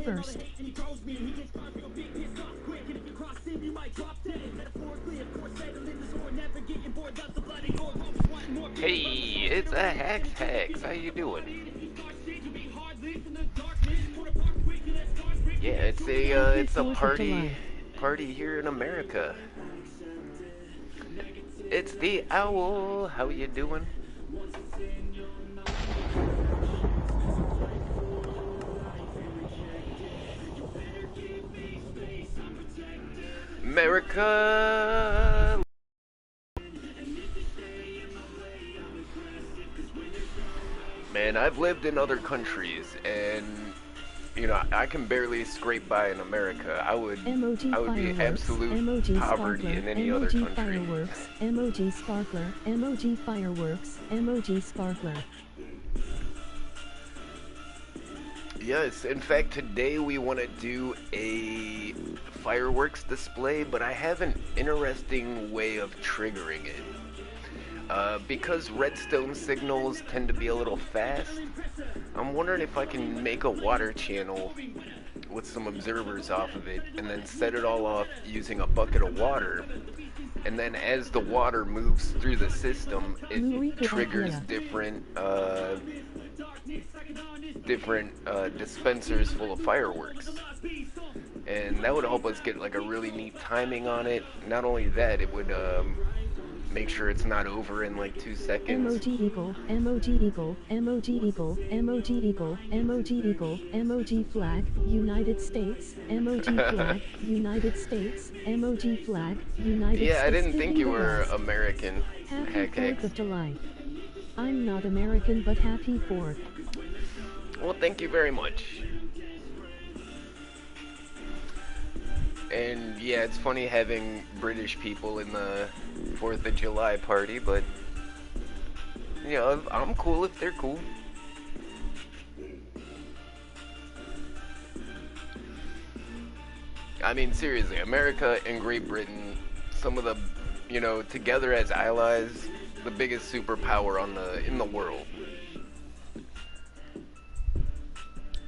First. Hey, it's a Hex. How you doing? Yeah, it's a party here in America. It's the Owl. How you doing? America. Man, I've lived in other countries, and you know I can barely scrape by in America. I would be absolute poverty in any other country. Fireworks, emoji sparkler, emoji fireworks, emoji sparkler. Yes, in fact, today we want to do a fireworks display, but I have an interesting way of triggering it. Because redstone signals tend to be a little fast, I'm wondering if I can make a water channel with some observers off of it, and then set it all off using a bucket of water. And then as the water moves through the system, it triggers different dispensers full of fireworks. And that would help us get like a really neat timing on it. Not only that, it would make sure it's not over in like 2 seconds. Emoji eagle, emoji eagle, emoji eagle, emoji eagle, emoji eagle, emoji flag, United States, emoji flag, United States, emoji flag, United States. Yeah, I didn't think you were American. Happy 4th of July. I'm not American, but happy 4th. Well, thank you very much. And yeah, it's funny having British people in the 4th of July party, but you know, I'm cool if they're cool. I mean, seriously, America and Great Britain, some of the, you know, together as allies, the biggest superpower in the world.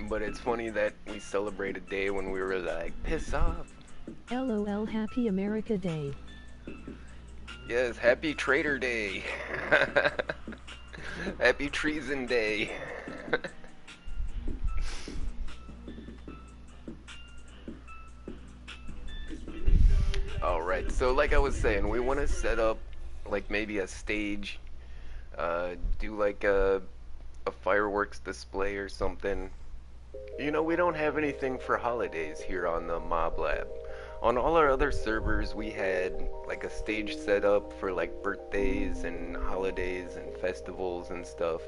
But it's funny that we celebrate a day when we were like, piss off. LOL, Happy America Day. Yes, Happy Traitor Day. Happy Treason Day. Alright, so like I was saying, we want to set up like maybe a stage, do like a fireworks display or something. You know, we don't have anything for holidays here on the Mob Lab. On all our other servers, we had like a stage set up for like birthdays and holidays and festivals and stuff.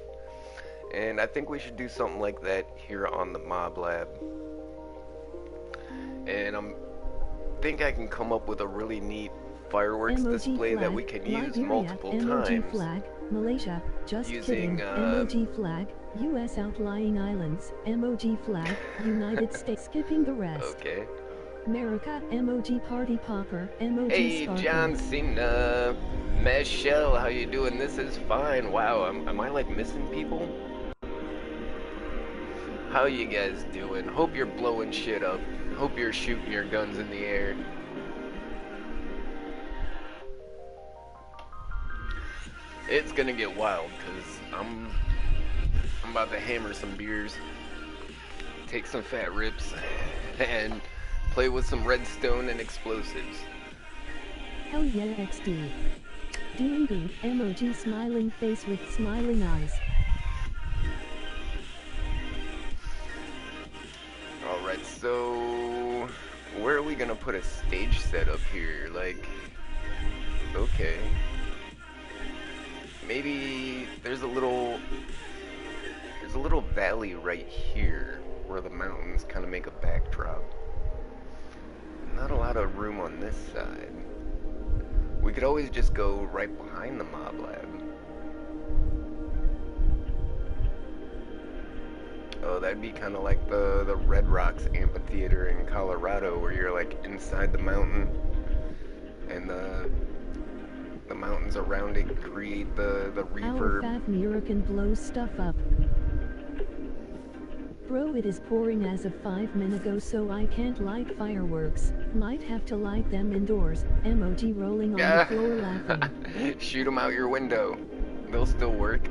And I think we should do something like that here on the Mob Lab. And I think I can come up with a really neat fireworks display flag, that we can use Liberia, multiple emoji times. Flag, Malaysia, just using, kidding, emoji flag, US outlying islands, emoji flag, United States, skipping the rest. Okay. America, emoji party popper, emoji Hey, sparkler. John Cena, Michelle, how you doing? This is fine. Wow, am I like missing people? How you guys doing? Hope you're blowing shit up. Hope you're shooting your guns in the air. It's gonna get wild, cause I'm about to hammer some beers, take some fat rips, and play with some redstone and explosives. Hell yeah, XD. Doing emoji smiling face with smiling eyes. Alright, so where are we gonna put a stage setup here? Like, okay. Maybe there's a little valley right here where the mountains kind of make a backdrop. Not a lot of room on this side. We could always just go right behind the Mob Lab. Oh, that'd be kind of like the Red Rocks amphitheater in Colorado, where you're like inside the mountain, and The mountains around it create the Our reverb. fat American blows stuff up. Bro, it is pouring as of 5 minutes ago, so I can't light fireworks. Might have to light them indoors. Emoji rolling on the floor laughing. Shoot them out your window. They'll still work.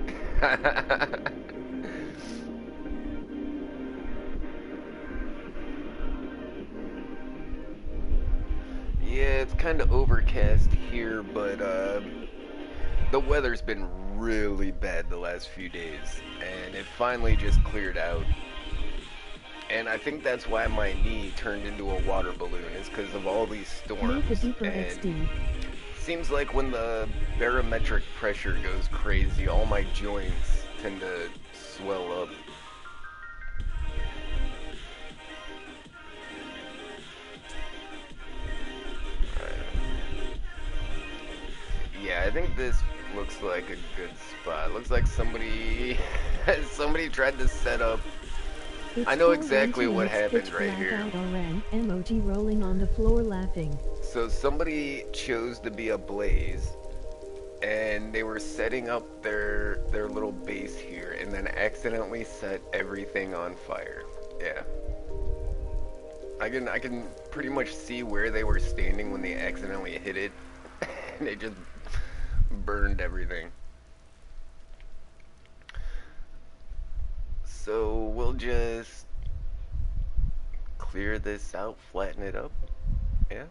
Yeah, it's kind of overcast here, but the weather's been really bad the last few days, and it finally just cleared out. And I think that's why my knee turned into a water balloon, is because of all these storms. Make a deeper And XD. seems like when the barometric pressure goes crazy, all my joints tend to swell up. Yeah, I think this looks like a good spot. Looks like somebody somebody tried to set up. It's I know 4:12 exactly what and it's happened pitch right black here. out already. Emoji rolling on the floor laughing. So somebody chose to be a blaze, and they were setting up their little base here, and then accidentally set everything on fire. Yeah. I can pretty much see where they were standing when they accidentally hit it, and it just burned everything. So we'll just clear this out, flatten it up. Yeah.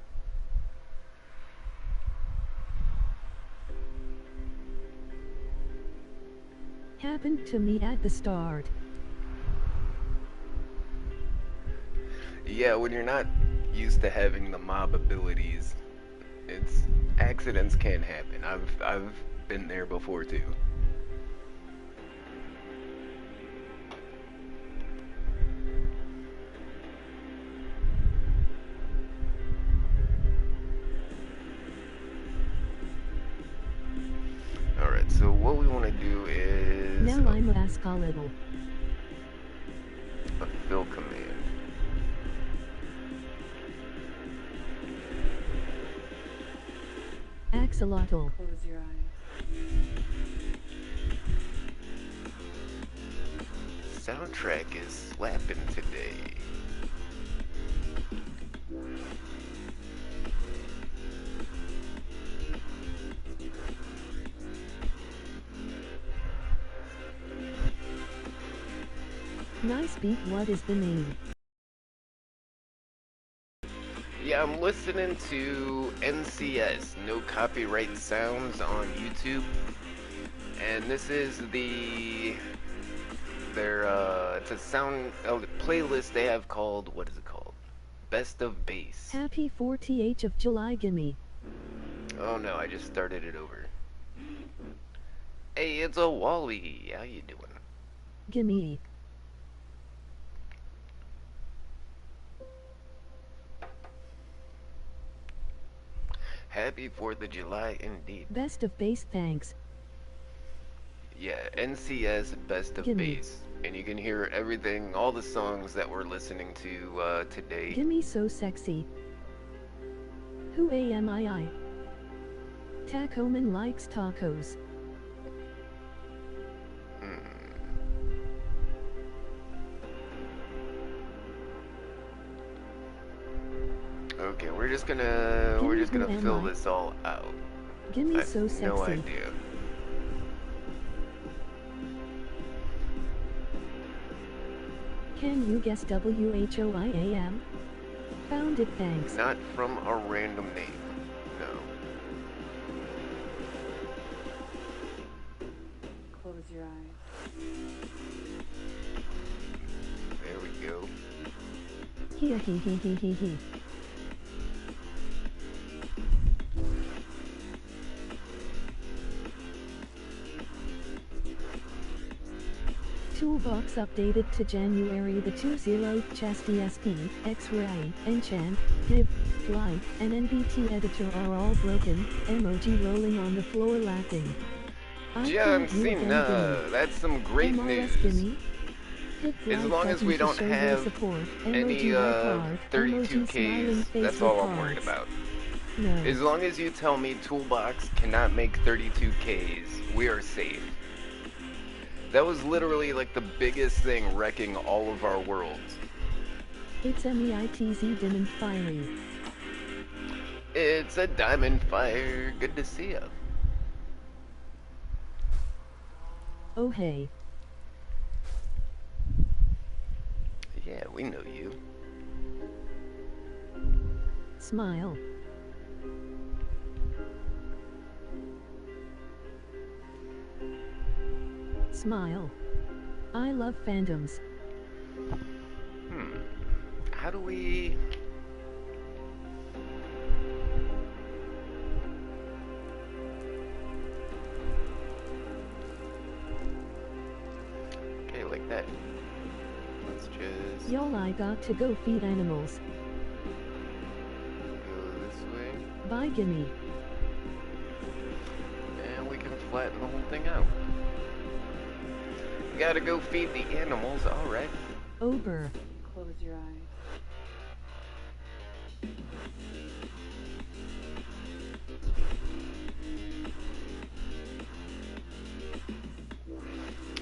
Happened to me at the start. Yeah, when you're not used to having the mob abilities, it's accidents can happen. I've been there before too. Alright, so what we want to do is Now I'm Rascalidle. a fill command. Axolotl. Close your eyes. Soundtrack is slapping today. Nice beat. What is the name? Yeah, I'm listening to NCS, No Copyright Sounds, on YouTube, and this is it's a sound playlist they have called, what is it called? Best of Bass. Happy 40th of July, gimme. Oh no, I just started it over. Hey, it's a Wally. How you doing? Gimme. Happy 4th of July indeed. Best of bass, thanks. Yeah, NCS Best of Gimme. Bass. And you can hear everything, all the songs that we're listening to today. Gimme so sexy. Who am I? Tacoman likes tacos. Okay, we're just Gimme gonna who fill am I? this all out. Gimme I have so sexy. no idea. Can you guess WHOIAM? Found it, thanks. Not from a random name. No. Close your eyes. There we go. Hee. Toolbox updated to January the 20. Chast ESP, X-Ray, Enchant, Hib, Fly, and NBT editor are all broken. Emoji rolling on the floor laughing. I John can't do it, Cena, that's some great MRS news. gimme. Hit As like long as button we to don't show your have support. any Emoji like heart, emoji smiling 32Ks, face that's with all I'm worried hearts. about. No. As long as you tell me Toolbox cannot make 32Ks, we are safe. That was literally like the biggest thing wrecking all of our worlds. It's MEITZ Diamond Fiery. It's a diamond fire. Good to see ya. Oh hey. Yeah, we know you. Smile. Smile. I love fandoms. How do we... Okay, like that. Let's just Y'all, I got to go feed animals. go this way. Bye, Gimmie. And we can flatten the whole thing out. We gotta go feed the animals, alright. Over. Close your eyes.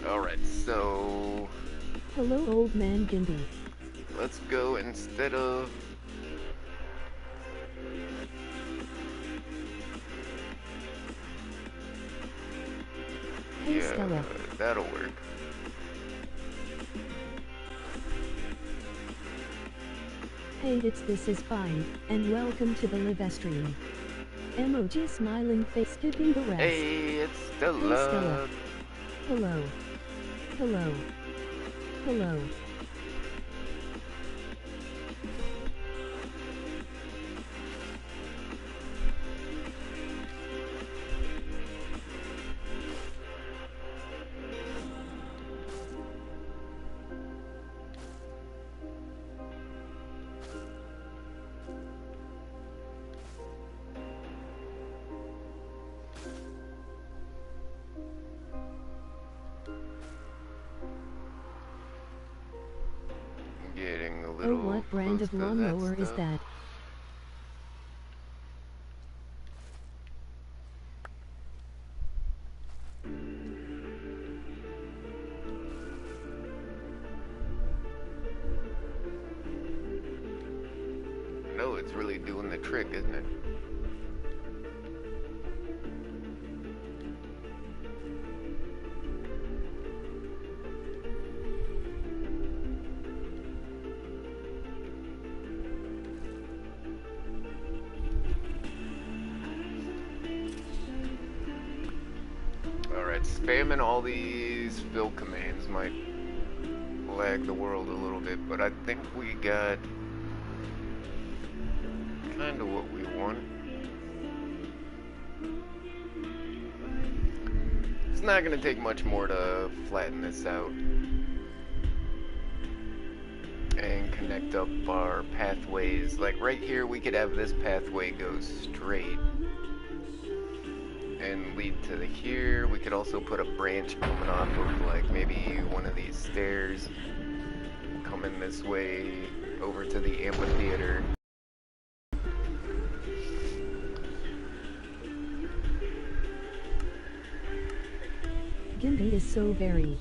Alright, so... Hello, old man Gimbie. let's go instead of... Hey, yeah, Stella. that'll work. Hey, this is fine, and welcome to the live stream. Emoji smiling face skipping the rest. Hey, it's Stella. Hey, Stella. Hello. Hello. Hello. Getting a Oh, little what brand close of to lawnmower is stuff. that? No, it's really doing the trick, isn't it? Alright, spamming all these fill commands might lag the world a little bit, but I think we got kind of what we want. It's not going to take much more to flatten this out and connect up our pathways. Like right here, we could have this pathway go straight and lead to the here. We could also put a branch coming off of like maybe one of these stairs coming this way over to the amphitheater. Gimbie is so very.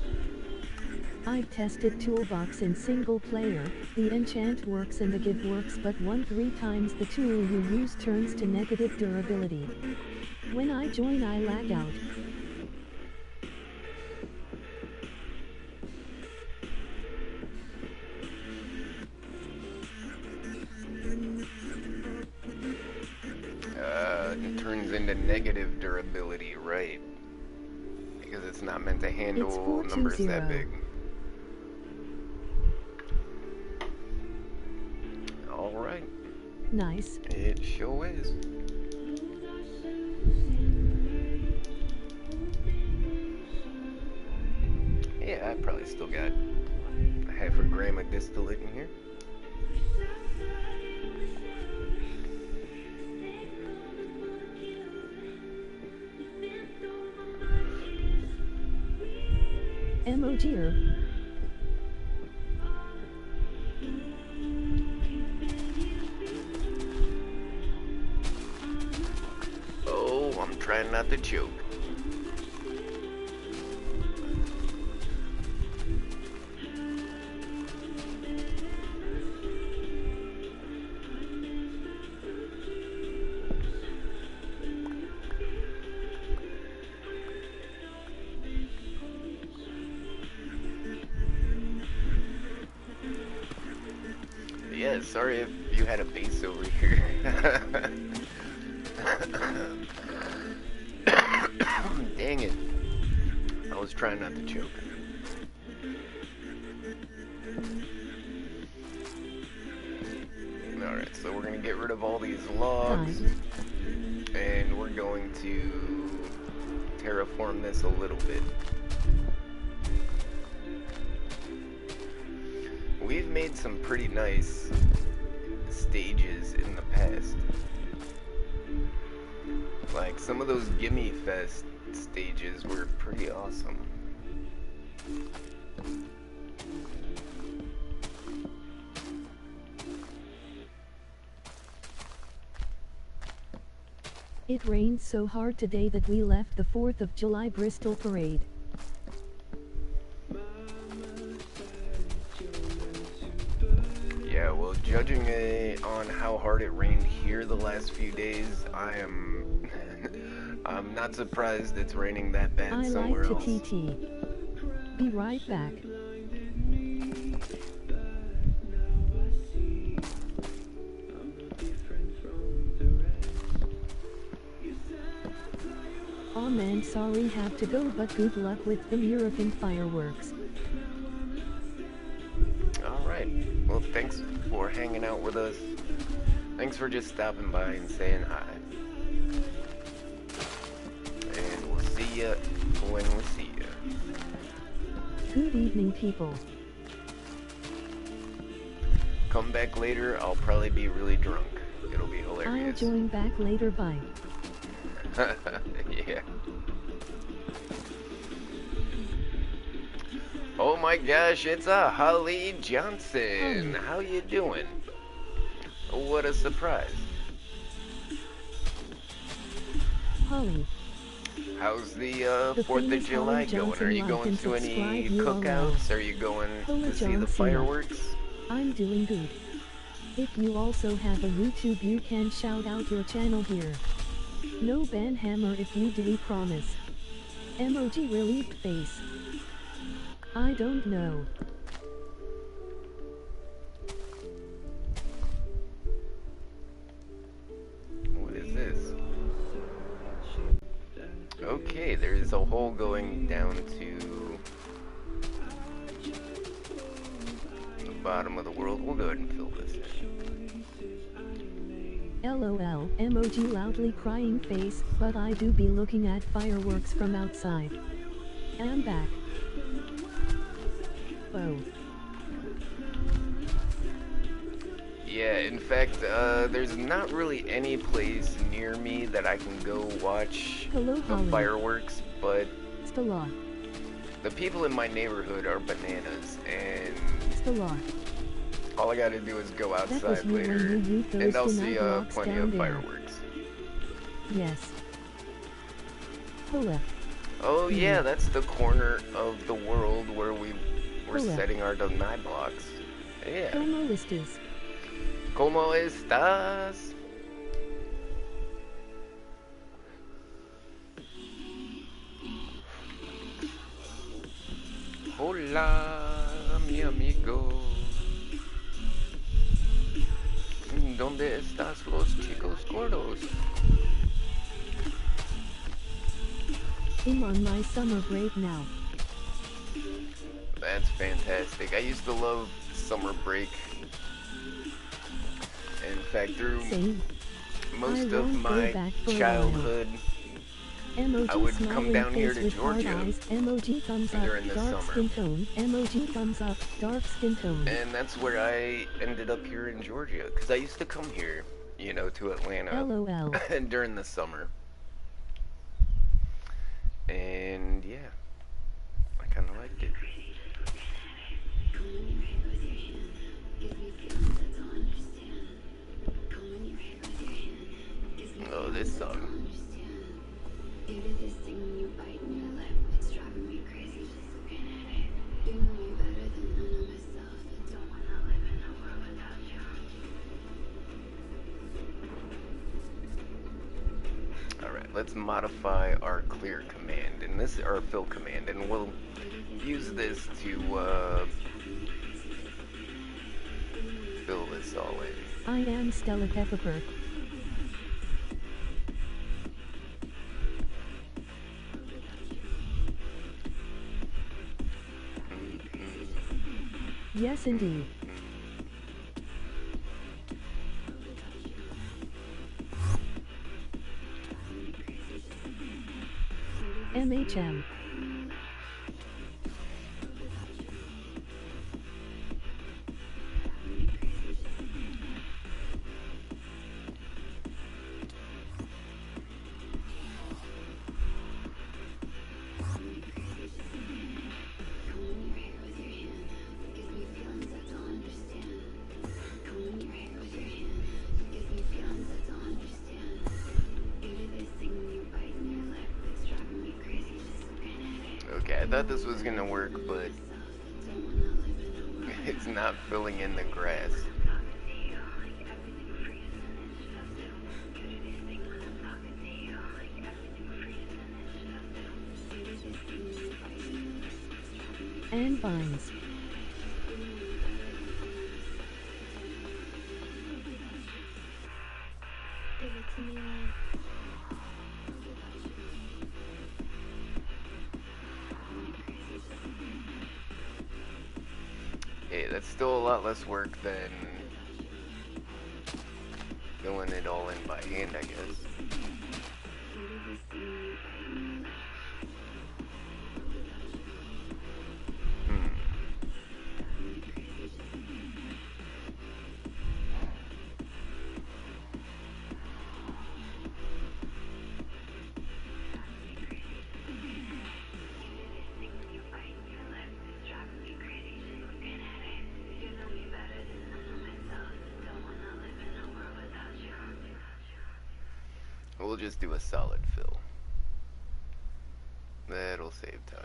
I've tested Toolbox in single player, the enchant works and the give works, but 3 times the tool you use turns to negative durability. When I join I lag out. It turns into negative durability, right? Because it's not meant to handle numbers that 420. big. Alright. Nice. It sure is. Yeah, I probably still got half a gram of distillate in here. Emojier. trying not to choke. Yeah, sorry if you had a base over here. Dang it. I was trying not to choke. Alright, so we're gonna get rid of all these logs. And we're going to terraform this a little bit. We've made some pretty nice stages in the past. Like, some of those Gimme Fest stages were pretty awesome. It rained so hard today that we left the 4th of July Bristol parade. Yeah, well, judging on how hard it rained here the last few days, I'm not surprised it's raining that bad I somewhere like to else. TT. Be right back. Aw man, sorry have to go, but good luck with the MURICA fireworks. Alright, well, thanks for hanging out with us. Thanks for just stopping by and saying hi. And we'll see ya when we see ya. Good evening, people. Come back later, I'll probably be really drunk. It'll be I'll hilarious. join back later, bye. Yeah. Oh my gosh, it's a Holly Johnson. How you doing? What a surprise. Holly. How's the The 4th of famous July Holly going? Johnson Are you like going and to any subscribe URL. cookouts? Are you going Hola, to see the John Cena. fireworks? I'm doing good. If you also have a YouTube, you can shout out your channel here. No ban hammer if you do, we promise. Emoji relieved face. I don't know. What is this? Okay, there's a hole going down to the bottom of the world. We'll go ahead and fill this in. LOL, emoji loudly crying face, but I do be looking at fireworks from outside. I'm back. Oh. Yeah, in fact, there's not really any place near me that I can go watch Hello, the Holly. fireworks, but Stella. the people in my neighborhood are bananas, and Stella. all I gotta do is go That was outside you when later, you used and those I'll tonight see blocks plenty down of there. fireworks. Yes. Hola. Oh yeah, that's the corner of the world where we're Hola. setting our deny blocks. Yeah. ¿Cómo estás? ¿Cómo estás? Hola, mi amigo. ¿Dónde estás los chicos gordos? I'm on my summer break now. That's fantastic. I used to love summer break. In fact, through Same. most I of won't go my back for a while. childhood, Emoji I would smiling come down here face to with hard Georgia eyes. Emoji thumbs up. during the Dark summer. skin tone. Emoji thumbs up. Dark skin tone. And that's where I ended up here in Georgia, because I used to come here, you know, to Atlanta LOL. during the summer. And yeah, I kind of liked it. Oh, this song. Alright, let's modify our clear command, and this, our fill command, and we'll use this to, fill this all in. I am Stella Pepper. Yes, indeed. MHM. Okay, I thought this was gonna work, but it's not filling in the grass. And vines. Hey, that's still a lot less work than filling it all in by hand, I guess. We'll just do a solid fill. That'll save time.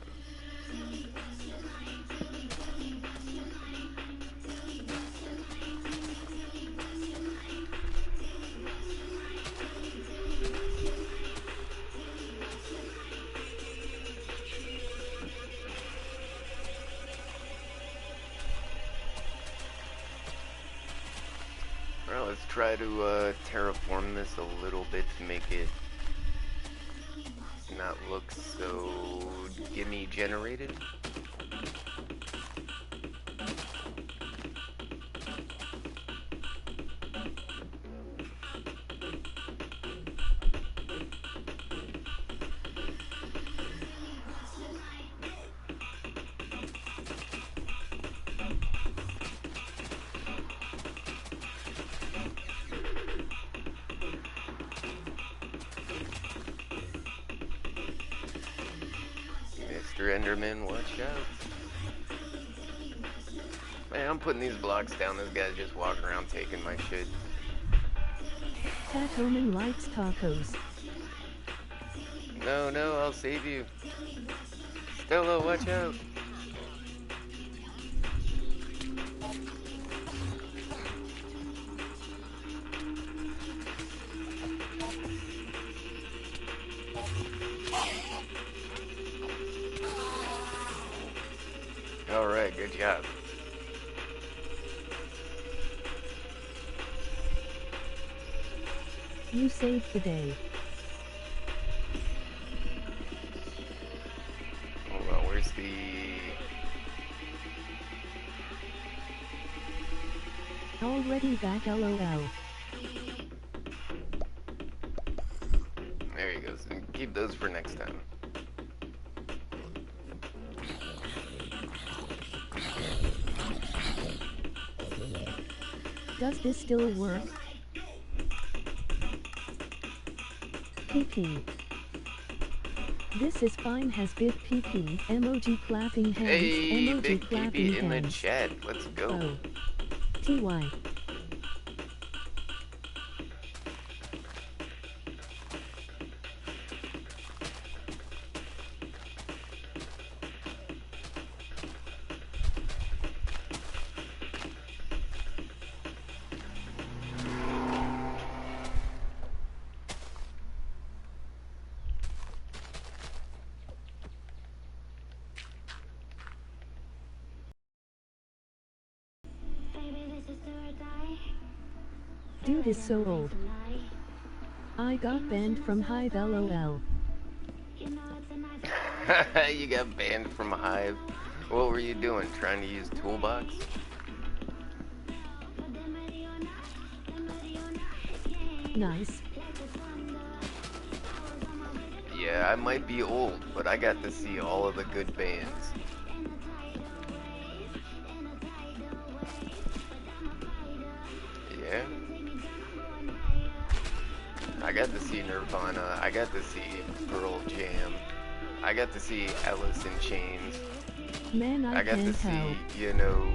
Well, let's try to terraform this a little bit to make it not look so gimme generated. Mr. Enderman, watch out. Man, I'm putting these blocks down. This guy's just walking around taking my shit. Catwoman likes tacos. No, no, I'll save you. Stella, watch out. Alright, good job. You saved the day. Hold on, where's the... Already back LOL. There you go. So keep those for next time. Does this still work? PP. This is fine, has big PP, emoji clapping hands, Hey, emoji big clapping PP in the hands. chat. Let's go. Oh. TY. Dude is so old. I got banned from Hive LOL. You got banned from Hive? What were you doing? Trying to use Toolbox? Nice. Yeah, I might be old, but I got to see all of the good bands. Yeah. I got to see Nirvana. I got to see Pearl Jam. I got to see Alice in Chains. Man, I got to can't see, help. you know,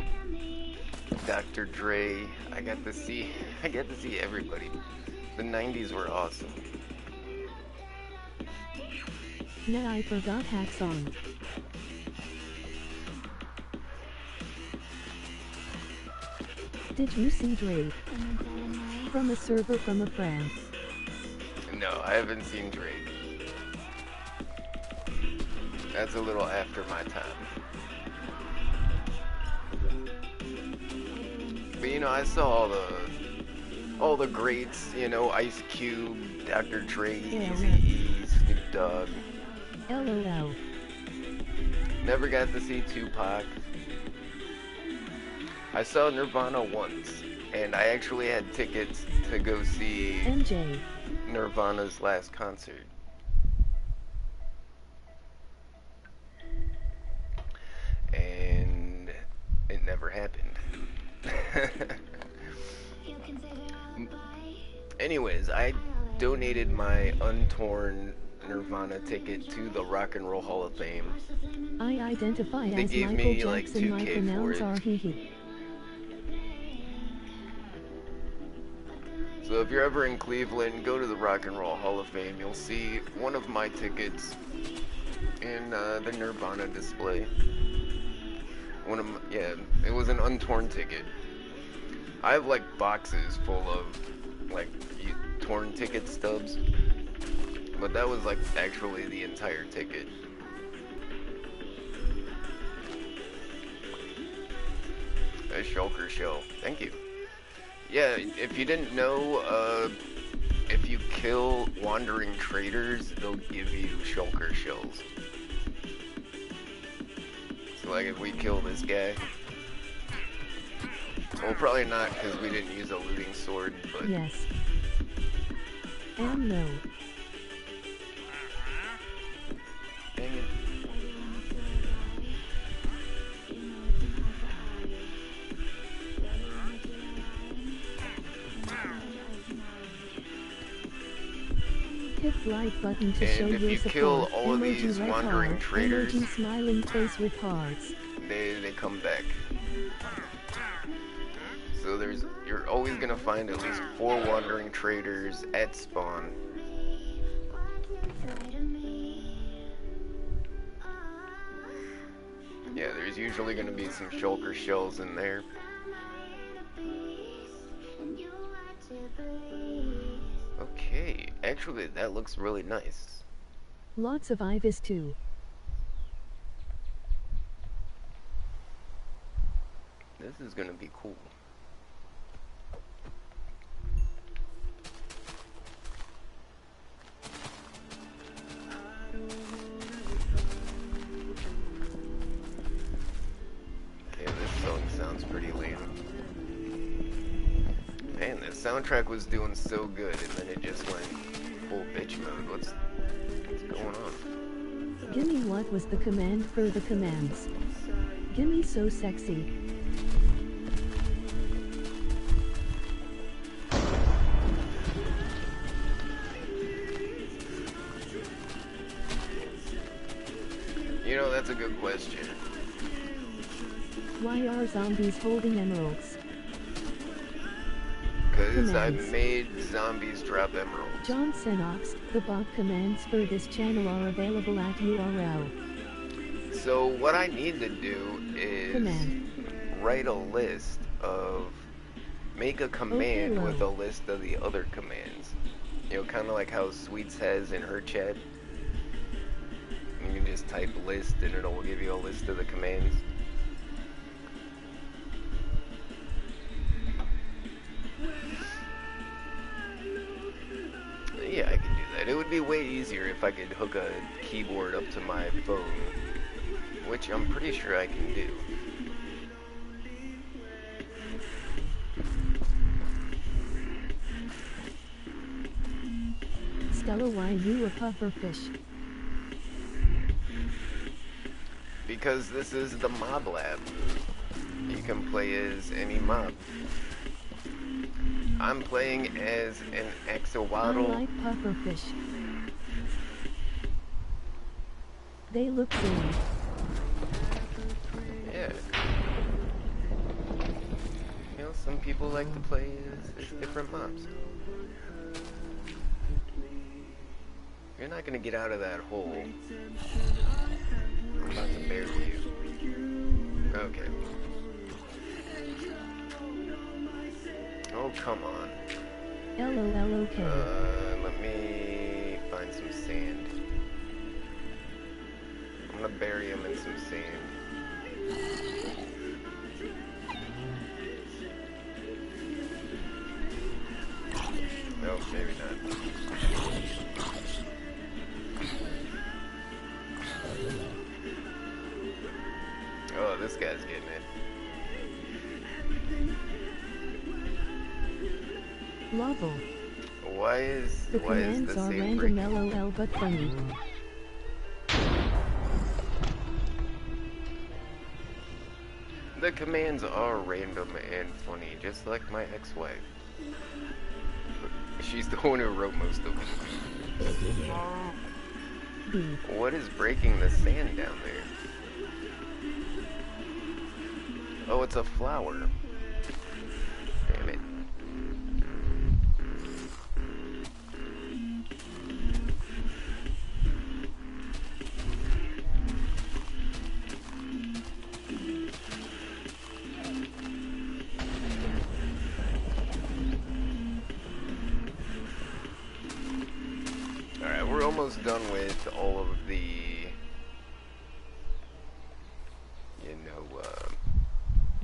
Dr. Dre. I got to see everybody. The 90s were awesome. Nah, I forgot Hack Song. Did you see Drake? From a server from a friend. No, I haven't seen Drake. That's a little after my time. But you know, I saw all the greats, you know, Ice Cube, Dr. Dre, Eazy-E, Snoop Dogg. LOL. Never got to see Tupac. I saw Nirvana once, and I actually had tickets to go see MJ. Nirvana's last concert. And it never happened. Anyways, I donated my untorn Nirvana ticket to the Rock and Roll Hall of Fame. I identify They as gave Michael me, like, Jackson. My 2K pronouns for it. are HEEEYY. So if you're ever in Cleveland, go to the Rock and Roll Hall of Fame. You'll see one of my tickets in the Nirvana display. Yeah, it was an untorn ticket. I have like boxes full of like torn ticket stubs, but that was like actually the entire ticket. A shulker shell. Thank you. Yeah, if you didn't know, if you kill wandering traders, they'll give you shulker shells. So like if we kill this guy, well probably not because we didn't use a looting sword, but Yes. And no. dang it. Hit the like button to And show if your you support. kill all of Emoji these red wandering heart. traders, Emoji smiling face with hearts. they come back. So you're always gonna find at least 4 wandering traders at spawn. Yeah, there's usually gonna be some shulker shells in there. Okay, actually that looks really nice. Lots of Ivis too. This is gonna be cool. Okay, this song sounds pretty lame. Man, the soundtrack was doing so good, and then it just went full bitch mode. What's going on? Gimme what was the command for the commands. Gimme so sexy. You know, that's a good question. Why are zombies holding emeralds? Because I Commands. made zombies drop emeralds. John Senox, the bot commands for this channel are available at URL. So what I need to do is Command. write a list of, make a command hello. with a list of the other commands. You know, kind of like how Sweets has in her chat. You can just type list and it'll give you a list of the commands. way easier if I could hook a keyboard up to my phone, which I'm pretty sure I can do. Stella, why you a pufferfish? Because this is the mob lab. You can play as any mob. I'm playing as an I axolotl. like pufferfish. They look silly. Yeah. You know, some people like to play as different mobs. You're not gonna get out of that hole. I'm about to bury you. Okay. Oh, come on. LOLOK. Let me find some sand. I'm gonna bury him in some sand. No, maybe not. Oh, this guy's getting it. Lawful. Why is The the commands are sand random breaking? LOL but funny. The commands are random and funny, just like my ex-wife. She's the one who wrote most of them. B. What is breaking the sand down there? Oh, it's a flower. Damn it. Alright, we're almost done with all of the, you know,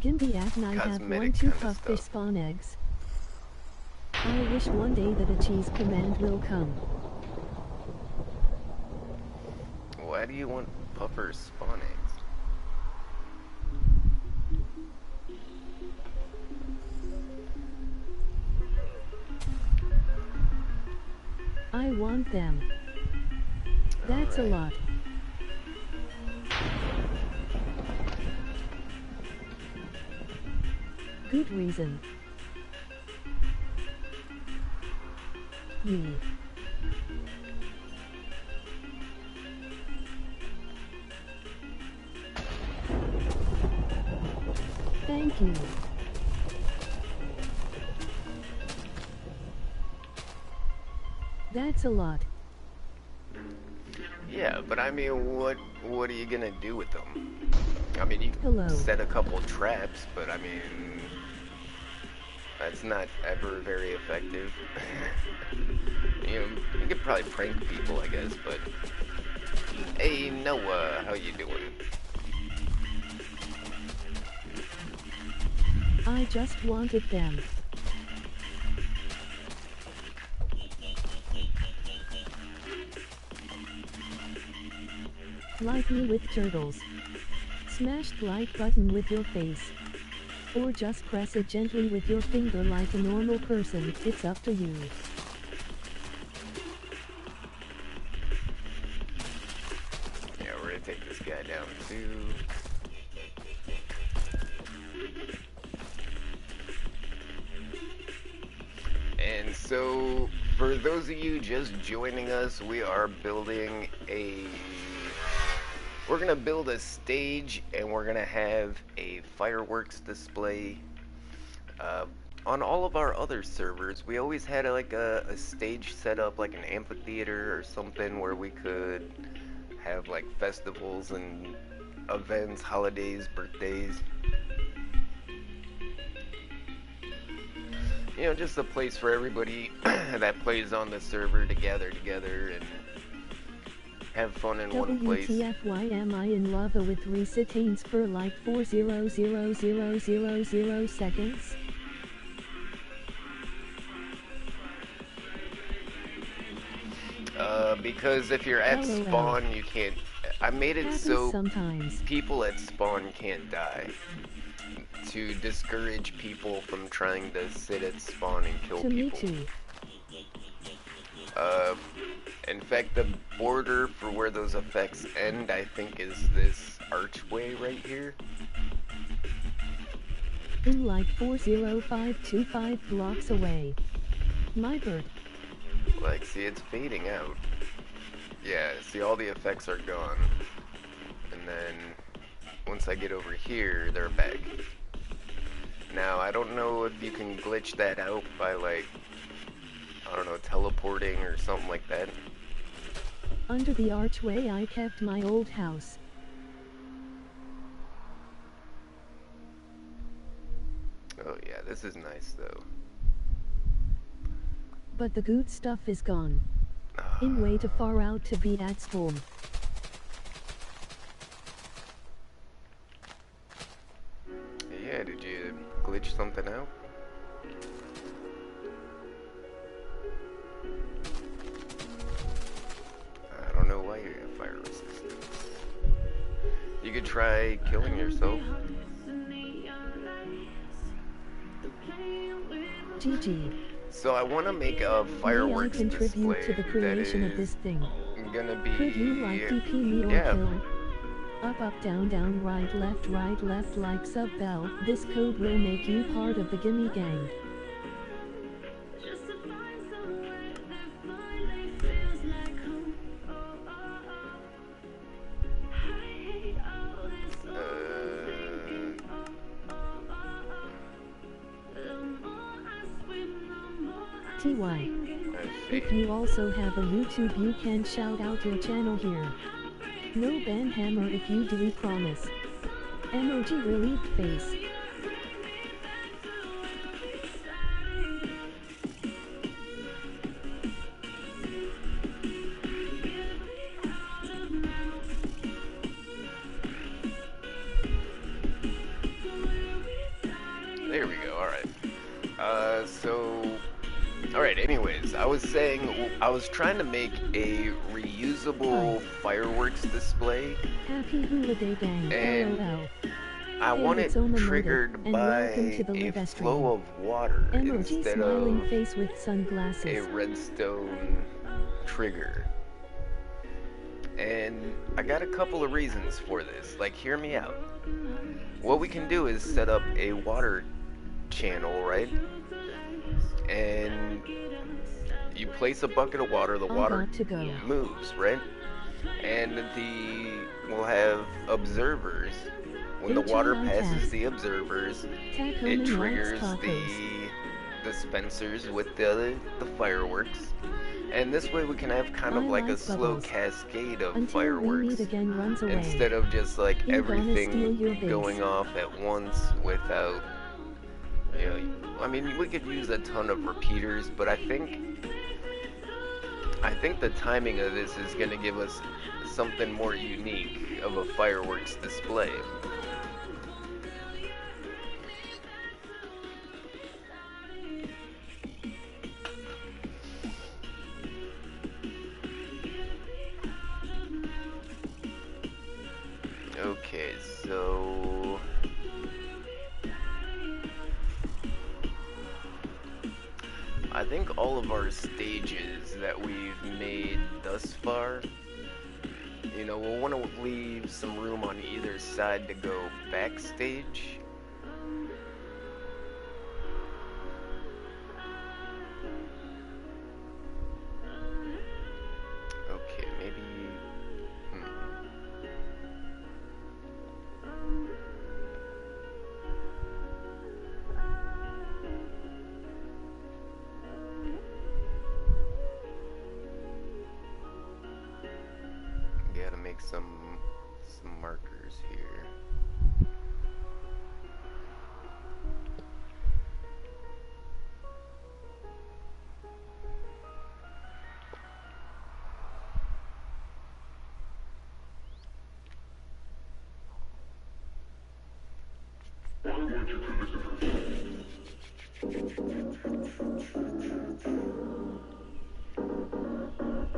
Gimbie and I have cosmetic 1-2 kinda puff fish stuff. spawn eggs. I wish one day that a cheese command will come. Why do you want puffers spawn eggs? I want them. That's a Alright. lot. Good reason. Me. Thank you. That's a lot. Yeah, but I mean, what are you gonna do with them? I mean, you Hello. can set a couple traps, but I mean, that's not ever very effective. You know, you could probably prank people, I guess, but hey, Noah, how you doing? I just wanted them. Like me with turtles. Smash the like button with your face. Or just press it gently with your finger like a normal person, it's up to you. Yeah, we're gonna take this guy down too. And so, for those of you just joining us, we are building we're gonna build a stage, and we're gonna have a fireworks display. On all of our other servers, we always had like a stage set up, like an amphitheater or something, where we could have like festivals and events, holidays, birthdays. You know, just a place for everybody that plays on the server to gather together and have fun in one place. WTFY am I in lava with resitains for like 400,000 seconds? Because if you're at LOL. spawn, you can't. I made it Happens so sometimes. people at spawn can't die. To discourage people from trying to sit at spawn and kill To me people. too. In fact, the border for where those effects end, I think, is this archway right here. In like 40525 blocks away. My bird. Like, see, it's fading out. Yeah, see, all the effects are gone. And then, once I get over here, they're back. Now, I don't know if you can glitch that out by, like, I don't know, teleporting or something like that. Under the archway I kept my old house. Oh yeah, this is nice though. But the good stuff is gone. In way too far out to be at spawn. Yeah, did you glitch something out? I don't know why you have fire resistance. You could try killing yourself. GG. So I want to make a fireworks May I contribute display to the creation that of this thing? gonna be Could you like DP me or yeah. kill? Up up down down right left like sub bell. This code will make you part of the Gimmie Gang. TY. If you also have a YouTube, you can shout out your channel here. No ban hammer if you do, promise. Emoji relieved face. There we go, alright. Alright, anyways, I was saying, I was trying to make a reusable fireworks display. Happy holiday gang. And LOL. I want it it's Omamoda, triggered and by welcome to the a live flow of water Emoji instead smiling of face with a sunglasses. redstone trigger. And I got a couple of reasons for this. Like, hear me out. What we can do is set up a water channel, right? And you place a bucket of water, the water moves, right? And we'll have observers. When the water passes the observers, it triggers the dispensers with the fireworks. And this way we can have kind of like a slow cascade of fireworks instead of just like everything going off at once without, you know, I mean, we could use a ton of repeaters, but I think the timing of this is going to give us something more unique of a fireworks display. Okay, so I think all of our stages that we've made thus far, you know, we'll want to leave some room on either side to go backstage. Okay, maybe. Gotta make some markers here.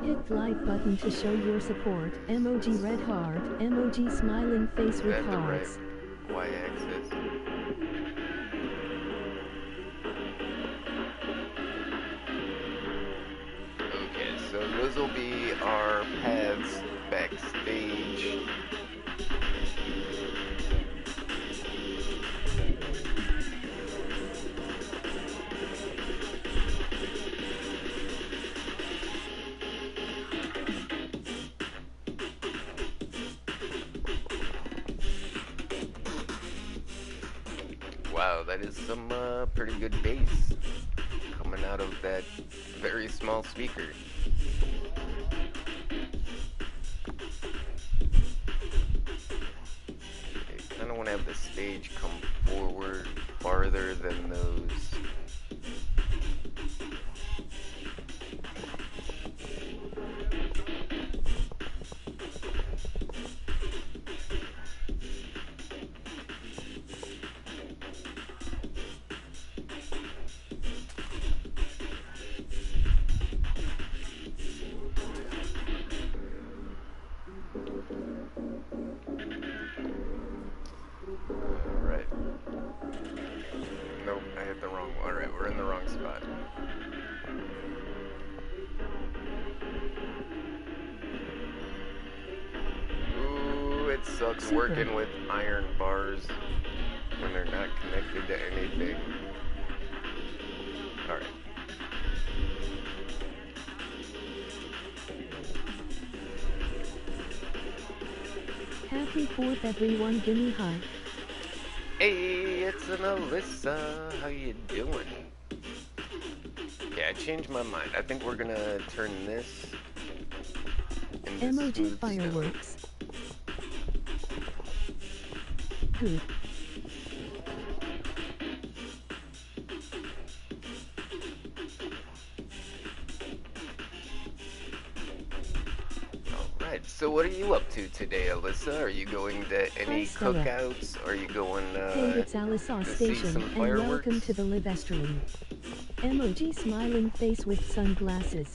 Hit like button to show your support. Emoji red heart. Emoji smiling face Is with that the right hearts. y-axis? Okay, so those will be our paths backstage. Wow, that is some pretty good bass coming out of that very small speaker. I kind of want to have the stage come forward farther than those. Alright. Nope, I hit the wrong one. Alright, we're in the wrong spot. Ooh, it sucks Super. working with iron bars when they're not connected to anything. Alright. Happy 4th everyone, gimme high. Hey, it's an Alyssa. How you doing? Yeah, I changed my mind. I think we're gonna turn this into Emoji smooth fireworks. Good. Alright, so what are you up to today, Alyssa? Are you going to any Hi, Stella. cookouts? Are you going Hey, it's Alyssa to see Station, some and fireworks? welcome to the live stream. Emoji smiling face with sunglasses.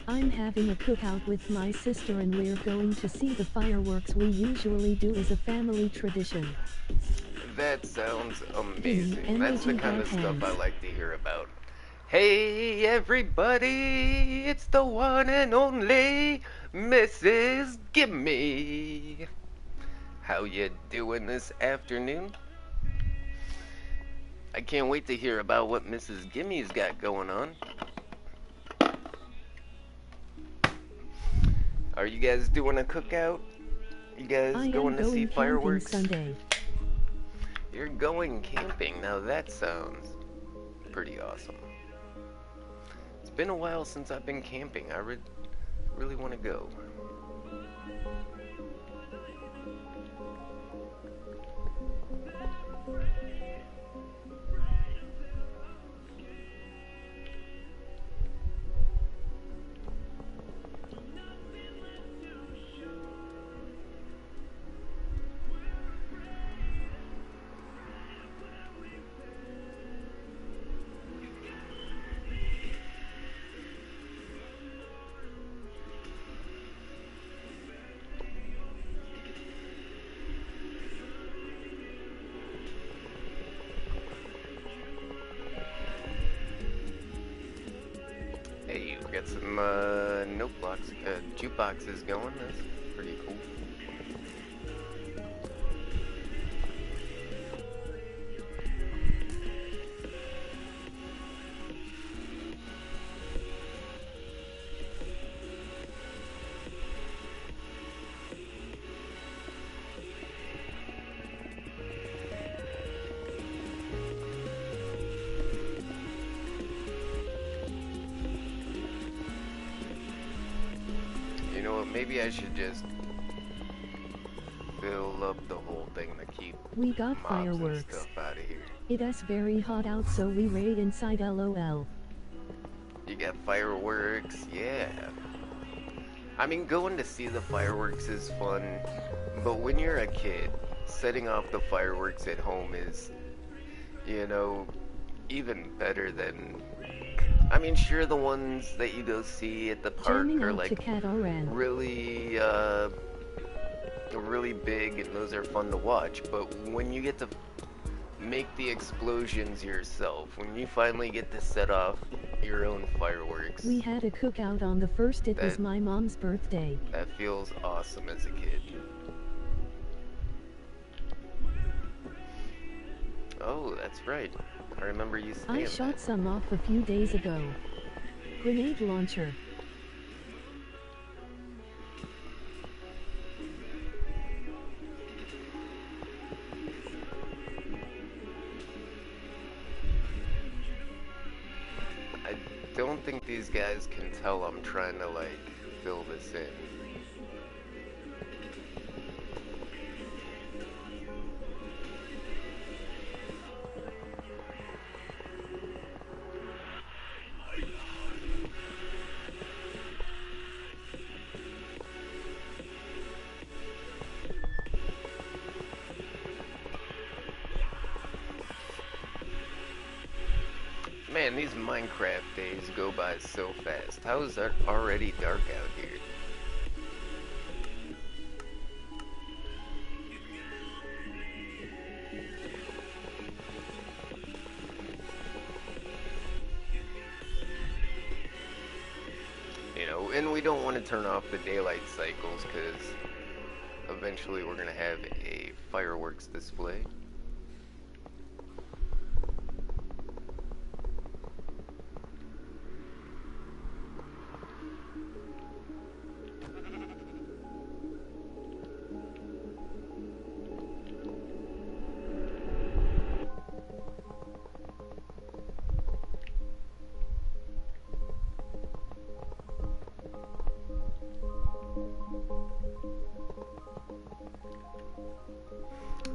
I'm having a cookout with my sister and we're going to see the fireworks we usually do as a family tradition. That sounds amazing. Gimme That's the emoji kind of heart stuff I hands. like to hear about. Hey everybody, it's the one and only Mrs. Gimmie. How you doing this afternoon? I can't wait to hear about what Mrs. Gimmie's got going on. Are you guys doing a cookout? You guys I am going to see going camping fireworks? Sunday. You're going camping. Now that sounds pretty awesome. It's been a while since I've been camping. I really want to go. Hey, we got some note blocks, jukeboxes going. That's pretty cool. You know what? Maybe I should just fill up the whole thing to keep We got mobs fireworks. and stuff out of here. It's very hot out so we raid inside LOL. You got fireworks, yeah. I mean, going to see the fireworks is fun, but when you're a kid, setting off the fireworks at home is, you know, even better than. I mean, sure, the ones that you go see at the park Jamming are out to like Cat Oran. really big, and those are fun to watch. But when you get to make the explosions yourself, when you finally get to set off your own fireworks, We had a cookout on the 1st. It was That- my mom's birthday. that feels awesome as a kid. Oh, that's right. I remember you saying I shot that. some off a few days ago. Grenade launcher. I don't think these guys can tell I'm trying to, like, fill this in. Man, these Minecraft days go by so fast. How is it already dark out here? You know, and we don't want to turn off the daylight cycles because eventually we're going to have a fireworks display.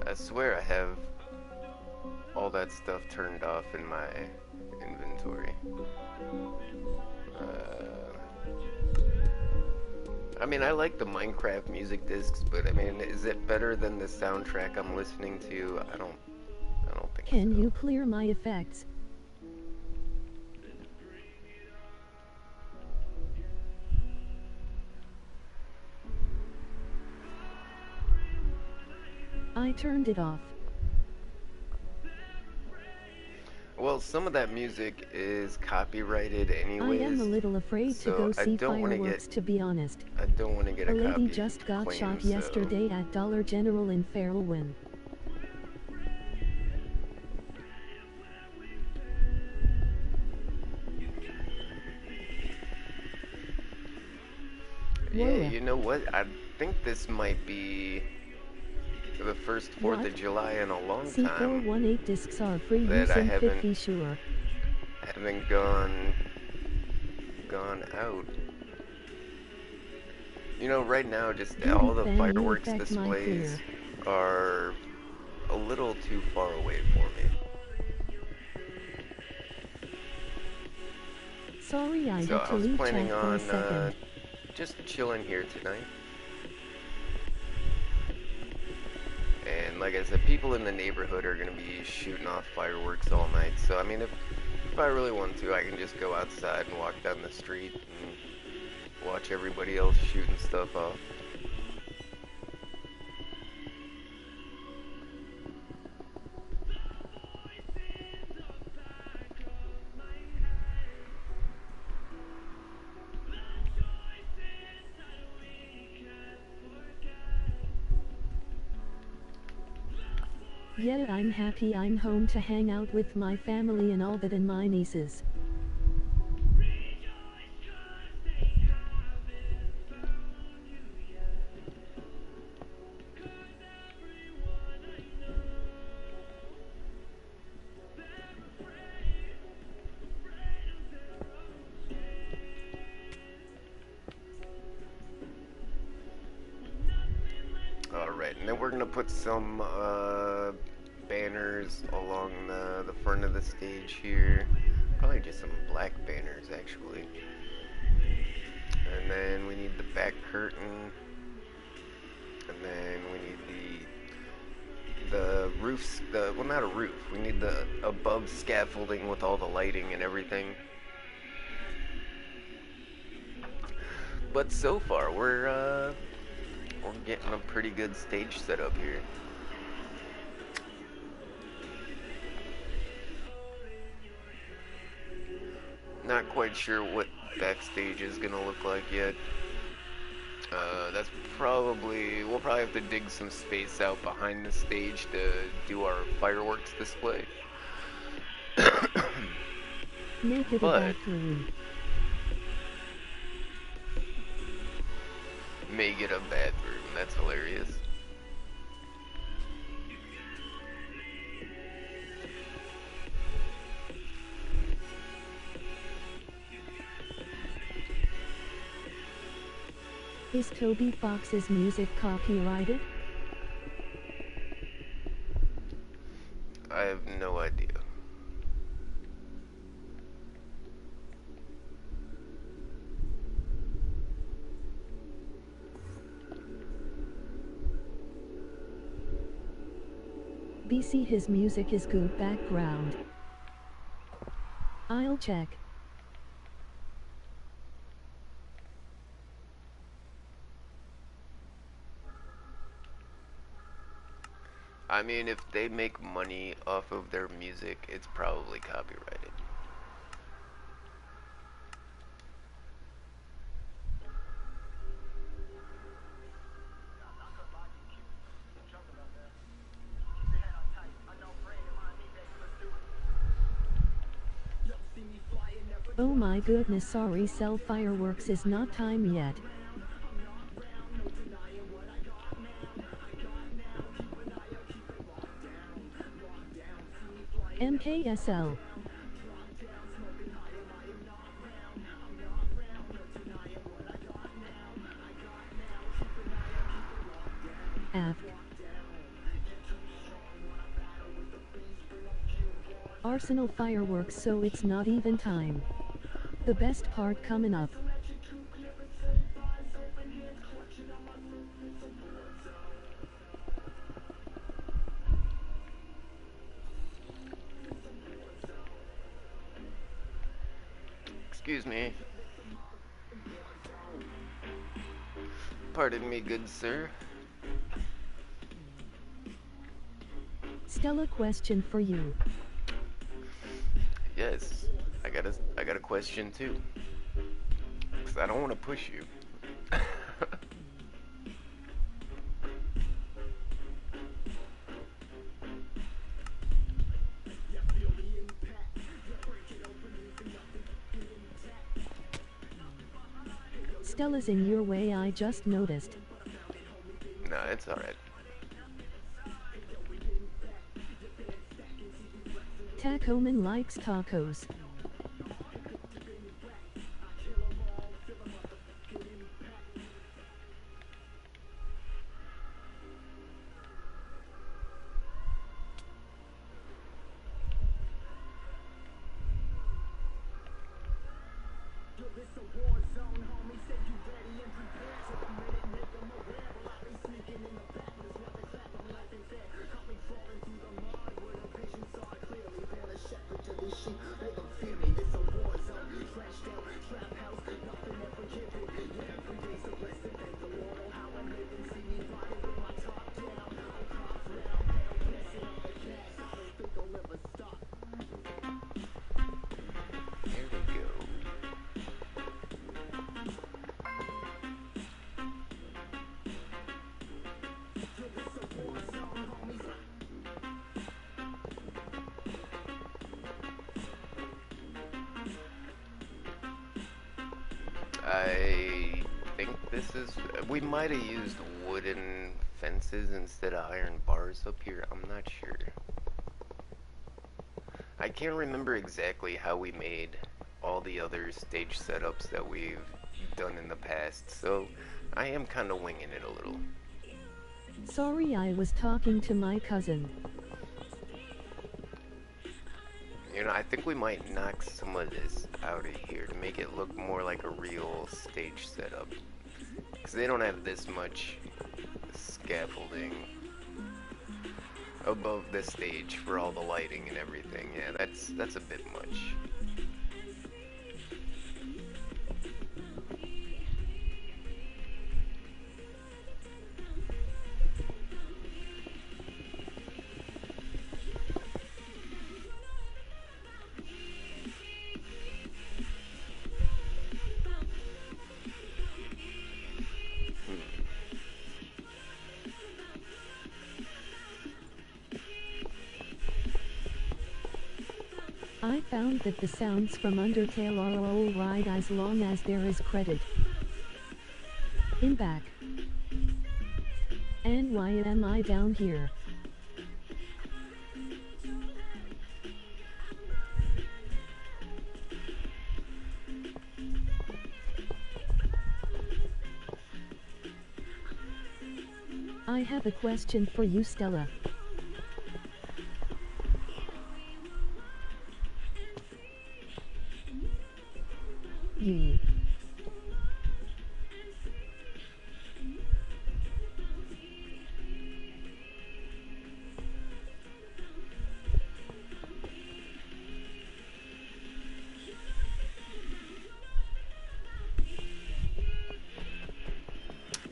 I swear I have all that stuff turned off in my inventory. I mean, I like the Minecraft music discs, but I mean, is it better than the soundtrack I'm listening to? I don't think Can so. you clear my effects? I turned it off. Well, some of that music is copyrighted anyways. I am a little afraid to so go I see don't wanna fireworks, to be honest. I don't want to get A a lady copy just got claim, shot so- yesterday at Dollar General in Farrellwyn. Yeah, Whoa. you know what? I think this might be the first 4th What? of July in a long time. C418 discs are free that use I in haven't- Fit Sure. Haven't gone out. You know, right now, just Duty all the fan, you fireworks affect my displays clear. are a little too far away for me. Sorry, I So had I to was leave planning chat for a on second. just chilling here tonight. And like I said, people in the neighborhood are going to be shooting off fireworks all night. So I mean, if I really want to, I can just go outside and walk down the street and watch everybody else shooting stuff off. Yeah, I'm happy I'm home to hang out with my family and all that and my nieces. Alright, and then we're going to put some banners along the front of the stage here. Probably just some black banners, actually. And then we need the back curtain. And then we need the roofs, well, not a roof. We need the above scaffolding with all the lighting and everything. But so far, we're getting a pretty good stage setup here. Not quite sure what backstage is gonna look like yet. That's probably, we'll probably have to dig some space out behind the stage to do our fireworks display. Make it a But bathroom. make it a bathroom. That's hilarious. Is Toby Fox's music copyrighted? I have no idea. BC, his music is good background. I'll check. I mean, if they make money off of their music, it's probably copyrighted. Oh my goodness, sorry, sell fireworks is not time yet. MKSL. Aft. Arsenal fireworks, so it's not even time. The best part coming up. Excuse me. Pardon me, good sir. Stella, question for you. Yes, I got a question too. 'Cause I don't want to push you. Stella's in your way, I just noticed. Nah, it's alright. Tacoman likes tacos. Here we go. I think this is, we might have used wooden fences instead of iron bars up here. I'm not sure. I can't remember exactly how we made all the other stage setups that we've done in the past, so I am kind of winging it a little. Sorry, I was talking to my cousin. You know, I think we might knock some of this out of here to make it look more like a real stage setup. Because they don't have this much scaffolding above the stage for all the lighting and everything. Yeah, that's a bit much. I found that the sounds from Undertale are all right as long as there is credit. In back. And why am I down here? I have a question for you, Stella. Yee.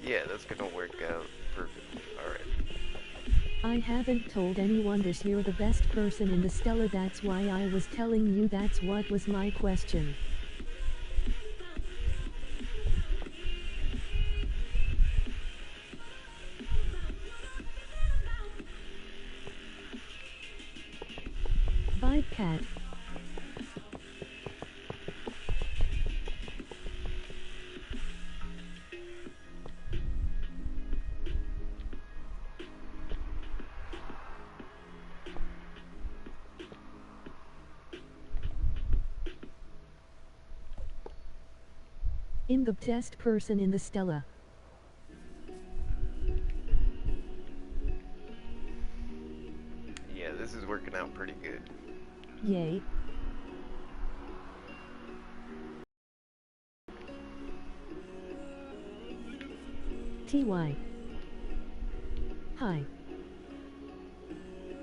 Yeah, that's gonna work out perfectly. Alright. I haven't told anyone this, you're the best person in the Stella, that's why I was telling you, that's what was my question. Vibe cat. I'm the best person in the Stella. Yeah, this is working out pretty good. Yay. TY. Hi.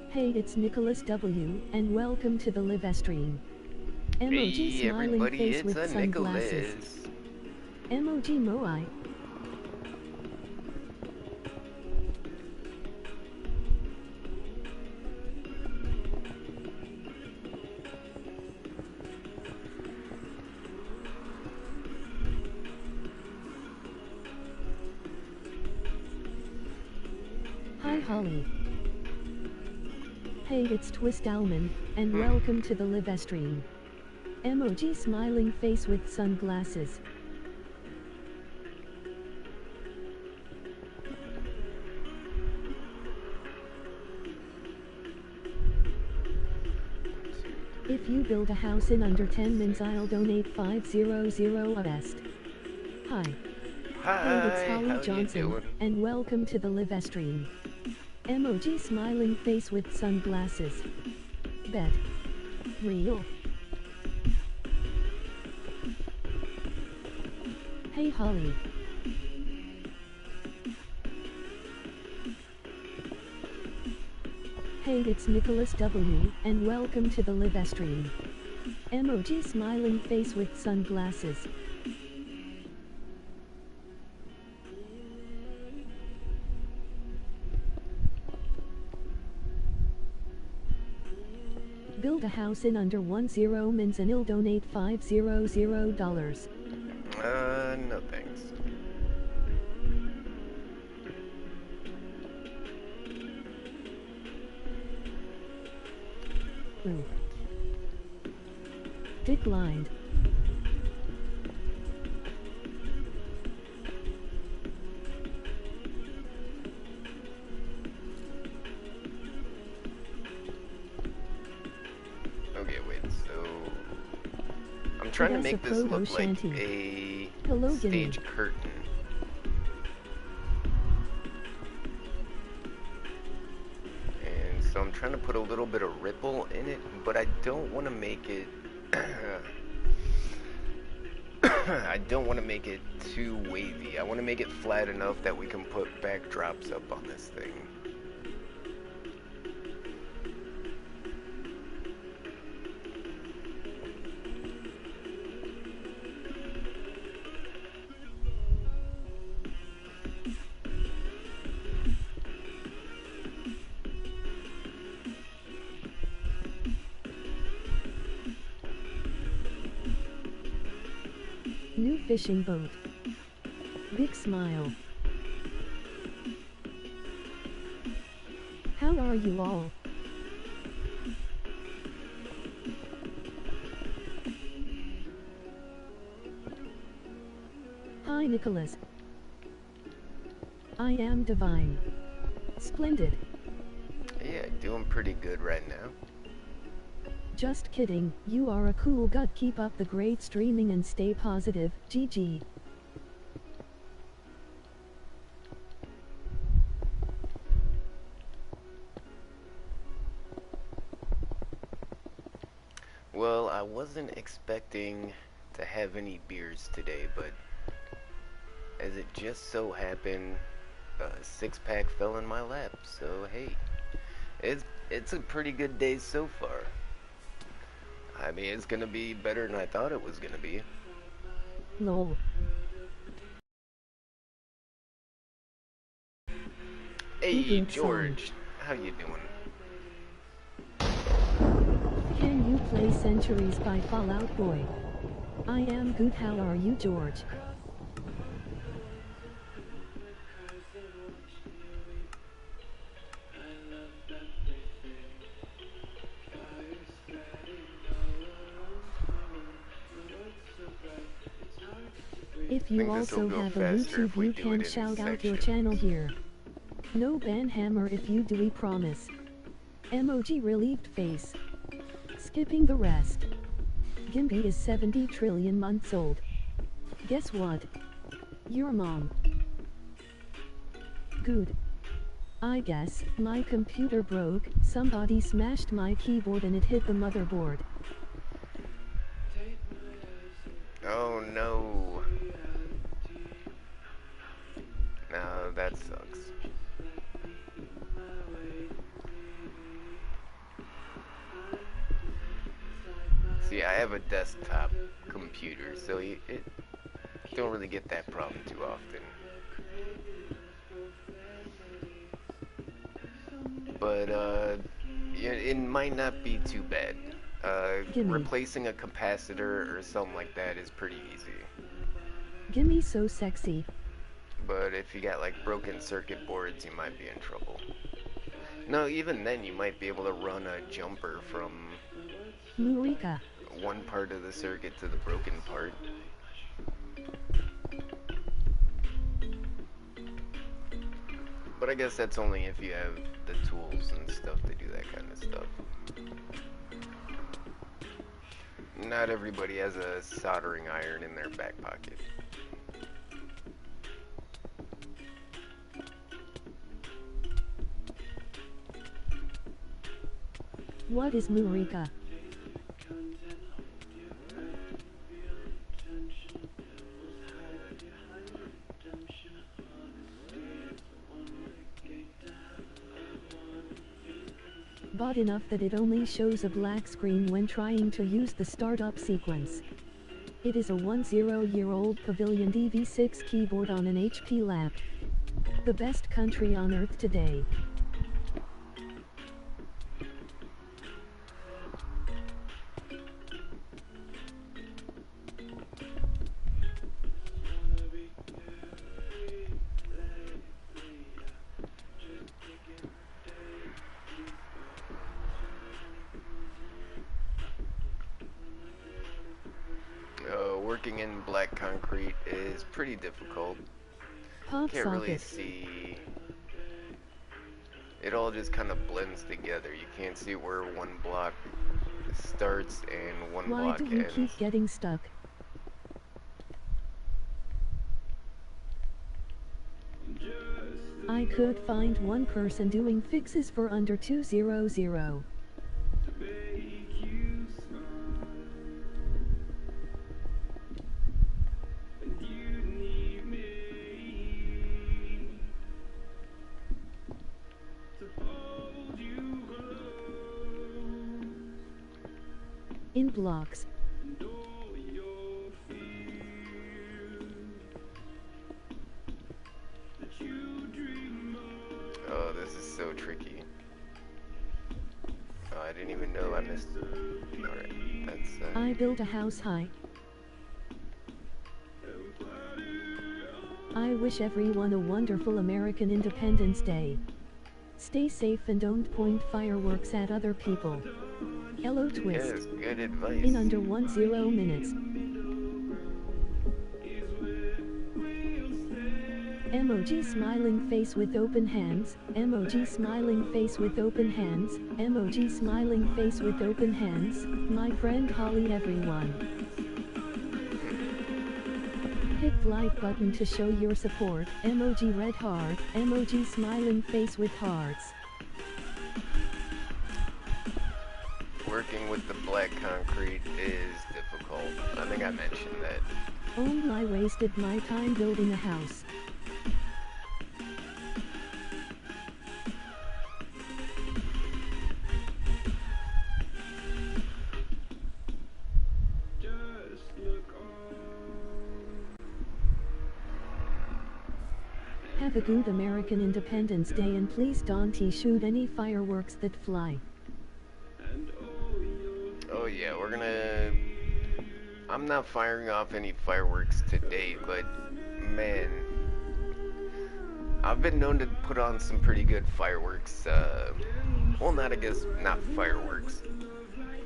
Hey, it's Nicholas W, and welcome to the live stream. Emoji Hey smiling everybody, face it's with a sunglasses. Nicholas. Emoji Moai. Hi Holly. Hey, it's Twist Almond, and welcome to the live stream. Emoji smiling face with sunglasses. If you build a house in under 10 minutes, I'll donate 500 best. Hi. Hey, it's Hi, Holly how Johnson, you doing? and welcome to the live stream. Emoji smiling face with sunglasses. Bet. Real. Hey Holly. Hey, it's Nicholas W, and welcome to the live stream. Emoji smiling face with sunglasses. Build a house in under 10 minutes and I'll donate $500. No thanks. Ooh. Declined. Okay, wait, so... I'm trying to That's a make this proto look like shanty. a Hello, Gimmie. stage curtain. And so I'm trying to put a little bit of ripple in it, but I don't want to make it I don't want to make it too wavy. I want to make it flat enough that we can put backdrops up on this thing. New fishing boat. Big smile. How are you all? Hi Nicholas. I am divine. Splendid. Yeah, doing pretty good right now. Just kidding, you are a cool gut. Keep up the great streaming and stay positive, GG. Well, I wasn't expecting to have any beers today, but as it just so happened, a six-pack fell in my lap, so hey, it's a pretty good day so far. I mean, it's gonna be better than I thought it was gonna be. Lol. Hey, George, how you doing? Can you play Centuries by Fall Out Boy? I am good. How are you, George? If you also have a YouTube, you can shout out your channel here. No banhammer if you do, we promise. Emoji relieved face. Skipping the rest. Gimpy is 70 trillion months old. Guess what? Your mom. Good. I guess my computer broke. Somebody smashed my keyboard and it hit the motherboard. Oh no. No, that sucks. See, I have a desktop computer, so it don't really get that problem too often. But it might not be too bad. Replacing a capacitor or something like that is pretty easy. Gimme so sexy. But if you got like broken circuit boards, you might be in trouble. No, even then you might be able to run a jumper from MURICA. one part of the circuit to the broken part. But I guess that's only if you have the tools and stuff to do that kind of stuff. Not everybody has a soldering iron in their back pocket. What is MURICA? Bought enough that it only shows a black screen when trying to use the startup sequence. It is a 10-year-old Pavilion DV6 keyboard on an HP lap. The best country on earth today. Working in black concrete is pretty difficult. Pop Can't really socket. see. It all just kind of blends together. You can't see where one block starts and one Why block do you ends. keep getting stuck? I could find one person doing fixes for under 200. In blocks. Oh, this is so tricky. Oh, I didn't even know I missed. Alright, that's I built a house high. I wish everyone a wonderful American Independence Day. Stay safe and don't point fireworks at other people. Hello Twist. yes, good advice. In under 10 minutes. Emoji smiling face with open hands. Emoji smiling face with open hands. Emoji smiling face with open hands. My friend Holly everyone. Hit like button to show your support. Emoji red heart. Emoji smiling face with hearts. Working with the black concrete is difficult. I think I mentioned that. Oh, I wasted my time building a house. Have a good American Independence Day and please don't shoot any fireworks that fly. Oh yeah, we're gonna... I'm not firing off any fireworks today, but man, I've been known to put on some pretty good fireworks. Well, not fireworks.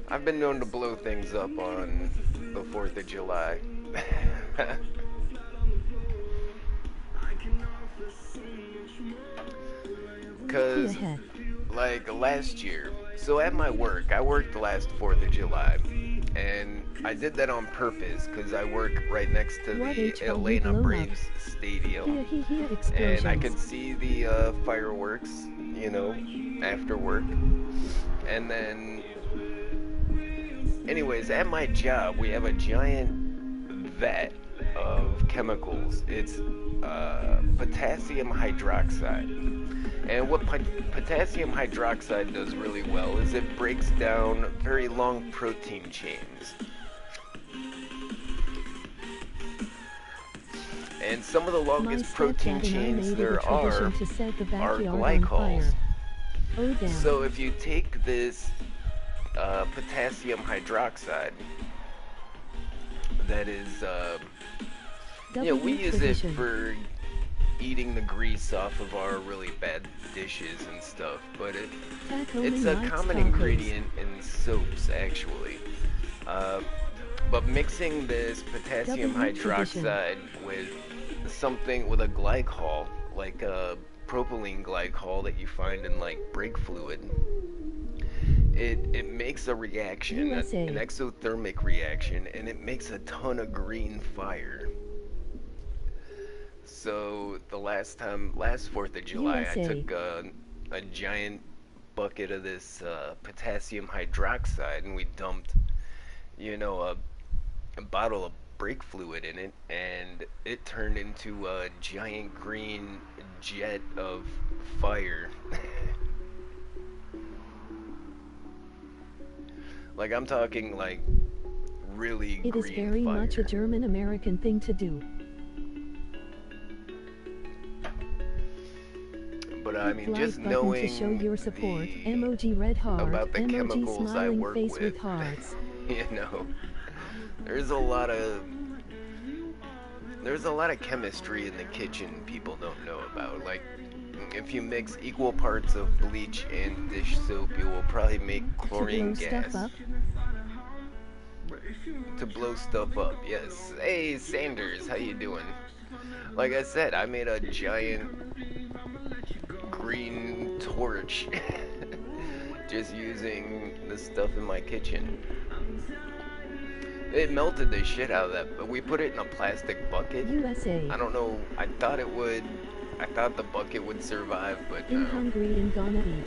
I've been known to blow things up on the 4th of July. Because, like, last year, so at my work, I worked last 4th of July, and I did that on purpose, because I work right next to the Atlanta Braves stadium, and I could see the fireworks, you know, after work, and then, anyways, at my job, we have a giant vat of chemicals. It's potassium hydroxide. And what potassium hydroxide does really well is it breaks down very long protein chains. And some of the longest protein chains there are glycols. So if you take this potassium hydroxide, that is, you know, we use it for eating the grease off of our really bad dishes and stuff, but it's a common ingredient in soaps, actually. But mixing this potassium hydroxide with something with a glycol, like a propylene glycol that you find in like brake fluid, it makes a reaction, an exothermic reaction, and it makes a ton of green fire. So the last 4th of July, I took a giant bucket of this potassium hydroxide, and we dumped, you know, a bottle of brake fluid in it, and it turned into a giant green jet of fire. Like, I'm talking like really green fire. It is very much a German-American thing to do. But I mean, just knowing to show your support. Emoji red heart. About the emoji chemicals I work face with hearts. You know, there's a lot of chemistry in the kitchen people don't know about. Like, if you mix equal parts of bleach and dish soap, you will probably make chlorine gas. To blow stuff up, yes. Hey, Sanders, how you doing? Like I said, I made a giant green torch just using the stuff in my kitchen. It melted the shit out of that, but we put it in a plastic bucket. USA. I don't know, I thought it would I thought the bucket would survive, but In no. hungry and gonna eat.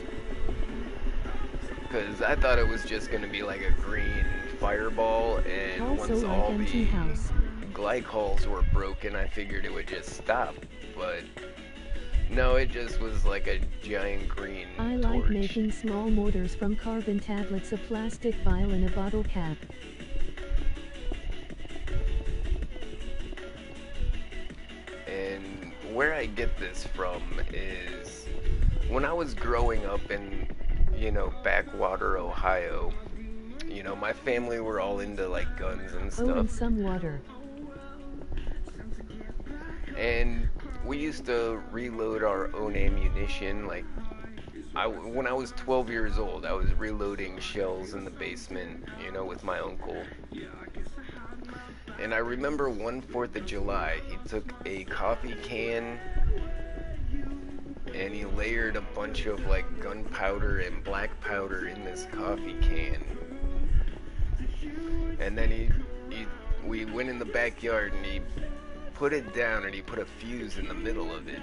Because I thought it was just going to be like a green fireball, and Also once like all empty the house. glycols were broken, I figured it would just stop. But no, it just was like a giant green I torch. like making small mortars from carbon tablets, a plastic vial and a bottle cap. And where I get this from is when I was growing up in, backwater Ohio, my family were all into like guns and Oh, and stuff. some water. And we used to reload our own ammunition. Like, when I was 12 years old, I was reloading shells in the basement, with my uncle. And I remember one 4th of July, he took a coffee can and he layered a bunch of like gunpowder and black powder in this coffee can. And then we went in the backyard and he put it down and he put a fuse in the middle of it.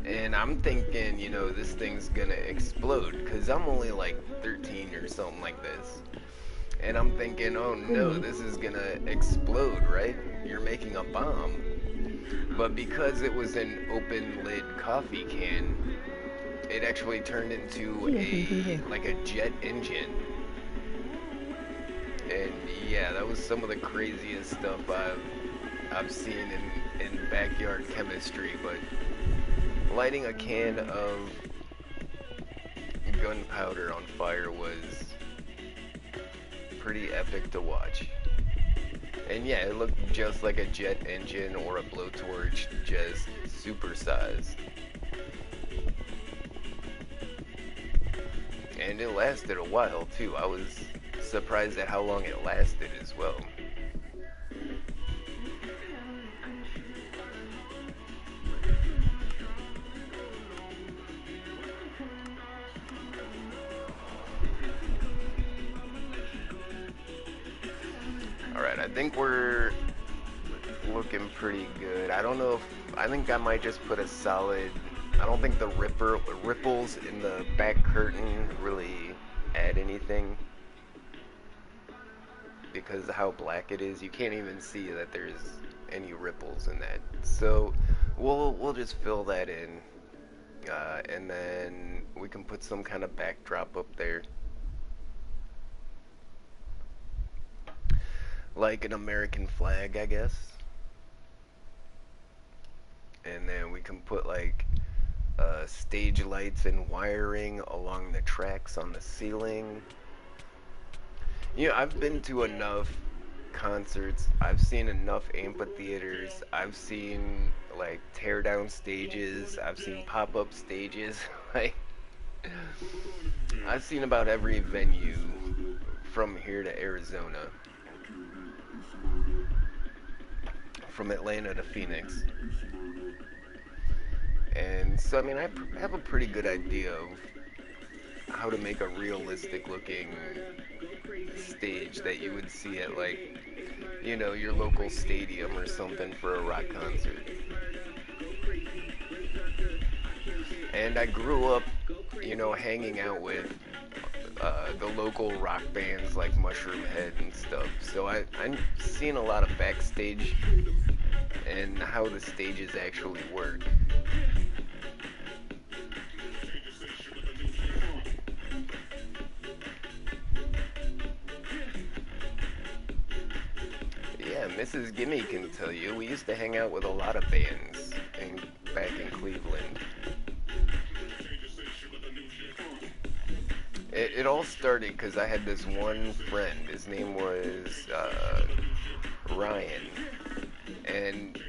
And I'm thinking, this thing's gonna explode because I'm only like 13 or something like this. And I'm thinking, oh no, this is gonna explode, right? You're making a bomb. But because it was an open lid coffee can, it actually turned into like a jet engine. And yeah, that was some of the craziest stuff I've seen in backyard chemistry. But lighting a can of gunpowder on fire was pretty epic to watch. And yeah, it looked just like a jet engine or a blowtorch, just supersized. And it lasted a while too. I was surprised at how long it lasted as well. Alright, I think we're looking pretty good. I don't know if, I think I might just put a solid, I don't think the ripples in the back curtain really add anything. Because of how black it is, you can't even see that there's any ripples in that. So we'll just fill that in, and then we can put some kind of backdrop up there, like an American flag, I guess. And then we can put like stage lights and wiring along the tracks on the ceiling. I've been to enough concerts, I've seen enough amphitheaters, I've seen like tear down stages, I've seen pop-up stages. Like, I've seen about every venue from here to Arizona, from Atlanta to Phoenix. And so, I mean, I have a pretty good idea of how to make a realistic looking stage that you would see at like, your local stadium or something for a rock concert. And I grew up, hanging out with the local rock bands like Mushroom Head and stuff. So I've seen a lot of backstage and how the stages actually work. Yeah, Mrs. Gimmie can tell you, we used to hang out with a lot of bands back in Cleveland. It all started because I had this one friend. His name was Ryan. And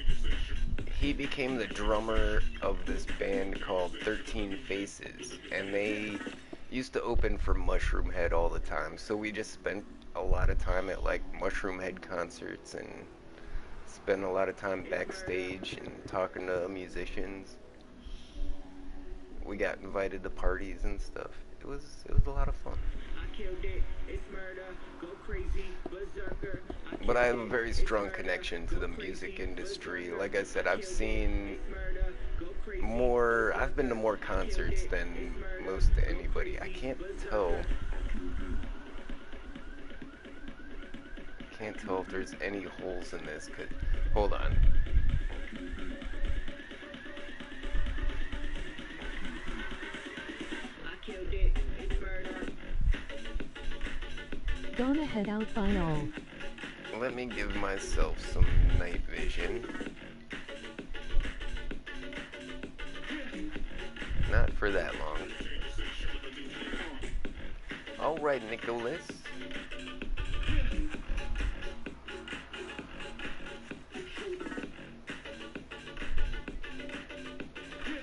he became the drummer of this band called 13 Faces. And they used to open for Mushroom Head all the time. So we just spent a lot of time at like Mushroom Head concerts and spent a lot of time backstage and talking to musicians. We got invited to parties and stuff. It was a lot of fun. But I have a very strong connection to the music industry. Like I said, I've seen I've been to more concerts than most anybody. I can't tell if there's any holes in this. Hold on. Gonna head out by all. Let me give myself some night vision. Not for that long. Alright, Nicholas.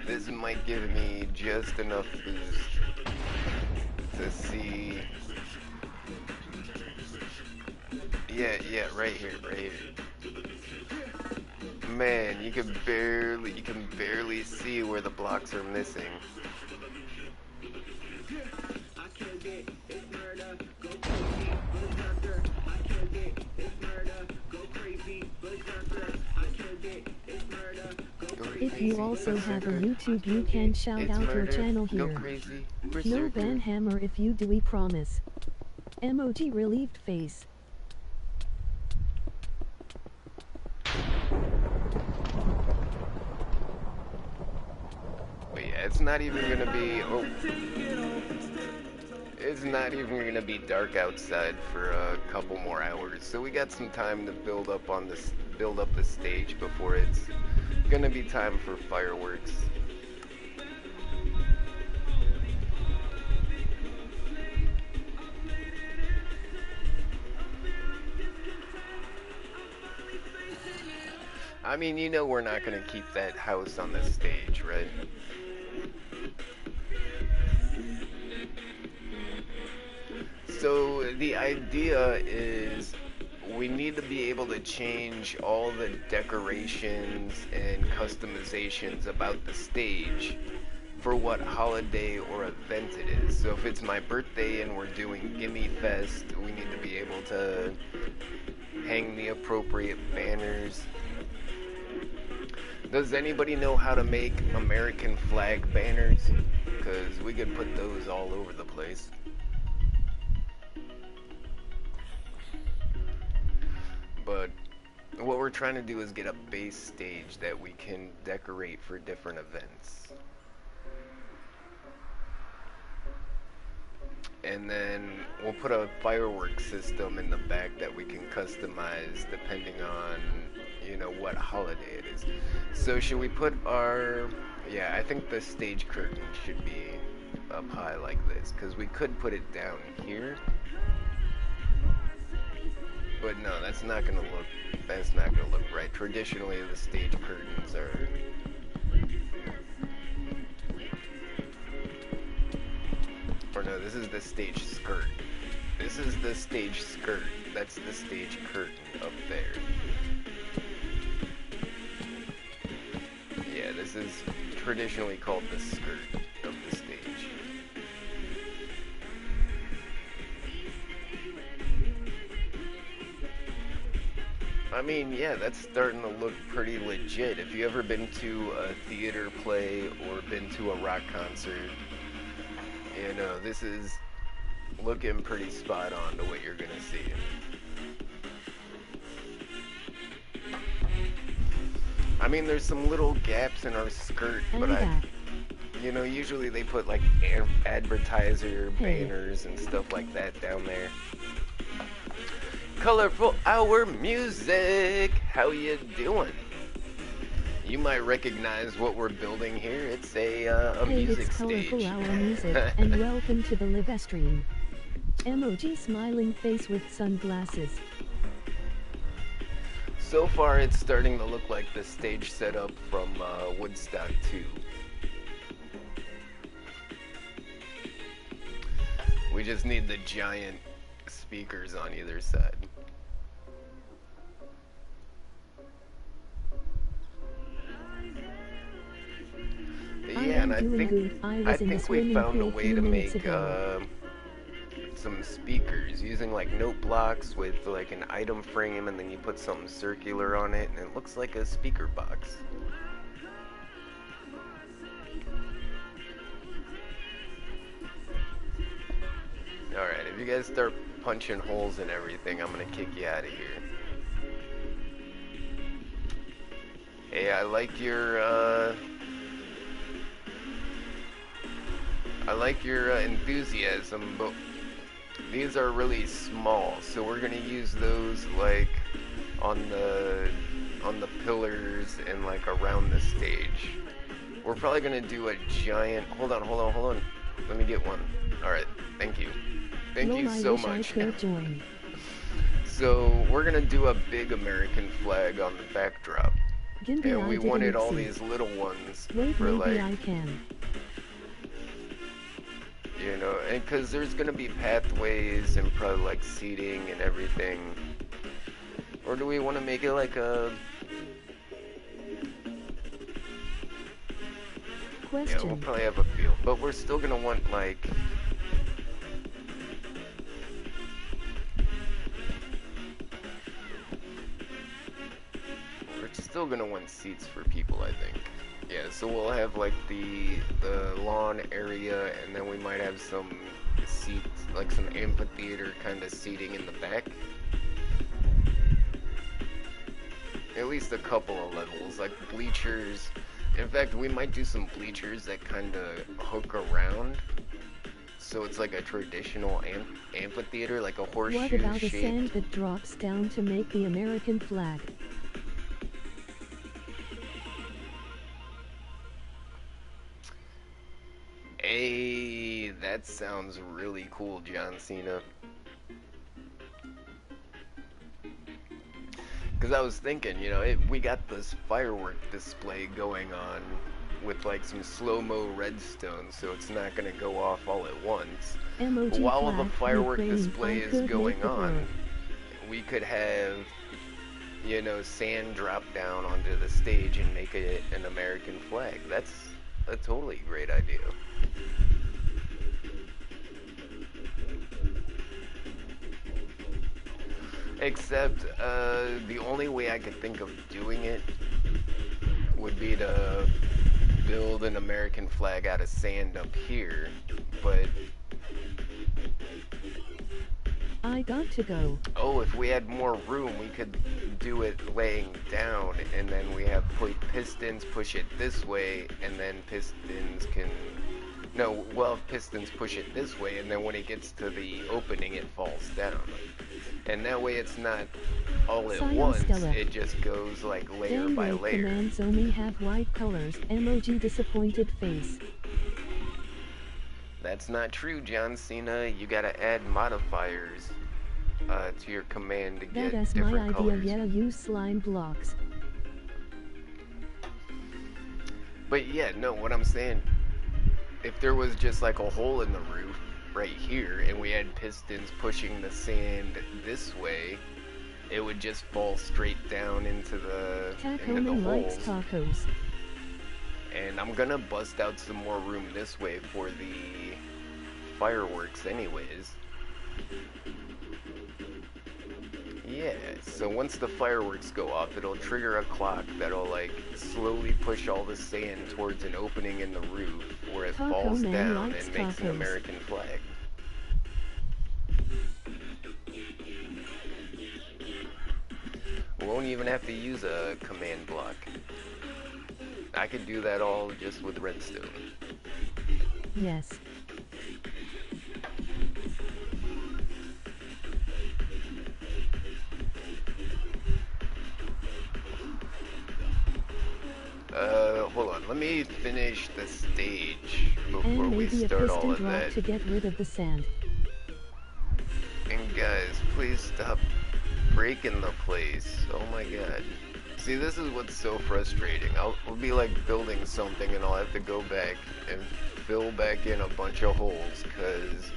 This might give me just enough boost to see. Yeah, right here. Man, you can barely see where the blocks are missing. If you also have a YouTube, you can shout out your channel here. Go crazy. No ban hammer if you do, we promise. Emoji relieved face. But yeah, it's not even gonna be. Oh, it's not even gonna be dark outside for a couple more hours. So we got some time to build up the stage before it's gonna be time for fireworks. I mean, you know we're not gonna keep that house on the stage, right? So the idea is we need to be able to change all the decorations and customizations about the stage for what holiday or event it is. So if it's my birthday and we're doing Gimmie Fest, we need to be able to hang the appropriate banners. Does anybody know how to make American flag banners? Because we could put those all over the place. But what we're trying to do is get a base stage that we can decorate for different events. And then we'll put a fireworks system in the back that we can customize depending on, you know, what holiday it is. So should we put our... Yeah, I think the stage curtain should be up high like this, because we could put it down here. But no, that's not gonna look right. Traditionally, the stage curtains are... Or no, this is the stage skirt. This is the stage skirt. That's the stage curtain up there. Yeah, this is traditionally called the skirt of the stage. I mean, yeah, that's starting to look pretty legit. If you ever been to a theater play or been to a rock concert, you know, this is looking pretty spot on to what you're gonna see. I mean, there's some little gaps in our skirt, but you know, usually they put like advertiser banners and stuff like that down there. Colorful Hour Music, how you doing? You might recognize what we're building here. It's a music stage. Colorful Hour Music, and welcome to the live stream. Emoji smiling face with sunglasses. So far, it's starting to look like the stage setup from Woodstock 2. We just need the giant speakers on either side. Yeah, and I think we found a way to make some speakers using like note blocks with like an item frame, and then you put something circular on it and it looks like a speaker box. if you guys start punching holes in everything, I'm gonna kick you out of here. Hey, I like your enthusiasm, but these are really small, so we're gonna use those like on the pillars and like around the stage. We're probably gonna do a giant. Hold on. Let me get one. All right, thank you. Thank you so much. So we're gonna do a big American flag on the backdrop, and we wanted all these little ones for like. I can. You know, and because there's gonna be pathways and probably like seating and everything. Or do we want to make it like a... Question. Yeah, we'll probably have a field, but we're still gonna want like... We're still gonna want seats for people, I think. Yeah, so we'll have like the lawn area, and then we might have some seats, like some amphitheater kind of seating in the back. At least a couple of levels, like bleachers. In fact, we might do some bleachers that kind of hook around. So it's like a traditional amphitheater, like a horseshoe shape. What about the sand that drops down to make the American flag? Hey, that sounds really cool, John Cena. Because I was thinking, you know, we got this firework display going on with like some slow-mo redstone, so it's not going to go off all at once. But while the firework display is going on, we could have, you know, sand drop down onto the stage and make it an American flag. That's a totally great idea. Except, the only way I could think of doing it would be to build an American flag out of sand up here, but... I got to go. Oh, if we had more room, we could do it laying down, and then we have pistons push it this way, and then pistons can... No, well, pistons push it this way, and then when it gets to the opening, it falls down. And that way it's not all at once, it just goes like layer by layer. Commands only have white colors. Emoji disappointed face. That's not true, John Cena. You gotta add modifiers to your command to get That's different my colors. idea. Yeah, use slime blocks. But yeah, no, what I'm saying, if there was just like a hole in the roof right here, and we had pistons pushing the sand this way, it would just fall straight down into the likes holes. Tacos. And I'm gonna bust out some more room this way for the fireworks anyways. Yeah, so once the fireworks go off, it'll trigger a clock that'll like slowly push all the sand towards an opening in the roof where it falls down and makes an American flag. We won't even have to use a command block. I could do that all just with redstone. Yes. Hold on. Let me finish the stage before we start all of that. To get rid of the sand. And guys, please stop breaking the place. Oh my god. See, this is what's so frustrating. I'll be like building something and I'll have to go back and fill back in a bunch of holes because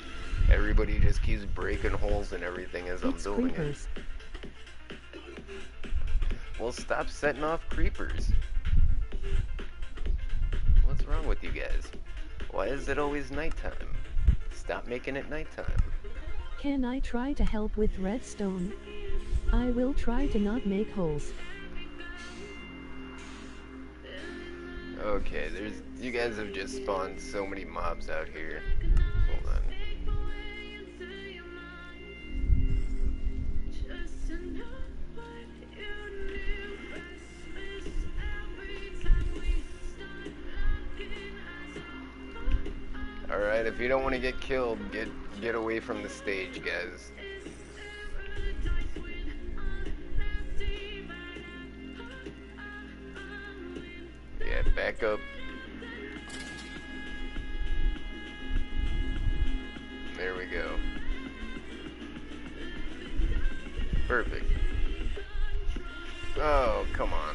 everybody just keeps breaking holes in everything as I'm building it. Well, stop setting off creepers. What's wrong with you guys? Why is it always nighttime? Stop making it nighttime. Can I try to help with redstone? I will try to not make holes. Okay, you guys have just spawned so many mobs out here. Hold on. Alright, if you don't want to get killed, get away from the stage, guys. Yeah, back up. There we go. Perfect. Oh, come on.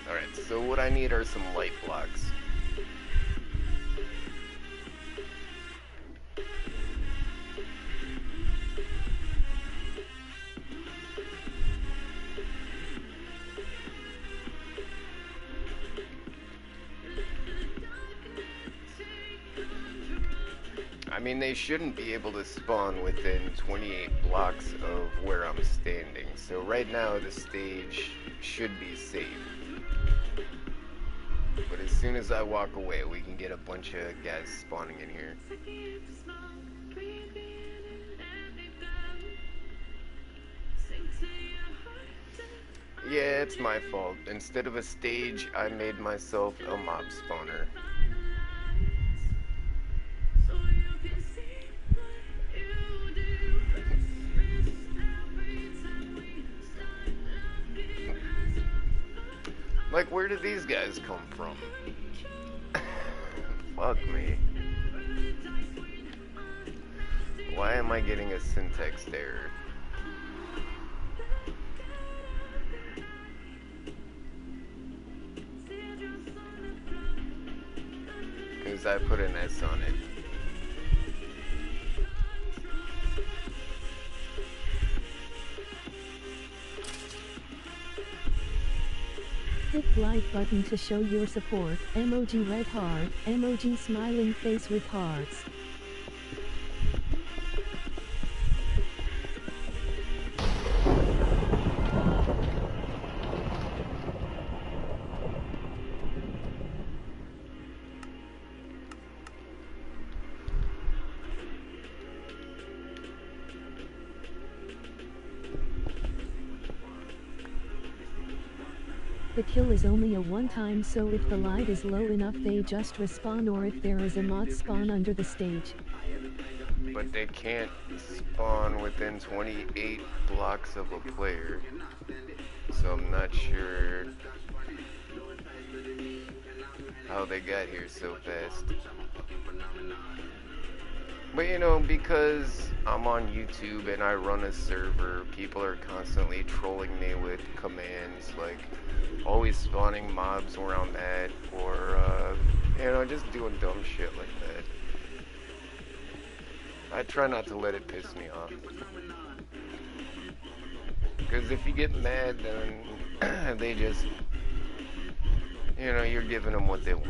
Alright, so what I need are some light blocks. I mean, they shouldn't be able to spawn within 28 blocks of where I'm standing. So right now the stage should be safe. But as soon as I walk away, we can get a bunch of guys spawning in here. Yeah, it's my fault. Instead of a stage, I made myself a mob spawner. Like, where did these guys come from? Fuck me. Why am I getting a syntax error? Because I put an S on it. Hit like button to show your support, emoji red heart, emoji smiling face with hearts. The kill is only a one-time, so if the light is low enough they just respawn, or if there is a mod spawn under the stage. But they can't spawn within 28 blocks of a player. So I'm not sure how they got here so fast. But you know, because I'm on YouTube and I run a server, people are constantly trolling me with commands like always spawning mobs where I'm at, or you know, just doing dumb shit like that. I try not to let it piss me off. Because if you get mad, then they just, you know, you're giving them what they want.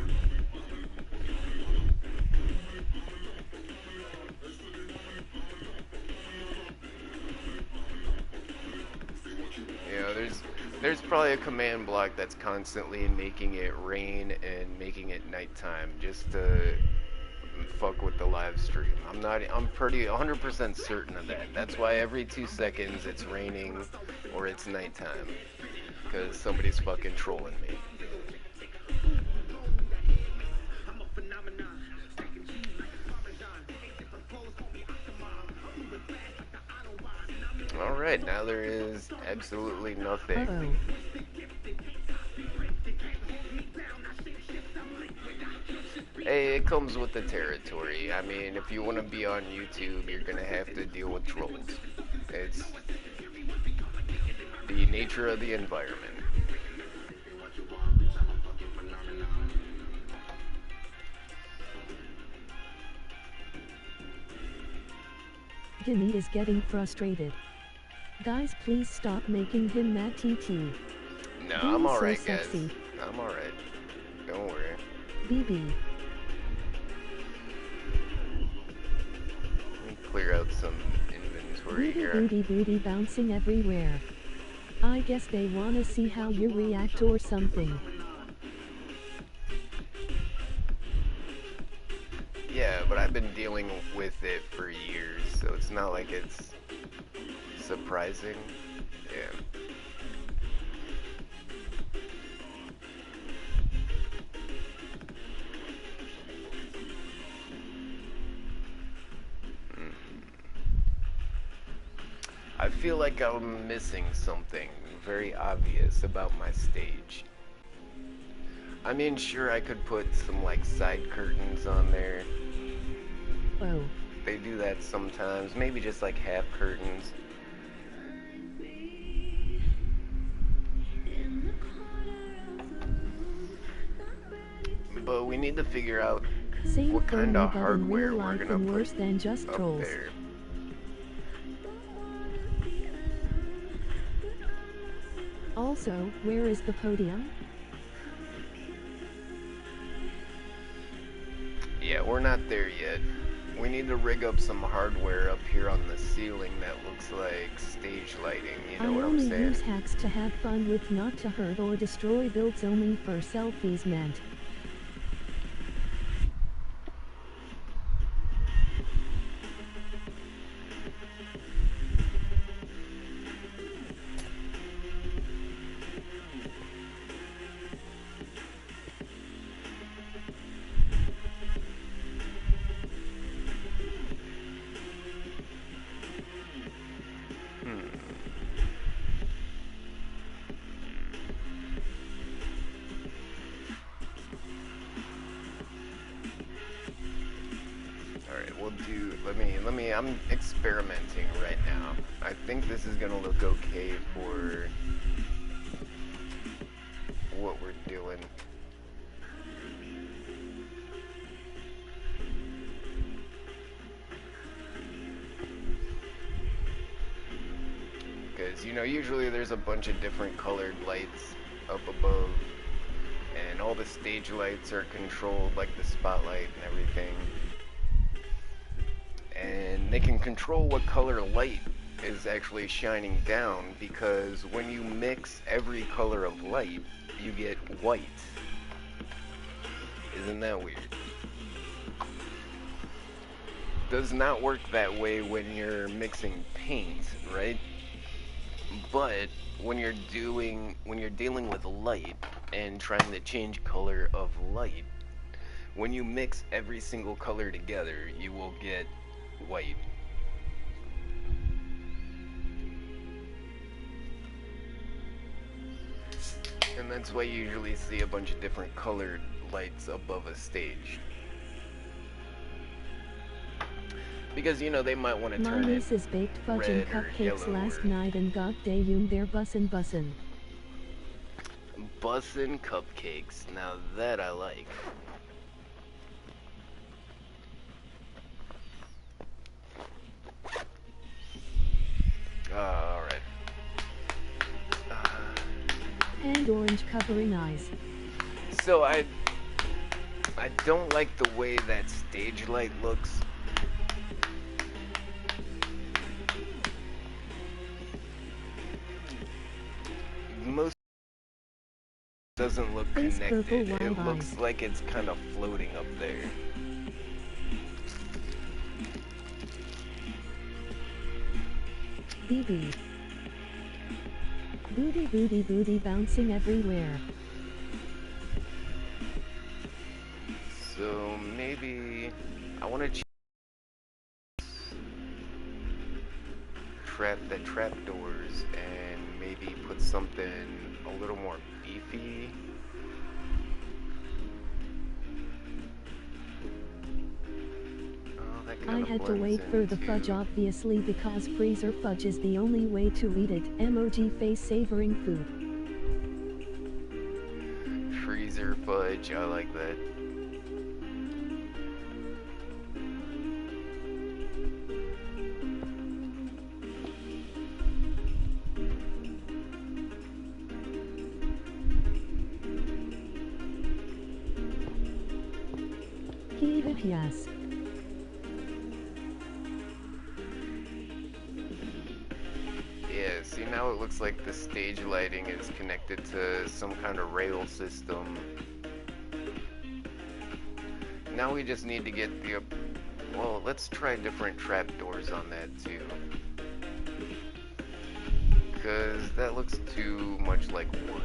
You know, there's probably a command block that's constantly making it rain and making it nighttime just to fuck with the live stream. I'm pretty 100% certain of that. That's why every 2 seconds it's raining or it's nighttime. Because somebody's fucking trolling me. Alright, now there is absolutely nothing. Uh-oh. Hey, it comes with the territory. I mean, if you want to be on YouTube, you're gonna have to deal with trolls. It's the nature of the environment. Gimmie is getting frustrated. Guys, please stop making him mad, TT. No, Being I'm alright, so guys. sexy. I'm alright. Don't worry. BB. Let me clear out some inventory Booty here. booty booty bouncing everywhere. I guess they wanna see how you react or something. Yeah, but I've been dealing with it for years, so it's not like it's surprising. Yeah. I feel like I'm missing something very obvious about my stage. I mean, sure, I could put some like side curtains on there. Oh. They do that sometimes. Maybe just like half curtains. But we need to figure out Same what for kind me, of but in real hardware we're life gonna and put worse than just up trolls. there. Also, where is the podium? Yeah, we're not there yet. We need to rig up some hardware up here on the ceiling that looks like stage lighting, you know I what I'm only saying? use hacks to have fun with, not to hurt or destroy builds only for selfies meant. Alright, we'll do, I'm experimenting right now. I think this is gonna look okay for what we're doing. Because, you know, usually there's a bunch of different colored lights up above, and all the stage lights are controlled, like the spotlight and everything. And they can control what color light is actually shining down, because when you mix every color of light, you get white. Isn't that weird? Does not work that way when you're mixing paint, right? But when you're dealing with light and trying to change color of light, when you mix every single color together, you will get white. And that's why you usually see a bunch of different colored lights above a stage. Because, you know, they might want to My turn it nieces baked fudge and red or cupcakes yellow last or night and got dayum their bussin'. bussin' cupcakes. Now that I like. Alright. And orange covering eyes. So I don't like the way that stage light looks. Most doesn't look Face purple connected. It wild looks eyes. like it's kind of floating up there. BB. Booty booty booty bouncing everywhere. So maybe I want to trap the trapdoors and maybe put something a little more beefy. Oh, that I kinda had to blends wait for the into fudge obviously because freezer fudge is the only way to eat it. Emoji face savoring food. freezer fudge. I like that. Yes. Yeah, see now it looks like the stage lighting is connected to some kind of rail system. Now we just need to get the... Well, let's try different trapdoors on that too. Because that looks too much like wood.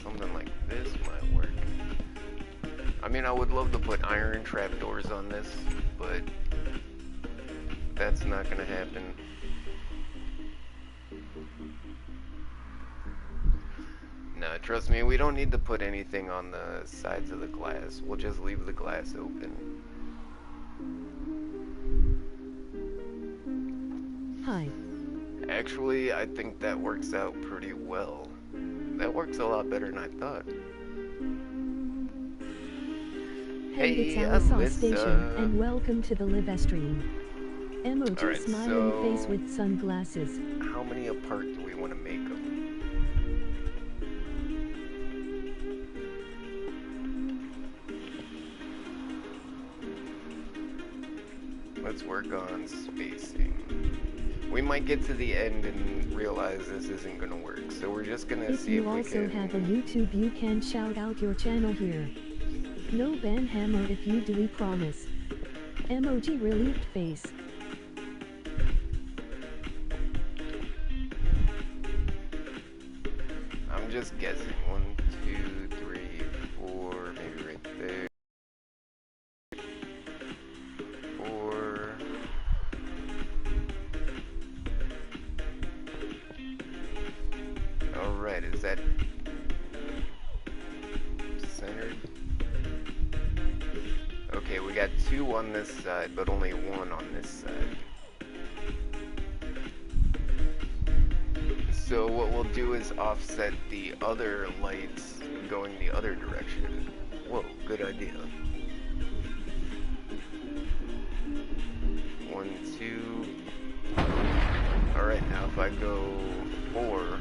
Something like this might work. I mean, I would love to put iron trapdoors on this, but That's not gonna happen. No, trust me, we don't need to put anything on the sides of the glass. We'll just leave the glass open. Hi. Actually, I think that works out pretty well. That works a lot better than I thought. Hey, it's Hey, Alice Station, Alyssa. and welcome to the live stream. Emoji Alright, smiling so face with sunglasses. how many apart do we want to make them? Let's work on spacing. We might get to the end and realize this isn't gonna work, so we're just gonna If see you if we also can. have a YouTube, you can shout out your channel here. No ban hammer if you do, we promise. Emoji relieved face. I'm just guessing. 1, 2, 3, 4, maybe right there. 4. Alright, is that centered? Okay, we got 2 on this side, but only 1 on this side. So what we'll do is offset the other lights going the other direction. Whoa, good idea. 1, 2. Alright, now if I go 4.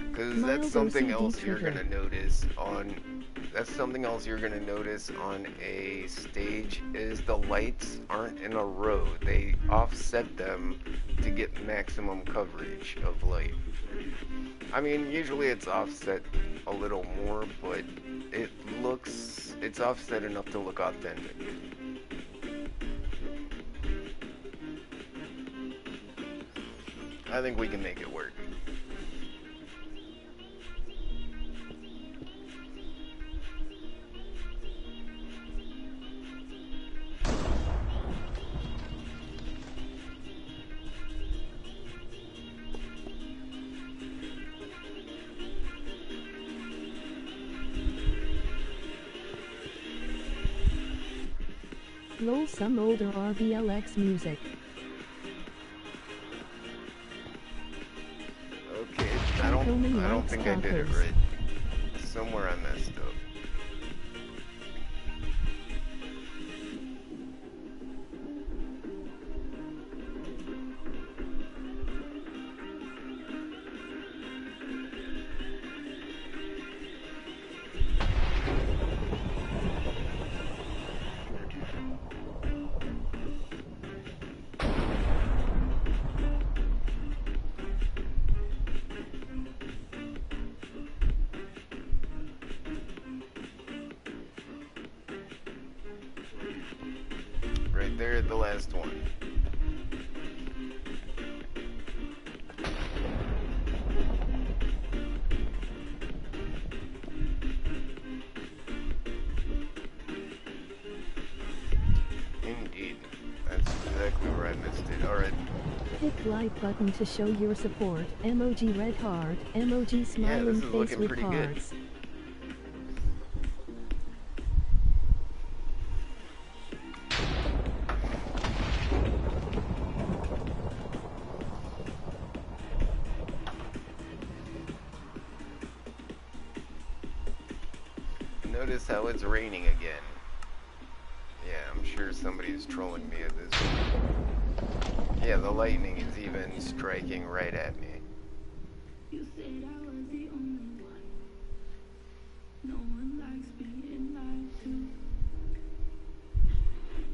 Because that's something else you're gonna notice on. That's something else you're gonna notice on a stage is the lights aren't in a row. They offset them to get maximum coverage of light. I mean, usually it's offset a little more, but it's offset enough to look authentic. I think we can make it work. Roll some older RBLX music. Okay, I don't think I did it right. Somewhere I messed up. Right there at the last one. Indeed. That's exactly where I missed it. Alright. Hit like button to show your support. Emoji red heart. Emoji smiling face with hearts. Notice how it's raining again. Yeah, I'm sure somebody's trolling me at this point. Yeah, the lightning is even striking right at me. You said I was the only one. No one likes being lied to.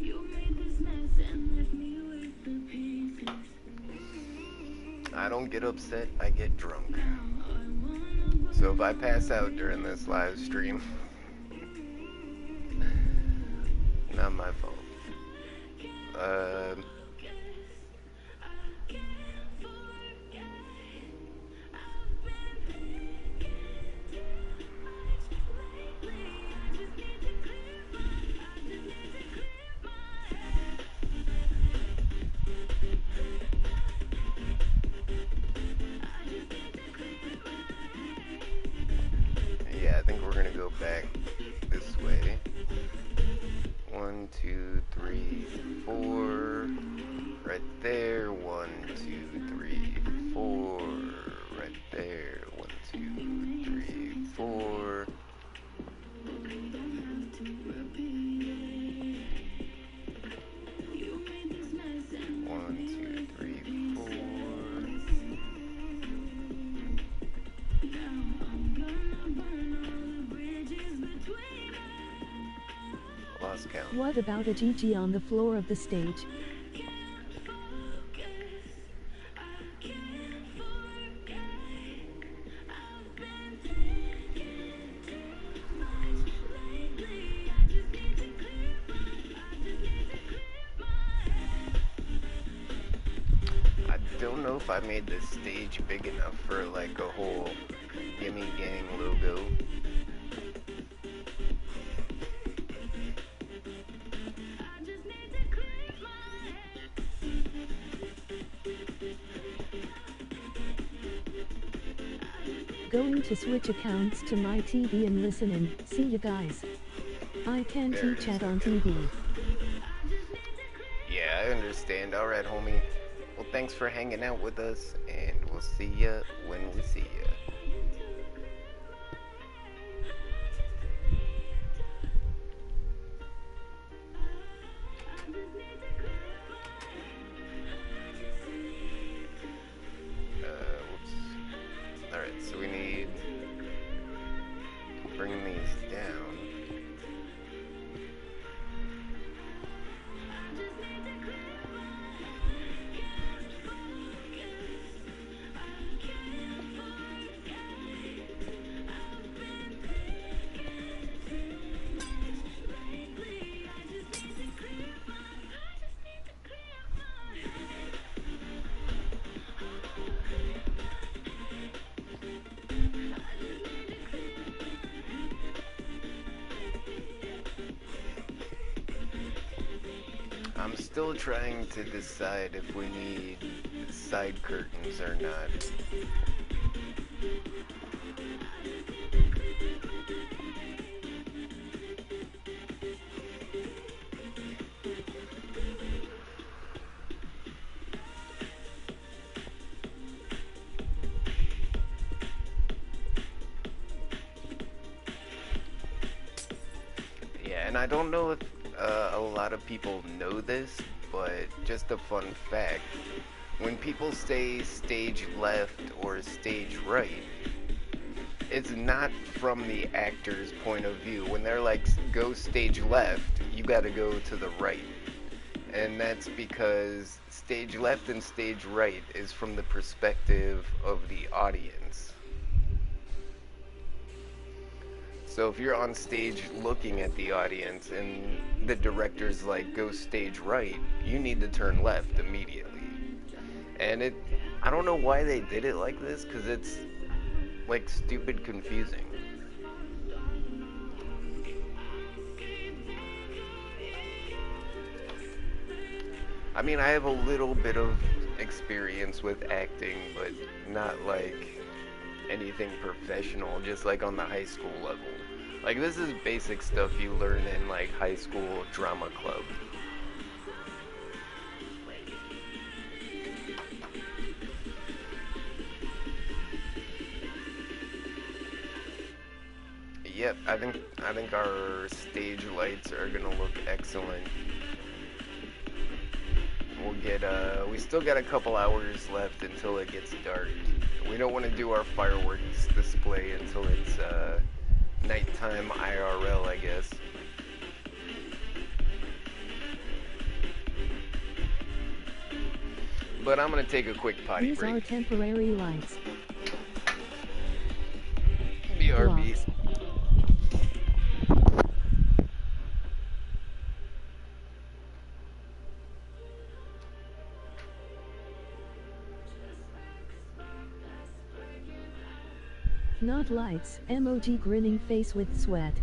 You made this mess and left me with the pieces. I don't get upset, I get drunk. So if I pass out during this live stream, not my fault. think we're gonna go back this way. 1, 2, 3, 4. Right there. 1, 2, 3, 4. Right there. 1, 2, 3, 4. 1, 2, 3, 4. Lost count. What about a GG on the floor of the stage? I don't know if I made this stage big enough for like a whole Gimmie Gang logo. Going to switch accounts to my TV and listen in. See you guys. I can't There it chat is. on TV. Yeah, I understand. Alright, homie. Well, thanks for hanging out with us, and we'll see ya when we see ya. Whoops. Alright, so we need... bring these down. I'm still trying to decide if we need side curtains or not. Yeah, and I don't know if a lot of people know this, but just a fun fact. When people say stage left or stage right, it's not from the actor's point of view. When they're like, go stage left, you gotta go to the right. And that's because stage left and stage right is from the perspective of the audience. So if you're on stage looking at the audience and the director's like, go stage right, you need to turn left immediately. And I don't know why they did it like this, because it's like stupid confusing. I mean, I have a little bit of experience with acting, but not like anything professional, just like on the high school level. Like, this is basic stuff you learn in like high school drama club. Yep, I think our stage lights are gonna look excellent. We'll get we still got a couple hours left until it gets dark. We don't want to do our fireworks display until it's nighttime IRL, I guess. But I'm gonna take a quick potty These break. are temporary lights. BRB. Blocks. Not lights. Emoji grinning face with sweat.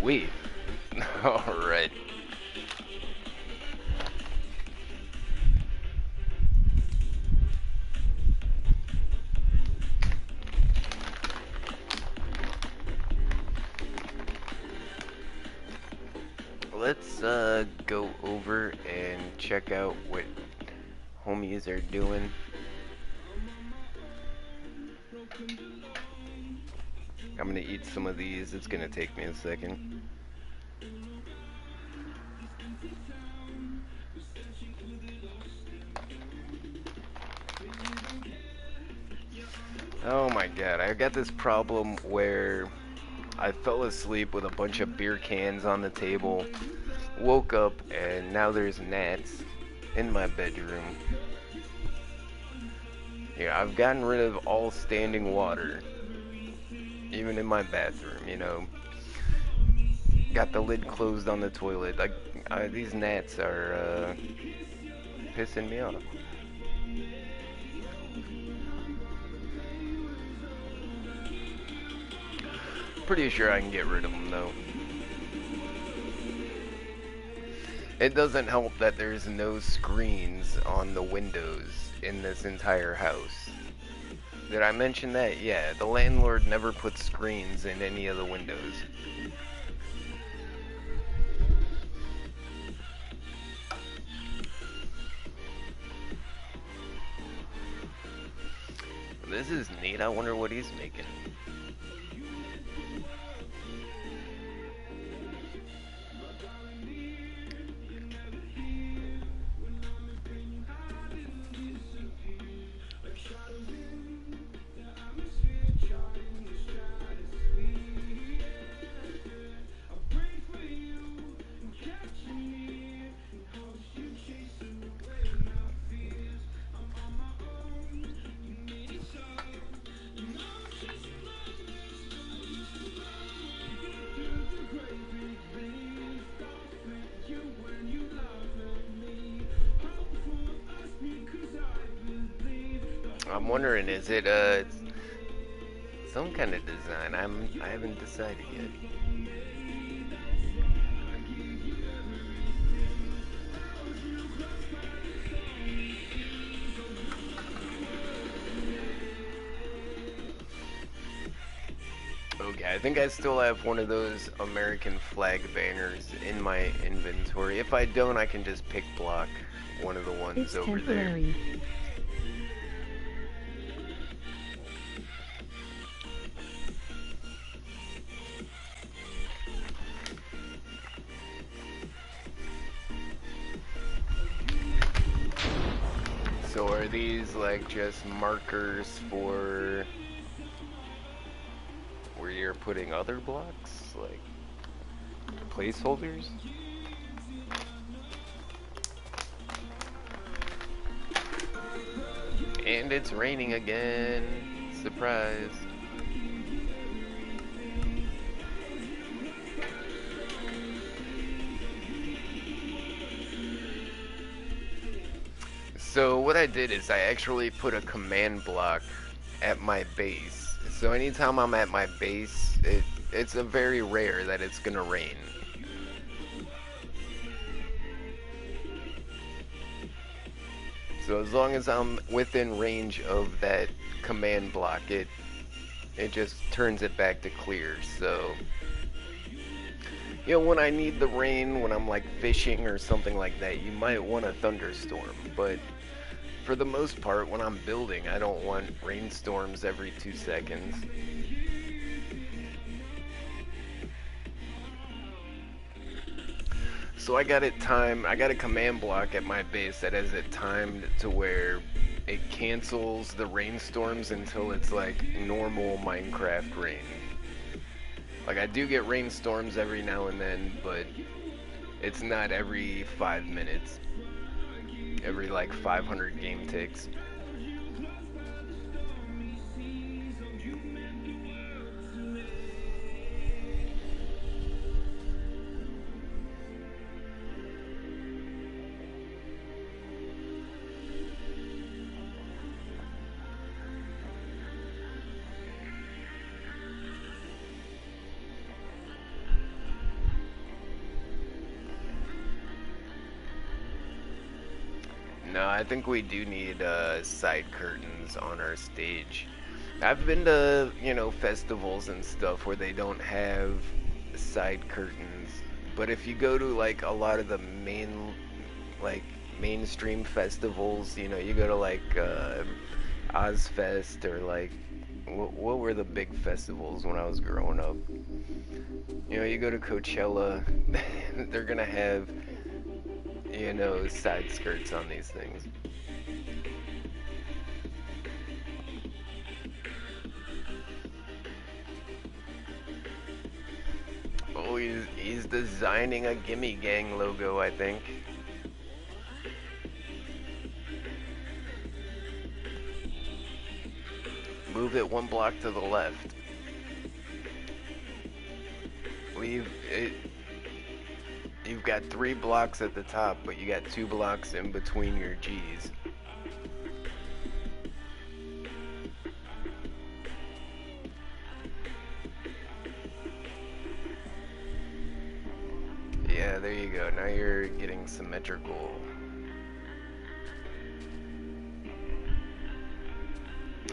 Sweet. Alright. Let's go over and check out what homies are doing. I'm gonna eat some of these. It's gonna take me a second. Oh my god, I got this problem where I fell asleep with a bunch of beer cans on the table, woke up, and now there's gnats in my bedroom. Yeah, I've gotten rid of all standing water, even in my bathroom, you know. Got the lid closed on the toilet. These gnats are pissing me off. Pretty sure I can get rid of them though. It doesn't help that there's no screens on the windows in this entire house. Did I mention that? Yeah, the landlord never put screens in any of the windows. This is neat. I wonder what he's making. I'm wondering, is it some kind of design? I haven't decided yet. Okay, I think I still have one of those American flag banners in my inventory. If I don't, I can just pick block one of the ones It's over temporary. there. So are these like just markers for where you're putting other blocks? Like placeholders? And it's raining again. Surprise. So what I did is I actually put a command block at my base. So anytime I'm at my base, it's a very rare that it's gonna rain. So as long as I'm within range of that command block, it just turns it back to clear. So, you know, when I need the rain, when I'm like fishing or something like that, you might want a thunderstorm. But for the most part, when I'm building, I don't want rainstorms every 2 seconds. So I got a command block at my base that has it timed to where it cancels the rainstorms until it's like normal Minecraft rain. Like I do get rainstorms every now and then, but it's not every 5 minutes. Every like 500 game ticks. No, I think we do need side curtains on our stage. I've been to, festivals and stuff where they don't have side curtains. But if you go to like a lot of the like mainstream festivals, you go to like Ozfest or like what were the big festivals when I was growing up? You go to Coachella, they're gonna have, side skirts on these things. Oh, he's designing a Gimmie Gang logo, I think. Move it one block to the left. You've got 3 blocks at the top, but you got 2 blocks in between your G's. Yeah, there you go. Now you're getting symmetrical.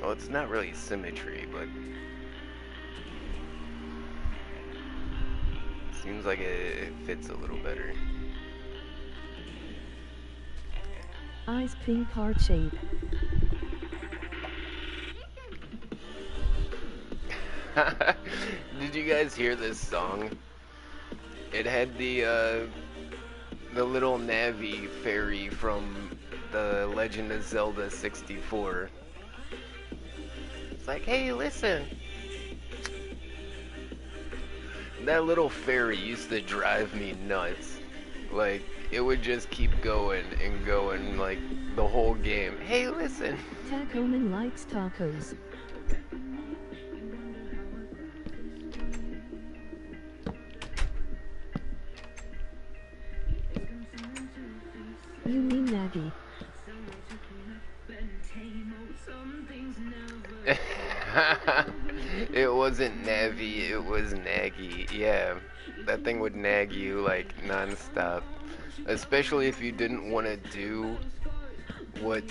Well, it's not really symmetry, but seems like it fits a little better. Eyes pink heart shape. Did you guys hear this song? It had the little Navi fairy from the Legend of Zelda 64. It's like, hey, listen. That little fairy used to drive me nuts. Like, it would just keep going and going, like, the whole game. Hey, listen. Tacoman likes tacos. You mean Naggy? It wasn't Navi, it was Naggy. Yeah, that thing would nag you like non-stop. Especially if you didn't want to do what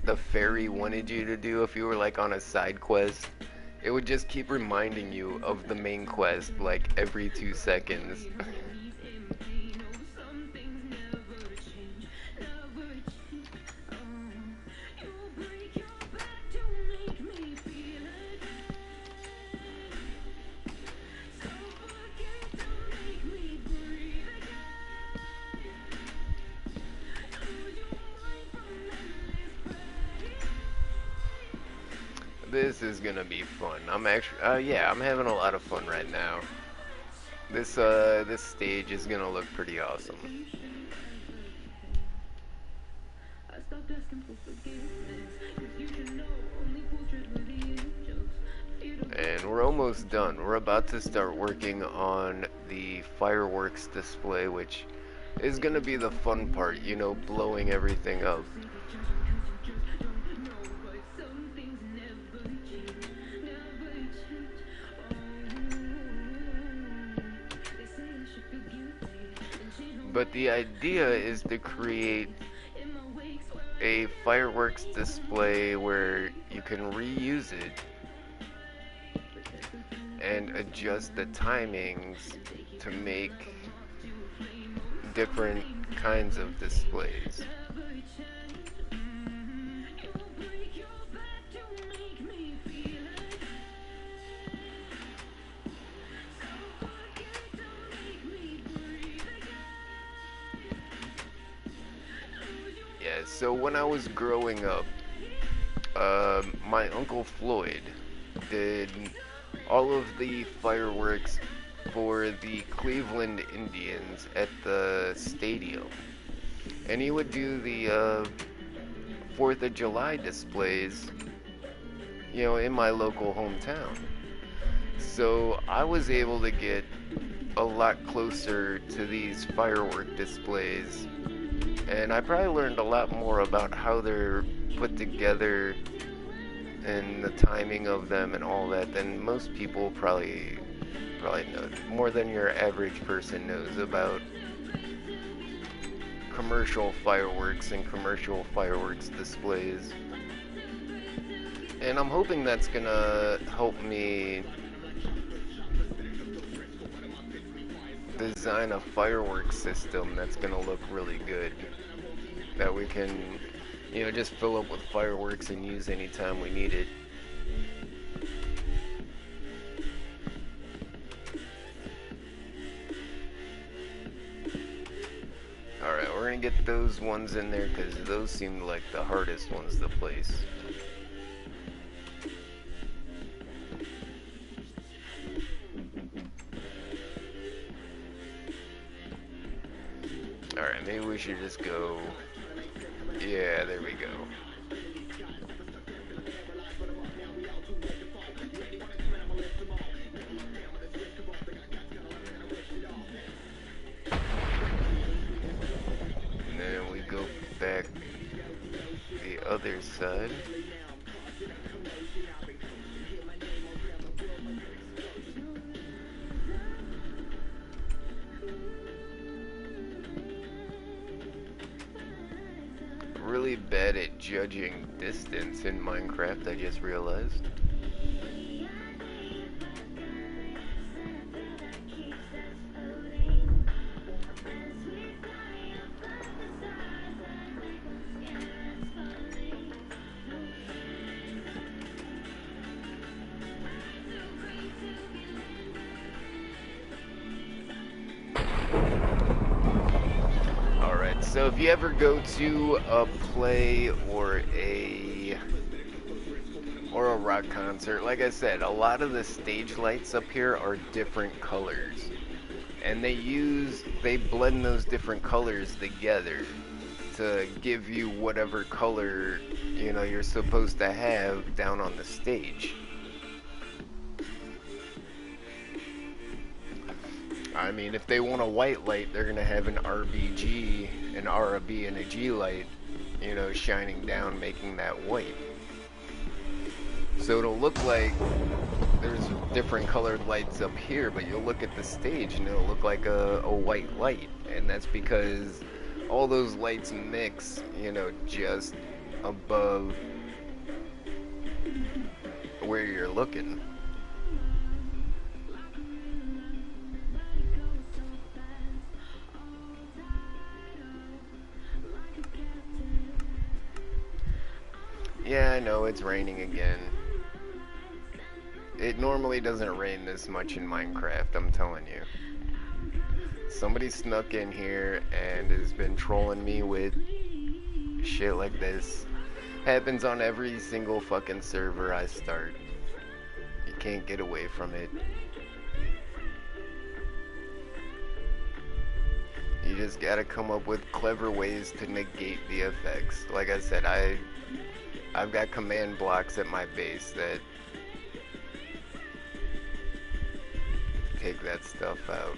the fairy wanted you to do if you were like on a side quest. It would just keep reminding you of the main quest like every 2 seconds. This is gonna be fun. I'm actually, yeah, I'm having a lot of fun right now. This stage is gonna look pretty awesome. And we're almost done. We're about to start working on the fireworks display, which is gonna be the fun part, blowing everything up. But the idea is to create a fireworks display where you can reuse it and adjust the timings to make different kinds of displays. Yeah, so when I was growing up, my Uncle Floyd did all of the fireworks for the Cleveland Indians at the stadium. And he would do the 4th of July displays, in my local hometown. So I was able to get a lot closer to these firework displays. And I probably learned a lot more about how they're put together and the timing of them and all that than most people probably know. More than your average person knows about commercial fireworks and commercial fireworks displays. And I'm hoping that's gonna help me design a fireworks system that's gonna look really good. That we can, you know, just fill up with fireworks and use anytime we need it. Alright, we're gonna get those ones in there because those seem like the hardest ones to place. Alright, maybe we should just go... Yeah, there we go. And then we go back the other side. Really bad at judging distance in Minecraft, I just realized. So if you ever go to a play or a rock concert, like I said, a lot of the stage lights up here are different colors. And they blend those different colors together to give you whatever color, you know, you're supposed to have down on the stage. I mean, if they want a white light, they're gonna have an RBG, an RB, and a G light, you know, shining down, making that white. So it'll look like there's different colored lights up here, but you'll look at the stage and it'll look like a white light. And that's because all those lights mix, you know, just above where you're looking. Yeah, I know, it's raining again. It normally doesn't rain this much in Minecraft, I'm telling you. Somebody snuck in here and has been trolling me with shit like this. Happens on every single fucking server I start. You can't get away from it. You just gotta come up with clever ways to negate the effects. Like I said, I've got command blocks at my base that take that stuff out.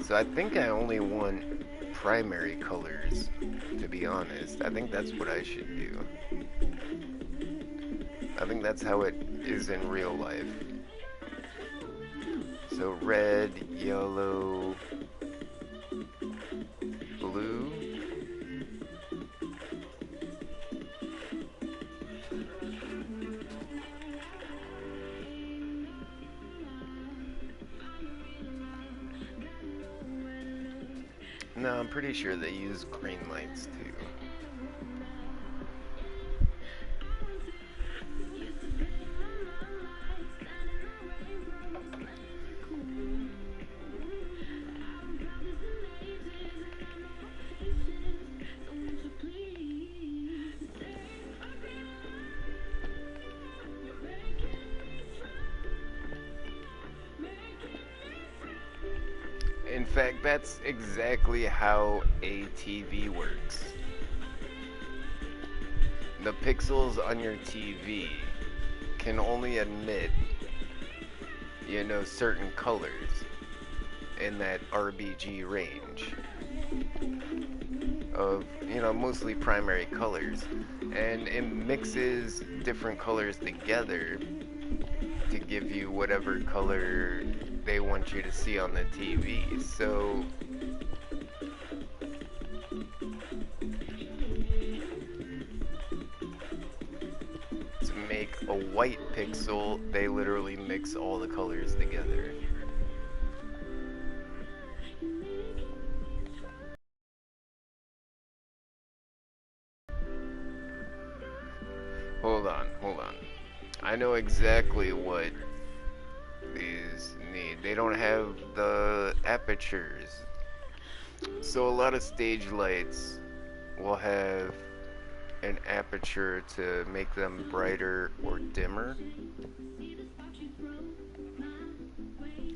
So I think I only want primary colors, to be honest. I think that's what I should do. I think that's how it is in real life. So red, yellow, blue. No, I'm pretty sure they use green lights too. In fact, that's exactly how a TV works. The pixels on your TV can only emit, you know, certain colors in that RBG range of, you know, mostly primary colors. And it mixes different colors together to give you whatever color they want you to see on the TV. So white pixel, they literally mix all the colors together. Hold on, hold on. I know exactly what these need. They don't have the apertures. So a lot of stage lights will have an aperture to make them brighter or dimmer.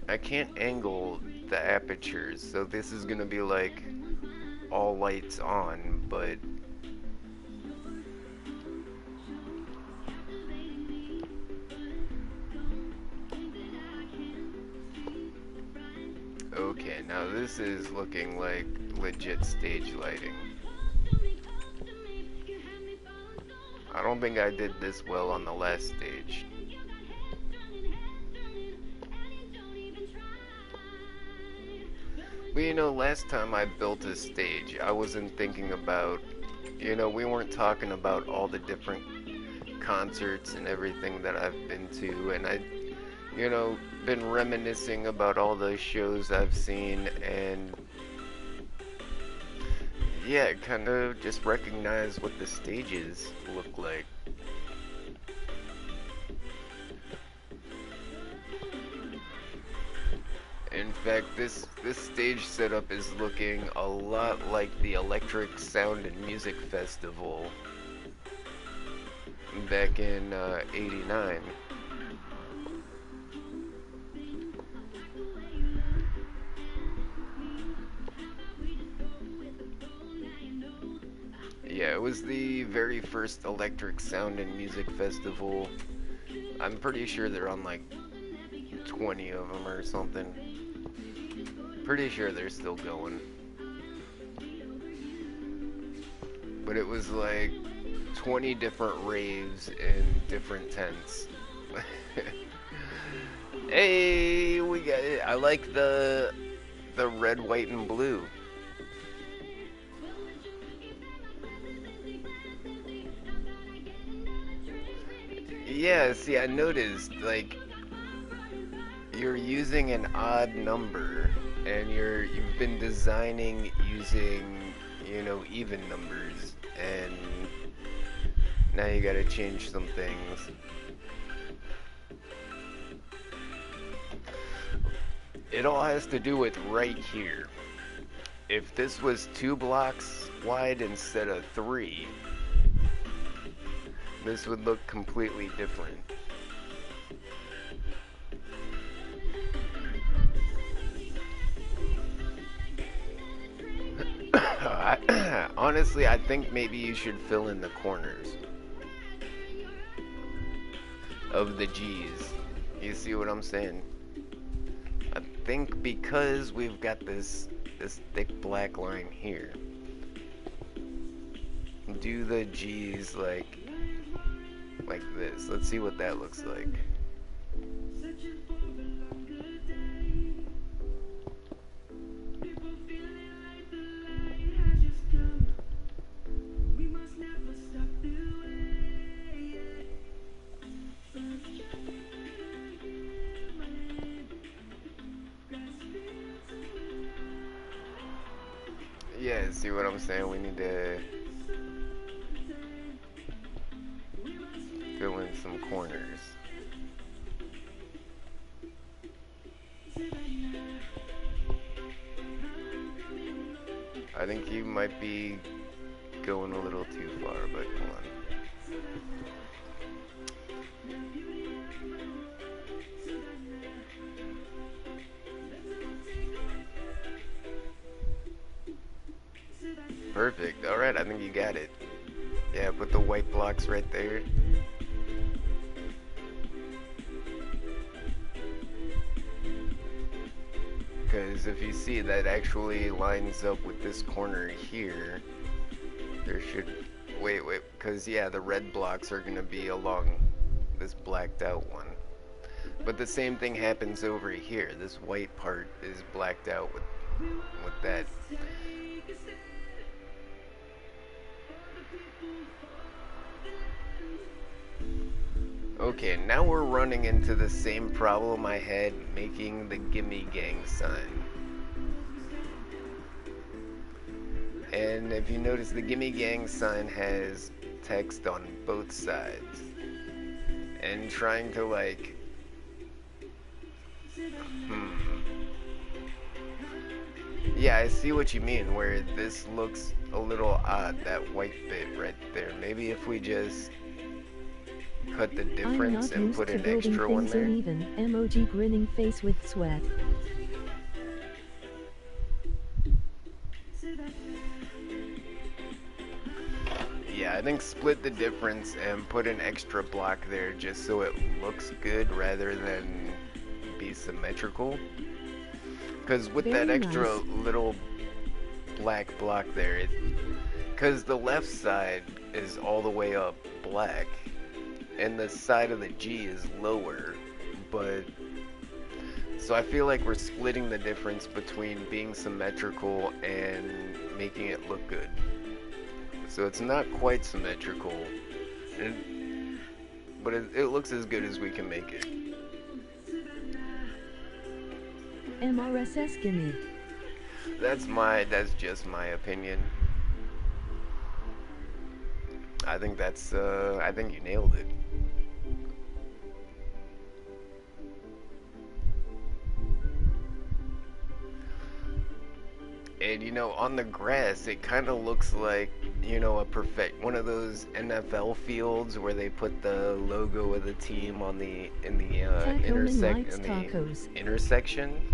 I can't angle the apertures, so this is gonna be like all lights on, but okay, now this is looking like legit stage lighting. I don't think I did this well on the last stage. But you know, last time I built a stage, I wasn't thinking about, you know, we weren't talking about all the different concerts and everything that I've been to, and I, you know, been reminiscing about all the shows I've seen, and yeah, kind of just recognize what the stages look like. In fact, this stage setup is looking a lot like the Electric Sound and Music Festival back in '89. Yeah, it was the very first Electric Sound and Music Festival. I'm pretty sure they're on like 20 of them or something. Pretty sure they're still going. But it was like 20 different raves in different tents. Hey, we got it. I like the red, white, and blue. Yeah, see, I noticed, like, you're using an odd number, and you've been designing using, you know, even numbers, and now you gotta change some things. It all has to do with right here. If this was 2 blocks wide instead of 3, this would look completely different. Honestly, I think maybe you should fill in the corners of the G's. You see what I'm saying? I think because we've got this thick black line here, do the G's like this. Let's see what that looks like. Yeah, see what I'm saying? We need to fill in some corners. I think you might be going a little too far, but come on. Perfect. Alright, I think you got it. Yeah, put the white blocks right there. Because if you see, that actually lines up with this corner here. There should... Wait, because yeah, the red blocks are going to be along this blacked out one. But the same thing happens over here. This white part is blacked out with that. Okay, now we're running into the same problem I had making the Gimmie Gang sign. And if you notice, the Gimmie Gang sign has text on both sides. And trying to like, yeah, I see what you mean, where this looks a little odd, that white bit right there. Maybe if we just cut the I'm difference not and used put to an building extra one things there. uneven. Emoji grinning face with sweat. Yeah, I think split the difference and put an extra block there just so it looks good rather than be symmetrical. Because with Very that extra nice. little black block there, because the left side is all the way up black and the side of the G is lower, but so I feel like we're splitting the difference between being symmetrical and making it look good. So it's not quite symmetrical, but it looks as good as we can make it. MRSS gimme. That's just my opinion. I think I think you nailed it. And you know, on the grass, it kind of looks like, you know, one of those NFL fields where they put the logo of the team on the intersection.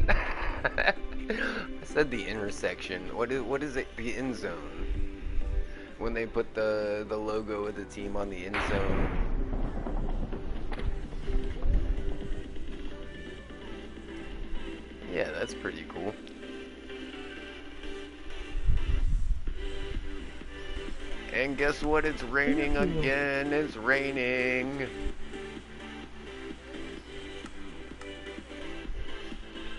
I said the intersection. What is it? The end zone. When they put the logo of the team on the end zone. Yeah, that's pretty cool. And guess what? It's raining again. It's raining.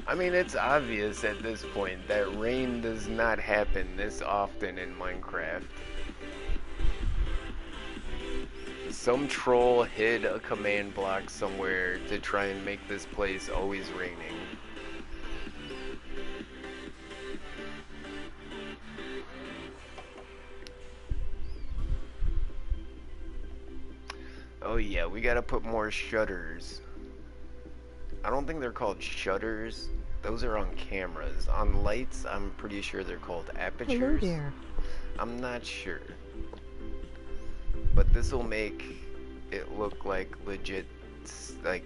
I mean, it's obvious at this point that rain does not happen this often in Minecraft. Some troll hid a command block somewhere to try and make this place always raining. Oh yeah, we gotta put more shutters. I don't think they're called shutters. Those are on cameras. On lights, I'm pretty sure they're called apertures. Hello there. I'm not sure. But this will make it look like legit, like,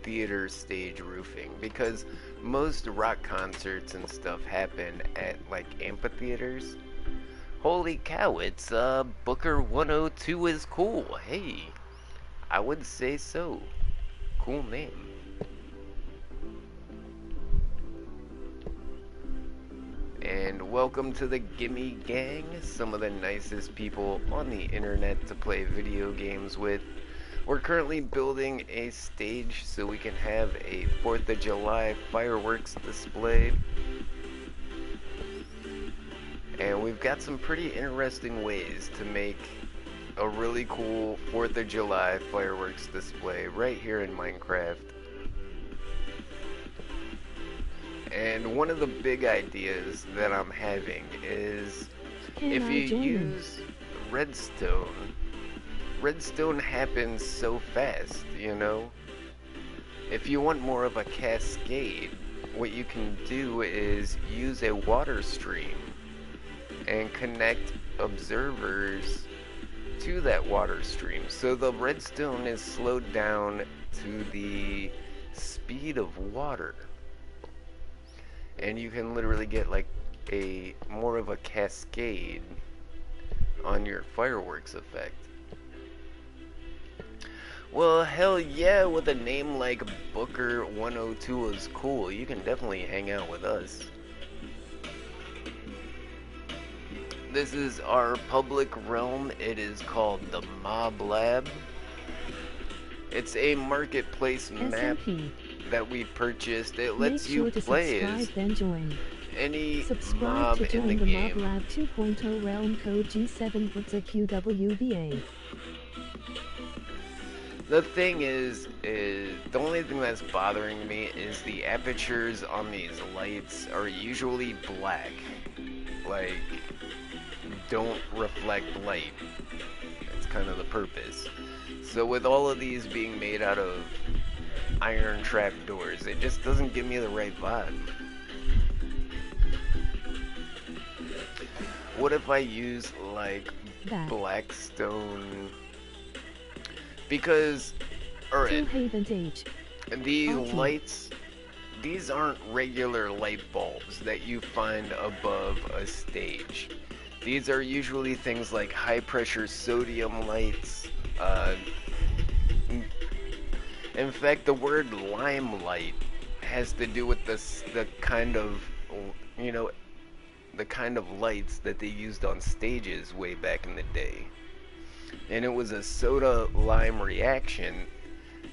theater stage roofing. Because most rock concerts and stuff happen at, like, amphitheaters. Holy cow, it's, Booker 102 is cool. Hey, I would say so. Cool name. And welcome to the Gimmie Gang, some of the nicest people on the internet to play video games with. We're currently building a stage so we can have a 4th of July fireworks display. And we've got some pretty interesting ways to make a really cool 4th of July fireworks display right here in Minecraft. And one of the big ideas that I'm having is if you use redstone, redstone happens so fast, you know? If you want more of a cascade, what you can do is use a water stream and connect observers to that water stream. So the redstone is slowed down to the speed of water. And you can literally get like more of a cascade on your fireworks effect. Well, hell yeah, with a name like Booker 102 is cool. You can definitely hang out with us. This is our public realm. It is called the Mob Lab. It's a marketplace map that we purchased. It lets you play as any mob in the game. Subscribe to join the Mob Lab 2.0 realm code G7 QWBA. The thing is the only thing that's bothering me is the apertures on these lights are usually black. Like, don't reflect light. That's kind of the purpose. So with all of these being made out of iron trap doors, it just doesn't give me the right vibe. What if I use like Back. blackstone? Because, alright, Haven't age. these Ultra. lights, these aren't regular light bulbs that you find above a stage. These are usually things like high pressure sodium lights. In fact, the word limelight has to do with the kind of, you know, the kind of lights that they used on stages way back in the day. And it was a soda lime reaction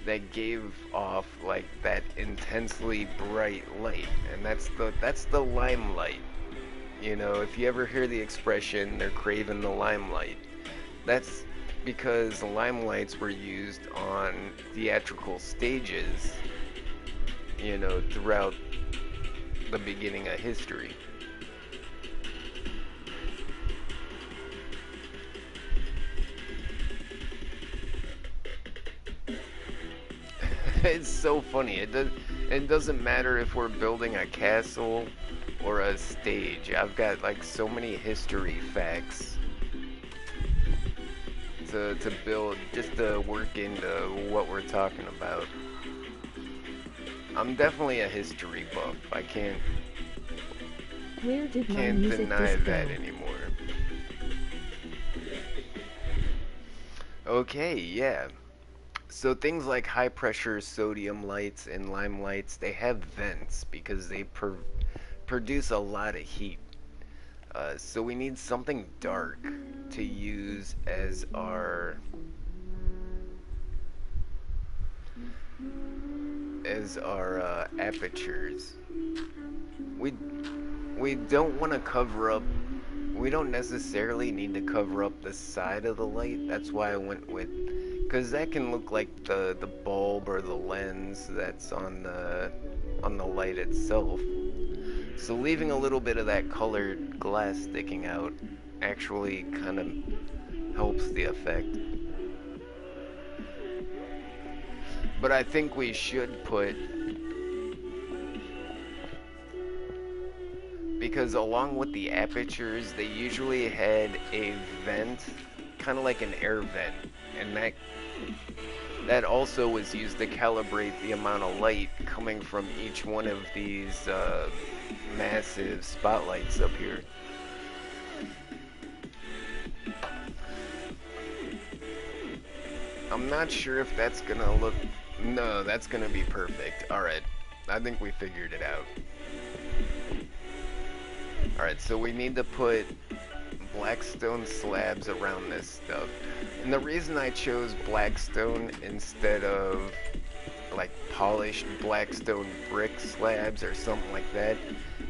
that gave off like that intensely bright light, and that's the limelight. You know, if you ever hear the expression "they're craving the limelight," that's because the limelights were used on theatrical stages, you know, throughout the beginning of history. It's so funny. It doesn't matter if we're building a castle or a stage. I've got like so many history facts to build just to work into what we're talking about. I'm definitely a history buff. I Where did my can't music deny disc that go? anymore. Okay, yeah. So things like high pressure sodium lights and lime lights, they have vents because they produce a lot of heat. So we need something dark to use as our apertures. We we don't want to cover up. We don't necessarily need to cover up the side of the light. That's why I went with, because that can look like the bulb or the lens that's on the light itself. So leaving a little bit of that colored glass sticking out actually kind of helps the effect. But I think we should put, because along with the apertures, they usually had a vent, kind of like an air vent, and that also was used to calibrate the amount of light coming from each one of these massive spotlights up here. I'm not sure if that's gonna look... No, that's gonna be perfect. Alright, I think we figured it out. Alright, so we need to put blackstone slabs around this stuff. And the reason I chose blackstone instead of like polished blackstone brick slabs or something like that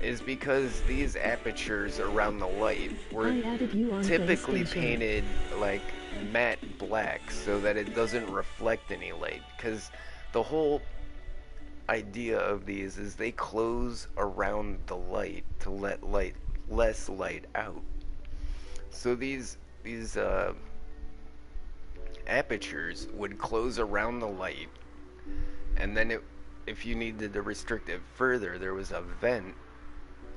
is because these apertures around the light were typically painted like matte black so that it doesn't reflect any light, because the whole idea of these is they close around the light to let less light out. So these apertures would close around the light, and then if you needed to restrict it further, there was a vent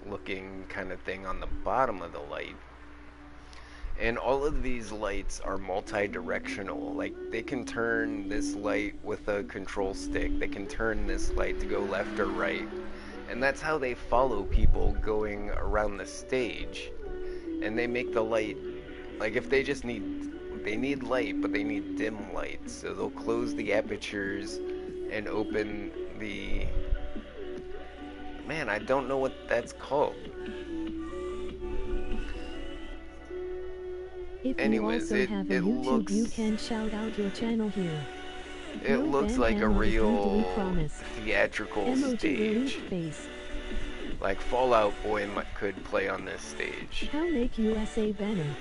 looking kind of thing on the bottom of the light. And all of these lights are multi-directional. Like, they can turn this light with a control stick. They can turn this light to go left or right. And that's how they follow people going around the stage. And they make the light, like, if they just they need light, but they need dim light. So they'll close the apertures and open the... Man, I don't know what that's called. If Anyways, you also have a YouTube, looks... you can shout out your channel here. It No looks like a bandana real promise. theatrical Emoji stage. face. Like Fallout Boy could play on this stage. How make USA banner?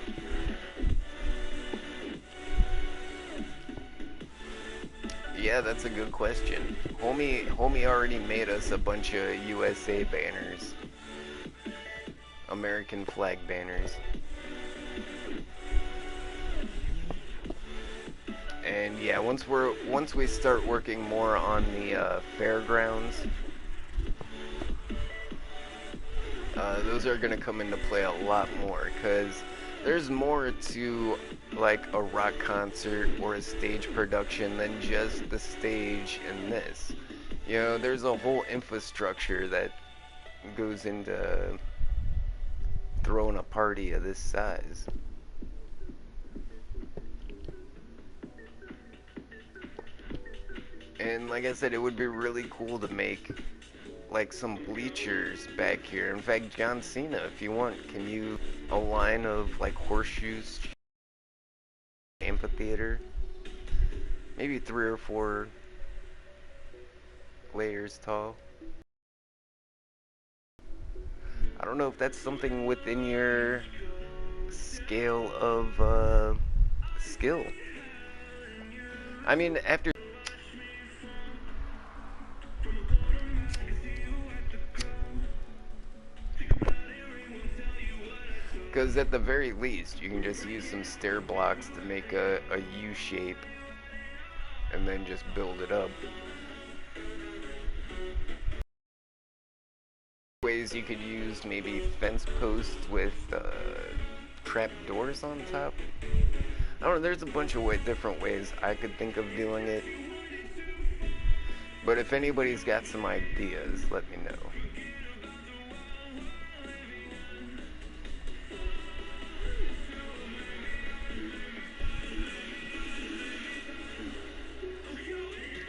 Yeah, that's a good question. Homie already made us a bunch of USA banners. American flag banners. And yeah, once we start working more on the fairgrounds, those are gonna come into play a lot more, because there's more to like a rock concert or a stage production than just the stage and this. You know, there's a whole infrastructure that goes into throwing a party of this size. And like I said, it would be really cool to make like some bleachers back here. In fact, John Cena, if you want, can you a line of like horseshoes, amphitheater, maybe 3 or 4 layers tall. I don't know if that's something within your scale of skill. I mean, after, because at the very least, you can just use some stair blocks to make a U shape and then just build it up. Ways you could use maybe fence posts with trap doors on top. I don't know, there's a bunch of different ways I could think of doing it. But if anybody's got some ideas, let me know.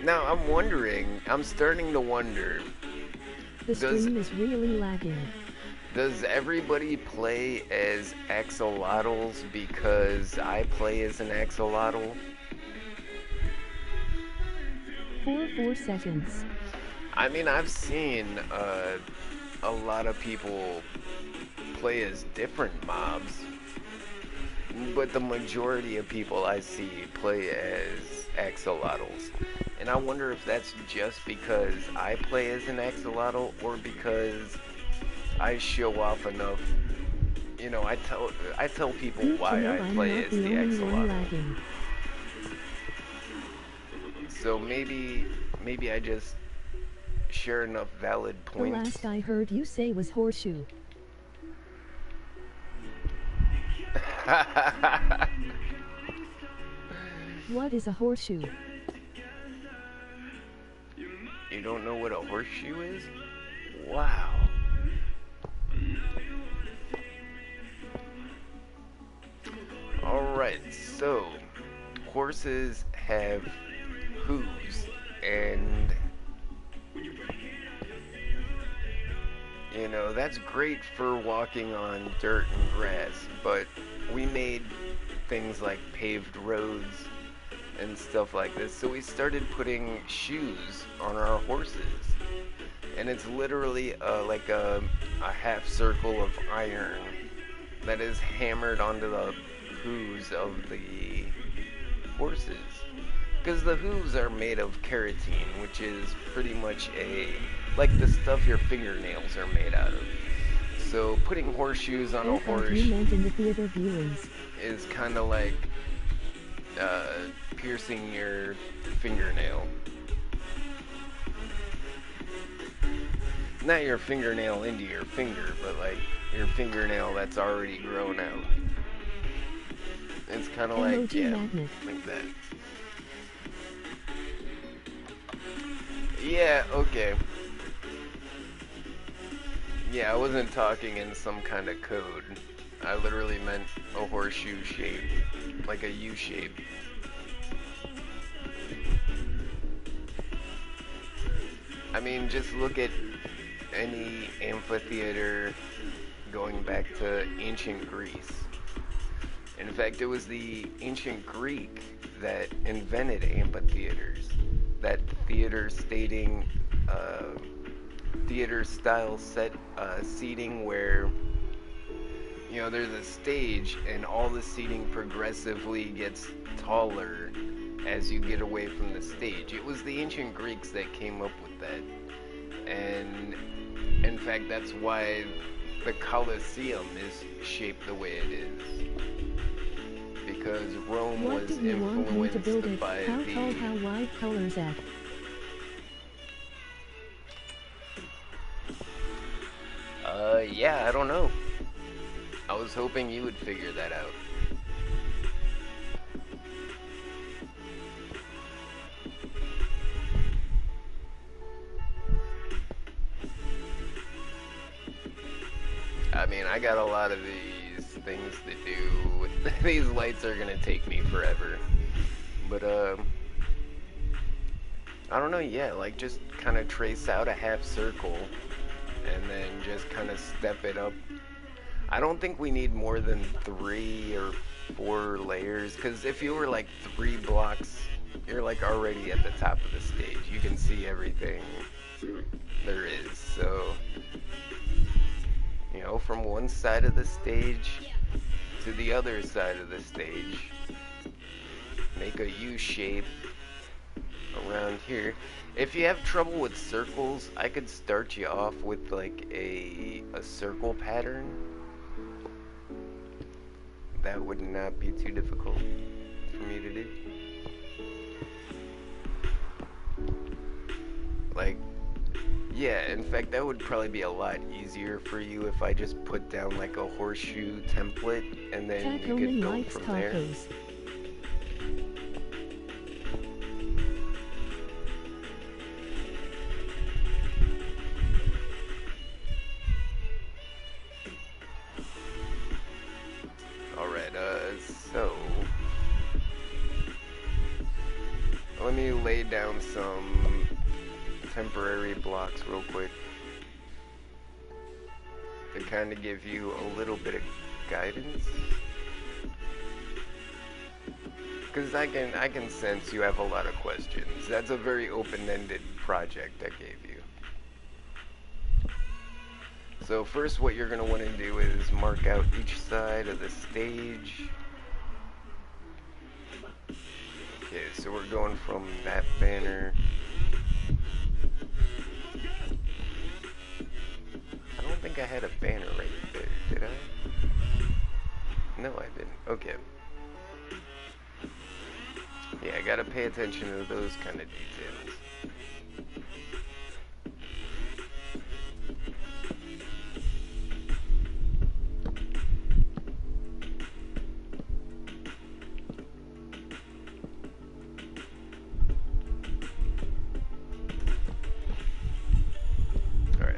Now, I'm starting to wonder, The stream is really lagging. does everybody play as axolotls because I play as an axolotl? 4 seconds. I mean, I've seen a lot of people play as different mobs, but the majority of people I see play as axolotls. And I wonder if that's just because I play as an axolotl or because I show off enough. You know, I tell people why I play as the axolotl. So maybe I just share enough valid The points. last I heard you say was horseshoe. What is a horseshoe? You don't know what a horseshoe is? Wow. Alright, so horses have hooves, and you know, that's great for walking on dirt and grass, but we made things like paved roads and stuff like this, so we started putting shoes on our horses. And it's literally like a half circle of iron that is hammered onto the hooves of the horses. Because the hooves are made of keratin, which is pretty much like the stuff your fingernails are made out of. So putting horseshoes on a horse you meant in the theater viewings. is kind of like piercing your fingernail. Not your fingernail into your finger, but like your fingernail that's already grown out. It's kind of like, yeah, magnet. like that. Yeah, okay. Yeah, I wasn't talking in some kind of code. I literally meant a horseshoe shape, like a U shape. I mean, just look at any amphitheater going back to ancient Greece. In fact, it was the ancient Greek that invented amphitheaters. That theater style set seating where, you know, there's a stage and all the seating progressively gets taller as you get away from the stage. It was the ancient Greeks that came up with that. And in fact, that's why the Colosseum is shaped the way it is. Because Rome What was do you want me to build influenced it? by How the... tall, how wide, colors at? Yeah, I don't know. I was hoping you would figure that out. I mean, I got a lot of these things to do. These lights are gonna take me forever. But, I don't know, yeah, like just kind of trace out a half circle and then just kind of step it up. I don't think we need more than 3 or 4 layers, because if you were like 3 blocks, you're like already at the top of the stage. You can see everything there is. So, you know, from one side of the stage to the other side of the stage, make a U shape around here. If you have trouble with circles, I could start you off with like a circle pattern. That would not be too difficult for me to do. Like, yeah, in fact, that would probably be a lot easier for you if I just put down like a horseshoe template and then you could build likes from there. tacos. Alright, so let me lay down some temporary blocks real quick to kind of give you a little bit of guidance, because I can sense you have a lot of questions. That's a very open-ended project I gave you. So first, what you're going to want to do is mark out each side of the stage. Okay, so we're going from that banner. I don't think I had a banner right there, did I? No, I didn't. Okay. Yeah, I gotta pay attention to those kind of details.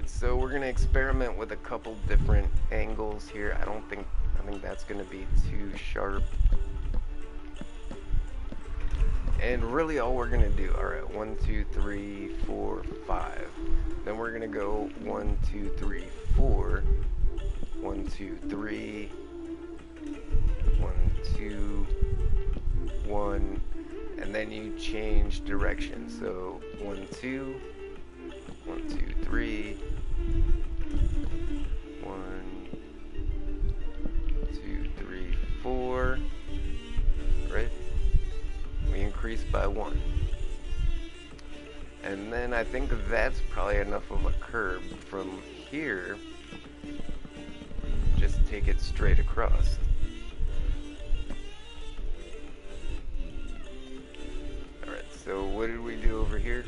So we're gonna experiment with a couple different angles here. I think that's gonna be too sharp. And really all we're gonna do, alright, 1, 2, 3, 4, 5. Then we're gonna go 1, 2, 3, 4. 1, 2, 3. 1, 2, 1. And then you change direction. So 1, 2. 1, 2, 3. 1, 2, 3, 4. Right? We increase by 1. And then I think that's probably enough of a curve. From here, just take it straight across. Alright, so what did we do over here?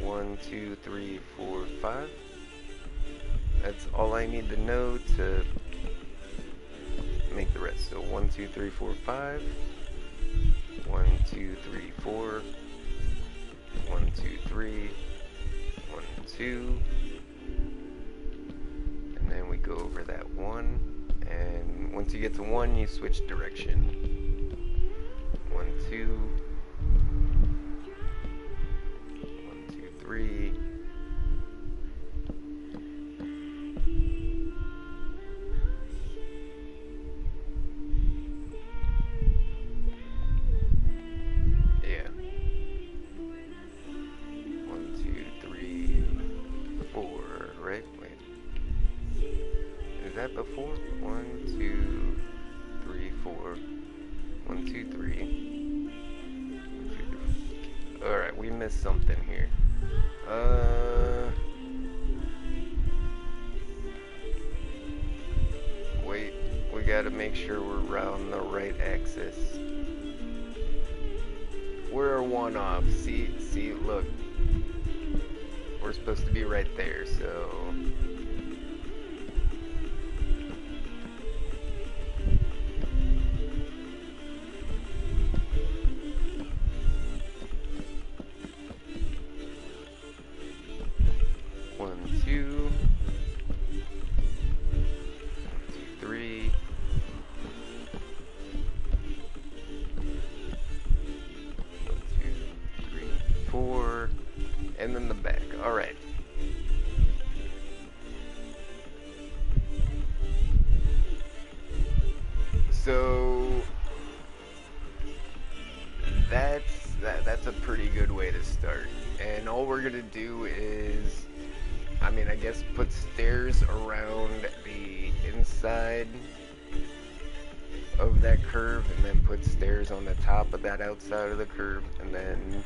1, 2, 3, 4, 5. That's all I need to know to make the rest. So 1, 2, 3, 4, 5. 1, 2, 3, 4. 1, 2, 3. 1, 2. And then we go over that 1. And once you get to 1, you switch direction. 1, 2. 1, 2, 3. Yeah. 1, 2, 3, 4, right? Wait. Is that before? 1, 2, 3, 4. 1, 2, 3. 1, 2, 3, missed something here. Wait, we gotta make sure we're on the right axis. We're one off. See, look. We're supposed to be right there, so... One, two, 3. One, two, 3, 4, and then the back. All right. So that's a pretty good way to start. And all we're gonna do is, I mean, I guess put stairs around the inside of that curve, and then put stairs on the top of that outside of the curve, and then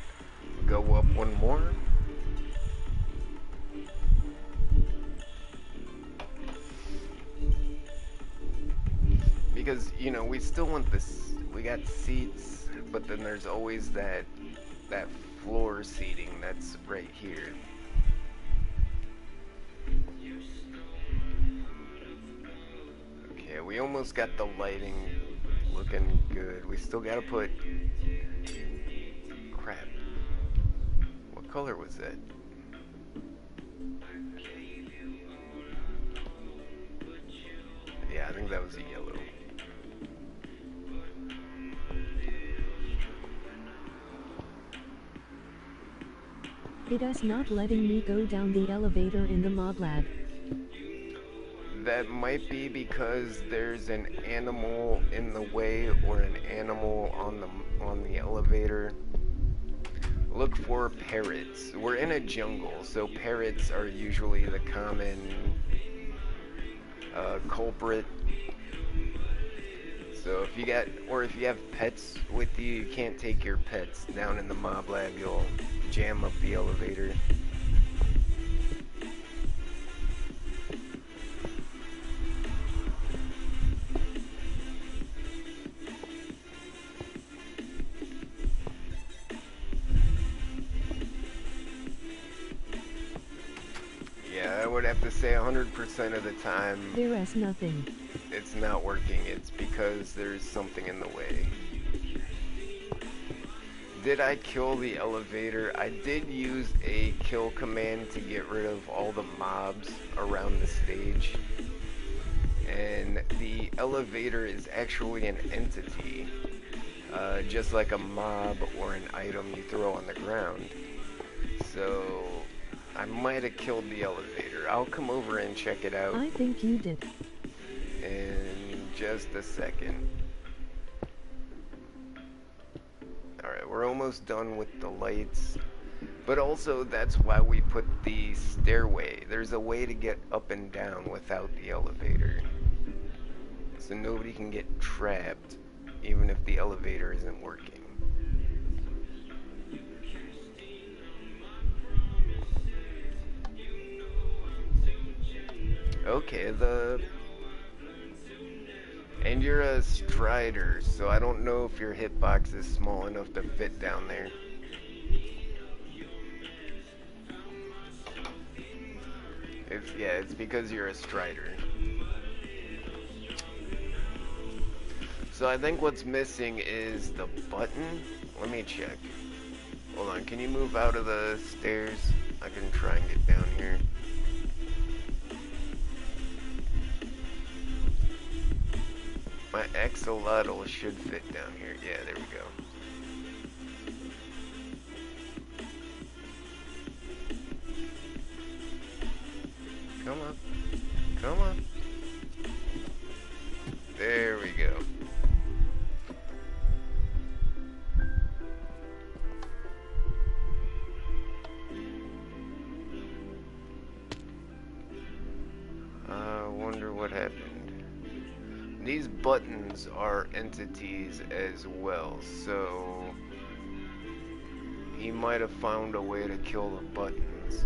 go up one more. Because, you know, we still want this, we got seats, but then there's always that floor seating that's right here. Okay, we almost got the lighting looking good. We still gotta put... Crap. What color was that? Yeah, I think that was a yellow. It is not letting me go down the elevator in the mod lab. That might be because there's an animal in the way or an animal on the elevator. Look for parrots. We're in a jungle, so parrots are usually the common culprit. So if you have pets with you, you can't take your pets down in the mob lab. You'll jam up the elevator. Yeah, I would have to say 100% of the time There is nothing. it's not working. It's because there's something in the way. Did I kill the elevator? I did use a kill command to get rid of all the mobs around the stage. And the elevator is actually an entity, just like a mob or an item you throw on the ground. So I might have killed the elevator. I'll come over and check it out I think you did. in just a second. Alright, we're almost done with the lights. But also, that's why we put the stairway. There's a way to get up and down without the elevator. So nobody can get trapped, even if the elevator isn't working. Okay, and you're a strider, so I don't know if your hitbox is small enough to fit down there. It's because you're a strider. So I think what's missing is the button. Let me check. Hold on, can you move out of the stairs? I can try and get down here. My axolotl should fit down here. Yeah, there we go. Come on. Come on. There we go. I wonder what happened. These buttons are entities as well, so he might have found a way to kill the buttons.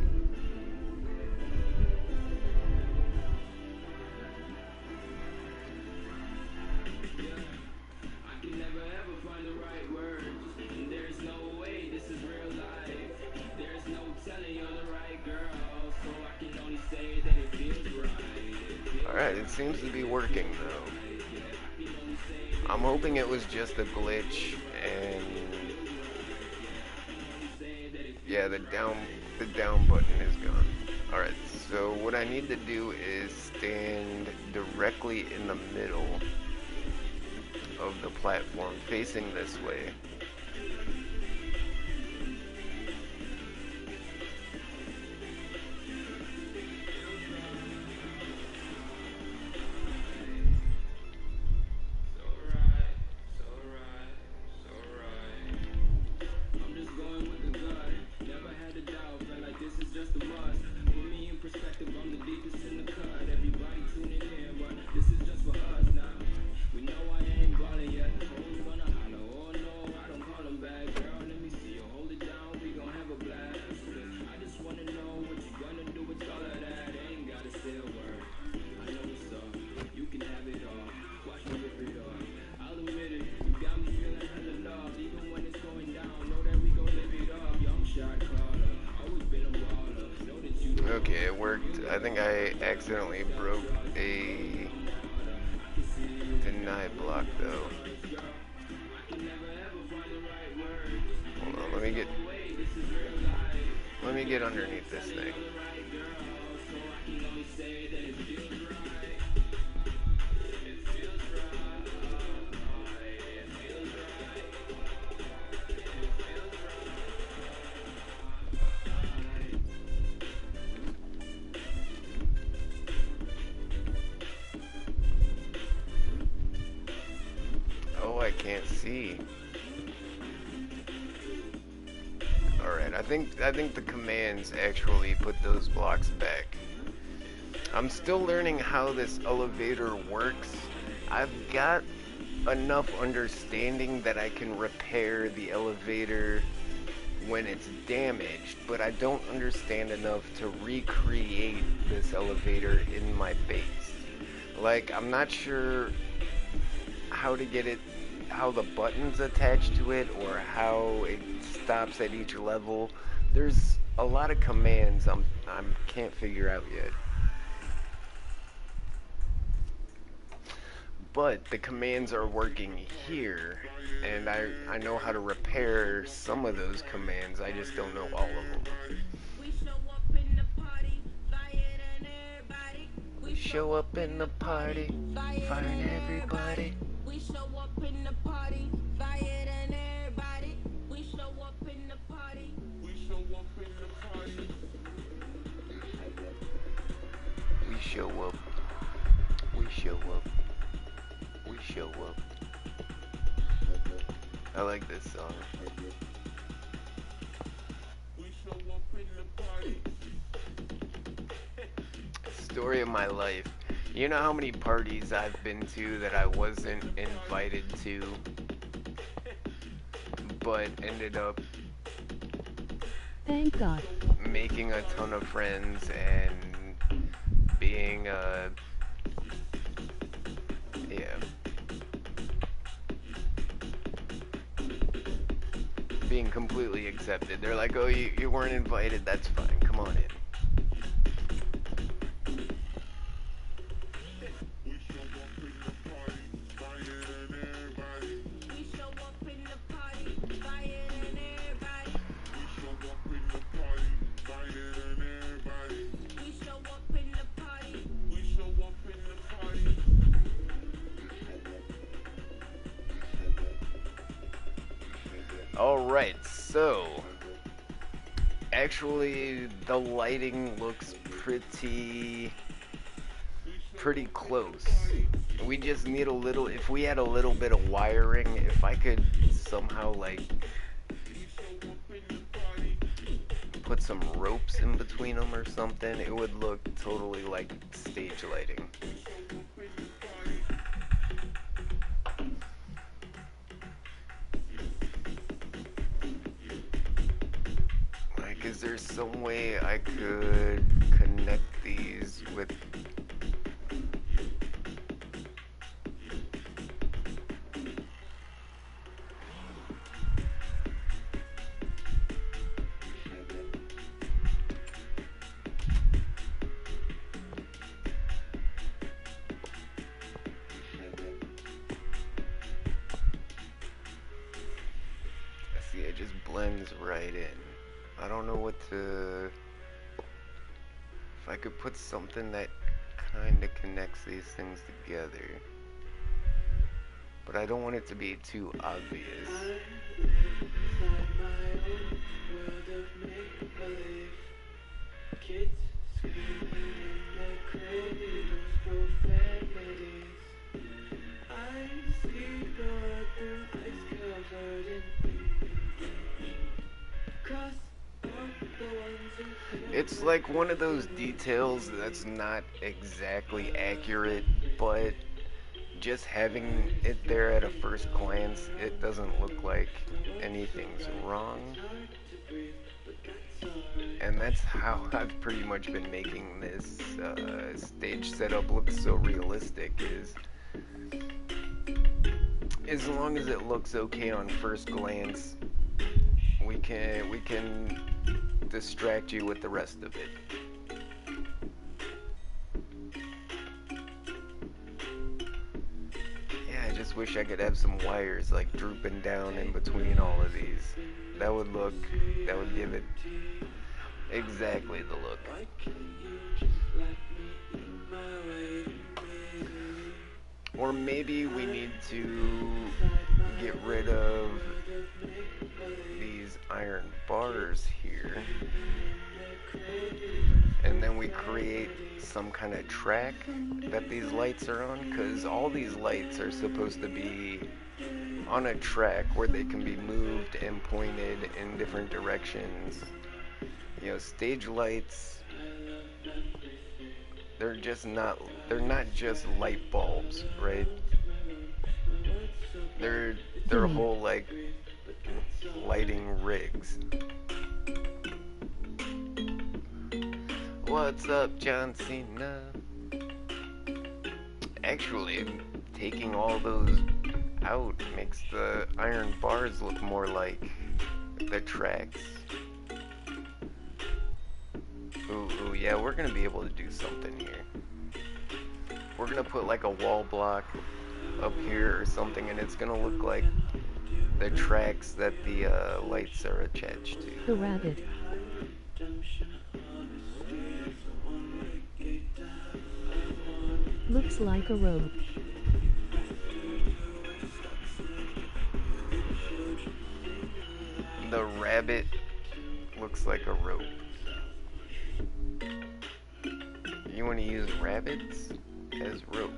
Alright, it seems to be working though. I'm hoping it was just a glitch and yeah, the down button is gone. Alright, so what I need to do is stand directly in the middle of the platform, facing this way. Okay, it worked. I think I accidentally broke a deny block though. Hold on, let me get underneath this thing. Oh, I can't see. Alright, I think the commands actually put those blocks back. I'm still learning how this elevator works. I've got enough understanding that I can repair the elevator when it's damaged, but I don't understand enough to recreate this elevator in my base. Like, I'm not sure how to get it, how the buttons attach to it, or how it stops at each level. There's a lot of commands I can't figure out yet. But the commands are working here, and I know how to repair some of those commands. I just don't know all of them. We show up in the party, firing everybody. We show up in the party, firing everybody. We show up in the party, firing everybody. We show up in the party. We show up in the party. We show up. We show up. We show up. I like this song. We show up in the party. Story of my life. You know how many parties I've been to that I wasn't invited to, but ended up, thank God, making a ton of friends and being being completely accepted. They're like, oh, you weren't invited, that's fine, come on in. Alright, so actually the lighting looks pretty close. We just need a little, if we had a little bit of wiring, if I could somehow like put some ropes in between them or something, it would look totally like stage lighting. there some way I could connect these with... See, it just blends right in. I don't know what to... If I could put something that kind of connects these things together. But I don't want it to be too obvious. It's like one of those details that's not exactly accurate, but just having it there at a first glance, it doesn't look like anything's wrong. And that's how I've pretty much been making this stage setup look so realistic, is as long as it looks okay on first glance, we can distract you with the rest of it. Yeah, I just wish I could have some wires like drooping down in between all of these. That would give it exactly the look. Or maybe we need to get rid of these iron bars here, and then we create some kind of track that these lights are on, because all these lights are supposed to be on a track where they can be moved and pointed in different directions. You know, stage lights, they're not just light bulbs, right? They're whole like lighting rigs. What's up, John Cena? Actually, taking all those out makes the iron bars look more like the tracks. Ooh, yeah, we're gonna be able to do something here. We're gonna put like a wall block up here or something, and it's gonna look like the tracks that the lights are attached to. The rabbit. Looks like a rope. The rabbit looks like a rope. You want to use rabbits as rope?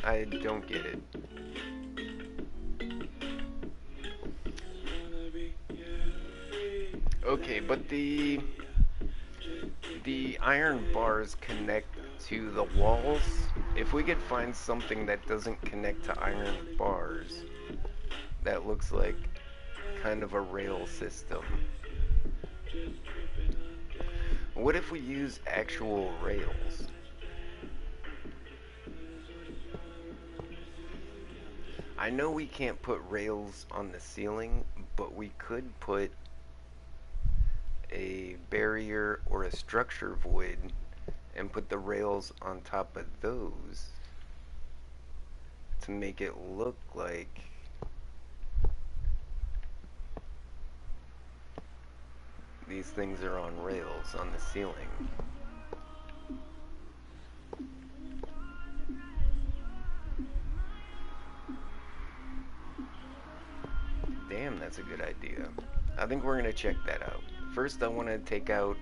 I don't get it. Okay, but the iron bars connect to the walls. If we could find something that doesn't connect to iron bars, that looks like kind of a rail system. What if we use actual rails? I know we can't put rails on the ceiling, but we could put a barrier or a structure void and put the rails on top of those to make it look like these things are on rails on the ceiling. Damn, that's a good idea. I think we're gonna check that out. First, I want to take out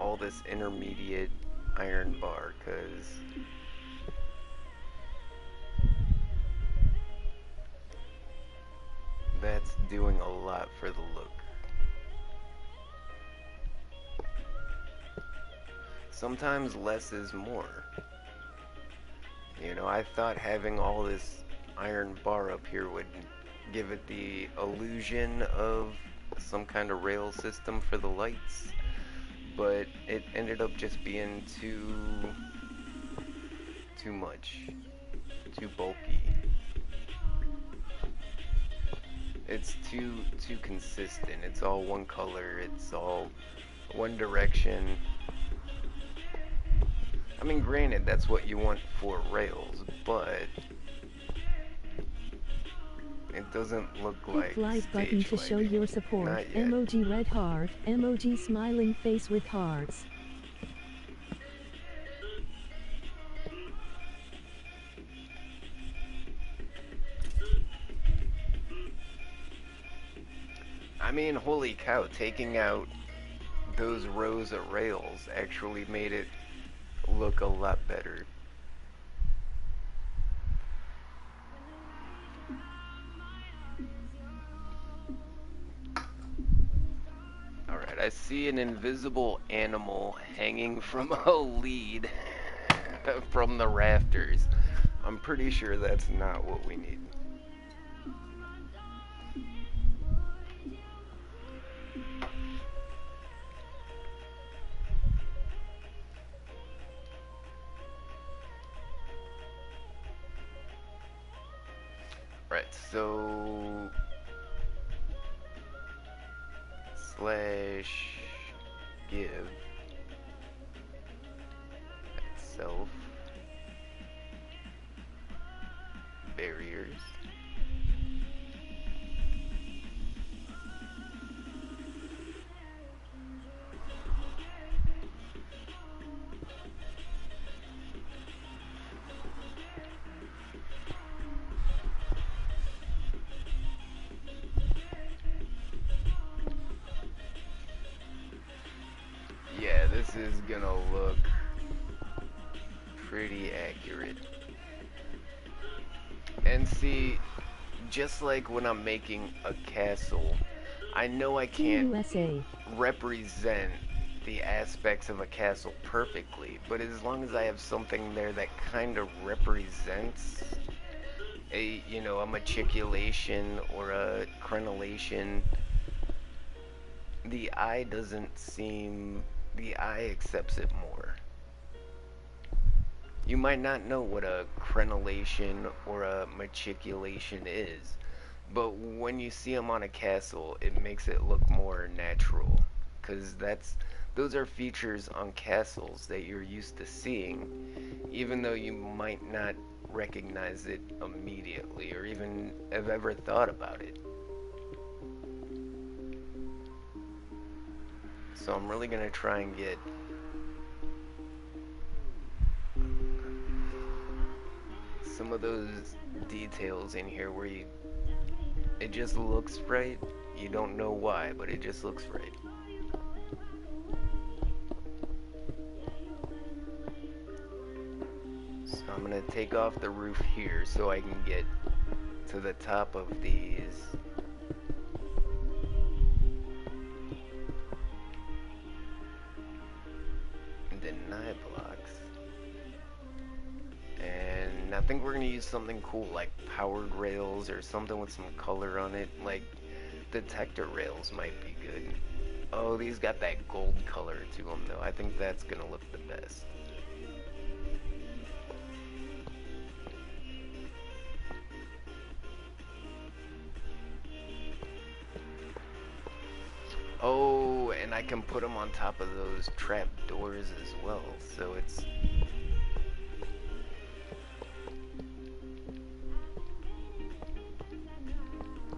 all this intermediate iron bar, because that's doing a lot for the look. Sometimes less is more. You know, I thought having all this iron bar up here would give it the illusion of some kind of rail system for the lights, but it ended up just being too much, too bulky. It's too consistent. It's all one color. It's all one direction. I mean, granted, that's what you want for rails, but it doesn't look like Click like button to stage show lighting. your support. Not yet. Emoji red heart. Emoji smiling face with hearts. I mean, holy cow, taking out those rows of rails actually made it look a lot better. Alright, I see an invisible animal hanging from a lead from the rafters. I'm pretty sure that's not what we need. Right, so slash give self barriers. Yeah, this is gonna look pretty accurate. And see, just like when I'm making a castle, I know I Team can't USA. represent the aspects of a castle perfectly, but as long as I have something there that kind of represents a, you know, a matriculation or a crenellation, the eye accepts it more. You might not know what a crenellation or a matriculation is, but when you see them on a castle, it makes it look more natural, because those are features on castles that you're used to seeing, even though you might not recognize it immediately or even have ever thought about it. So I'm really gonna try and get some of those details in here where it just looks right. You don't know why, but it just looks right. So I'm gonna take off the roof here so I can get to the top of these. Deny blocks. And I think we're gonna use something cool like powered rails or something with some color on it. Like detector rails might be good. Oh, these got that gold color to them though. I think that's gonna look the best. Oh, and I can put them on top of those trap doors as well. So it's...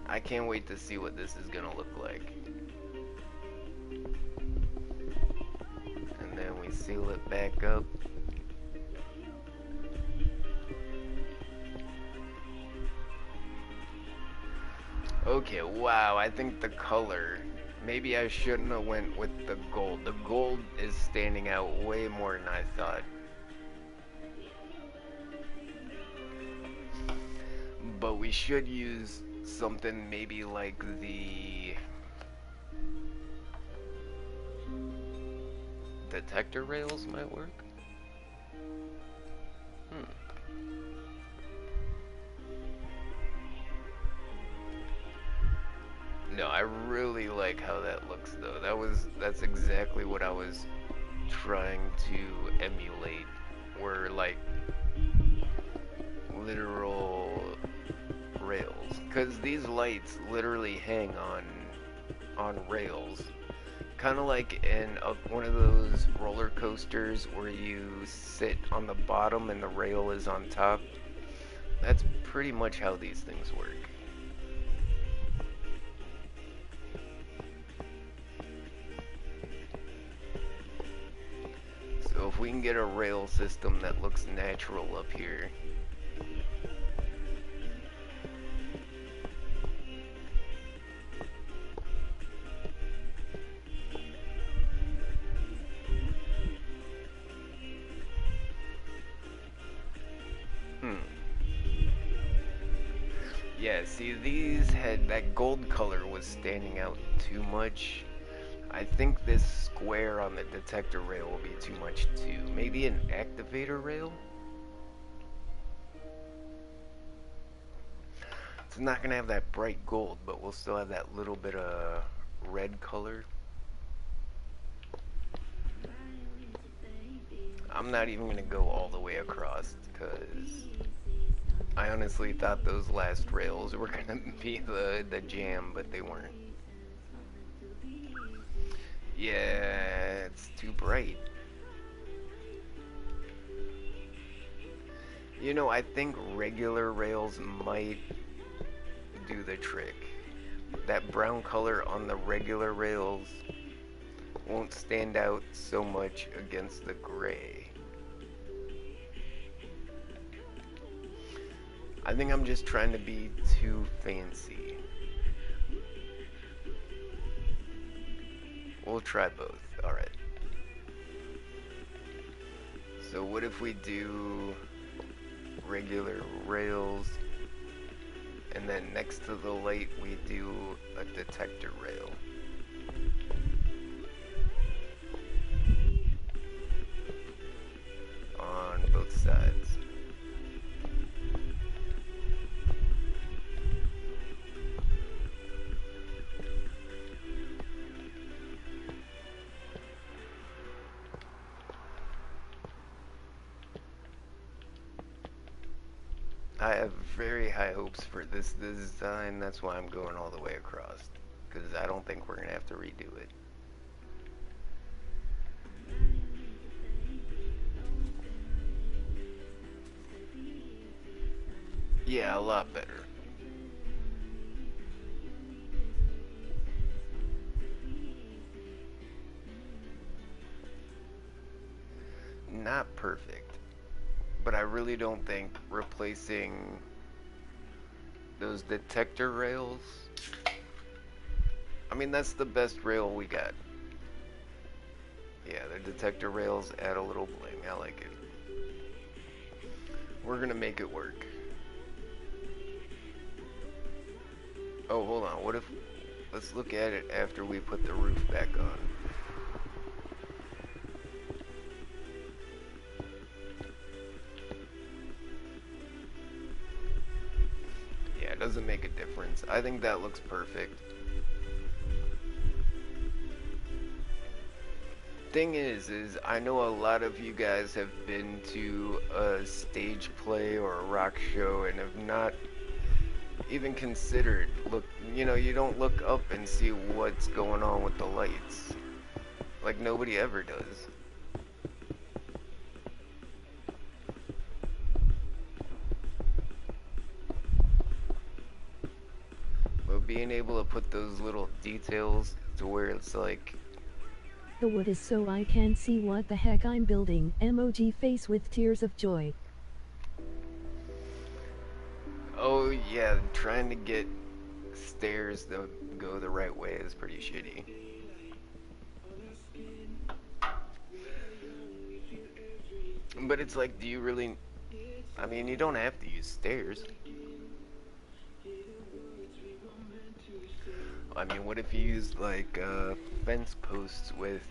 I can't wait to see what this is gonna look like. And then we seal it back up. Okay, wow, I think the color, maybe I shouldn't have went with the gold. The gold is standing out way more than I thought. But we should use something maybe like the detector rails might work. No, I really like like how that looks though. That's exactly what I was trying to emulate. Were like literal rails, because these lights literally hang on rails, kind of like in one of those roller coasters where you sit on the bottom and the rail is on top. That's pretty much how these things work. So if we can get a rail system that looks natural up here. Yeah, see, these had, that gold color was standing out too much. I think this square on the detector rail will be too much too. Maybe an activator rail? It's not gonna have that bright gold, but we'll still have that little bit of red color. I'm not even gonna go all the way across, because I honestly thought those last rails were gonna be the jam, but they weren't. Yeah, it's too bright. You know, I think regular rails might do the trick. That brown color on the regular rails won't stand out so much against the gray. I think I'm just trying to be too fancy. We'll try both. Alright. So what if we do regular rails, and then next to the light we do a detector rail? On both sides. I have very high hopes for this design. That's why I'm going all the way across, because I don't think we're gonna have to redo it. Yeah, a lot better. Not perfect, but I really don't think replacing those detector rails, I mean, that's the best rail we got. Yeah, the detector rails add a little bling. I like it. We're gonna make it work. Oh, hold on. What if... Let's look at it after we put the roof back on. Yeah, it doesn't make a difference. I think that looks perfect. Thing is I know a lot of you guys have been to a stage play or a rock show and have not even considered, look, you know, you don't look up and see what's going on with the lights. Like nobody ever does. But being able to put those little details to where it's like, The wood is so I can see what the heck I'm building. Emoji face with tears of joy. oh yeah, trying to get stairs to go the right way is pretty shitty. But it's like, do you really... I mean, you don't have to use stairs. I mean, what if you used like fence posts with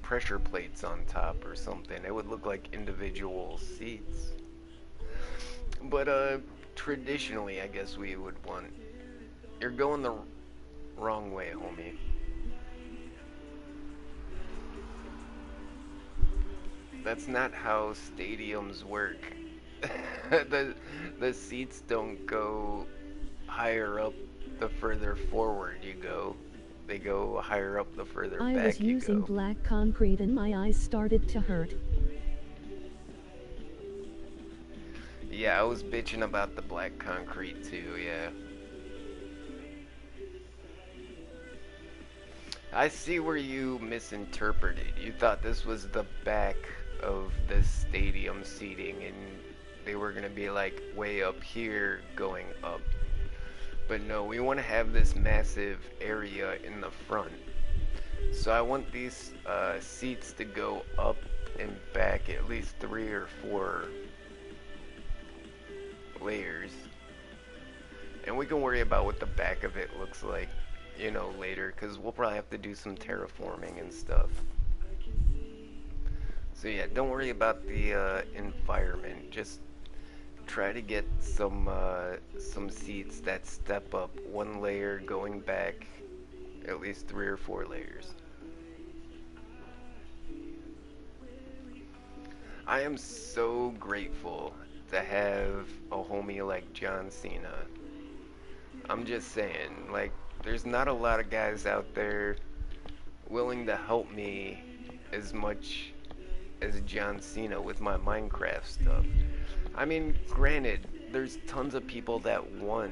pressure plates on top or something? It would look like individual seats. But traditionally, I guess we would want... You're going the Wrong way, homie. That's not how stadiums work. the the seats don't go higher up the further forward you go. They go higher up the further I was back you using go. black concrete and my eyes started to hurt. Yeah, I was bitching about the black concrete too, yeah. I see where you misinterpreted. You thought this was the back of the stadium seating and they were going to be like way up here going up. But no, we want to have this massive area in the front. So I want these seats to go up and back at least 3 or 4 layers. And we can worry about what the back of it looks like, you know, later, because we'll probably have to do some terraforming and stuff. So yeah, don't worry about the environment. Just try to get some seats that step up 1 layer going back at least 3 or 4 layers. I am so grateful to have a homie like John Cena. I'm just saying, like, there's not a lot of guys out there willing to help me as much as John Cena with my Minecraft stuff. I mean, granted, there's tons of people that want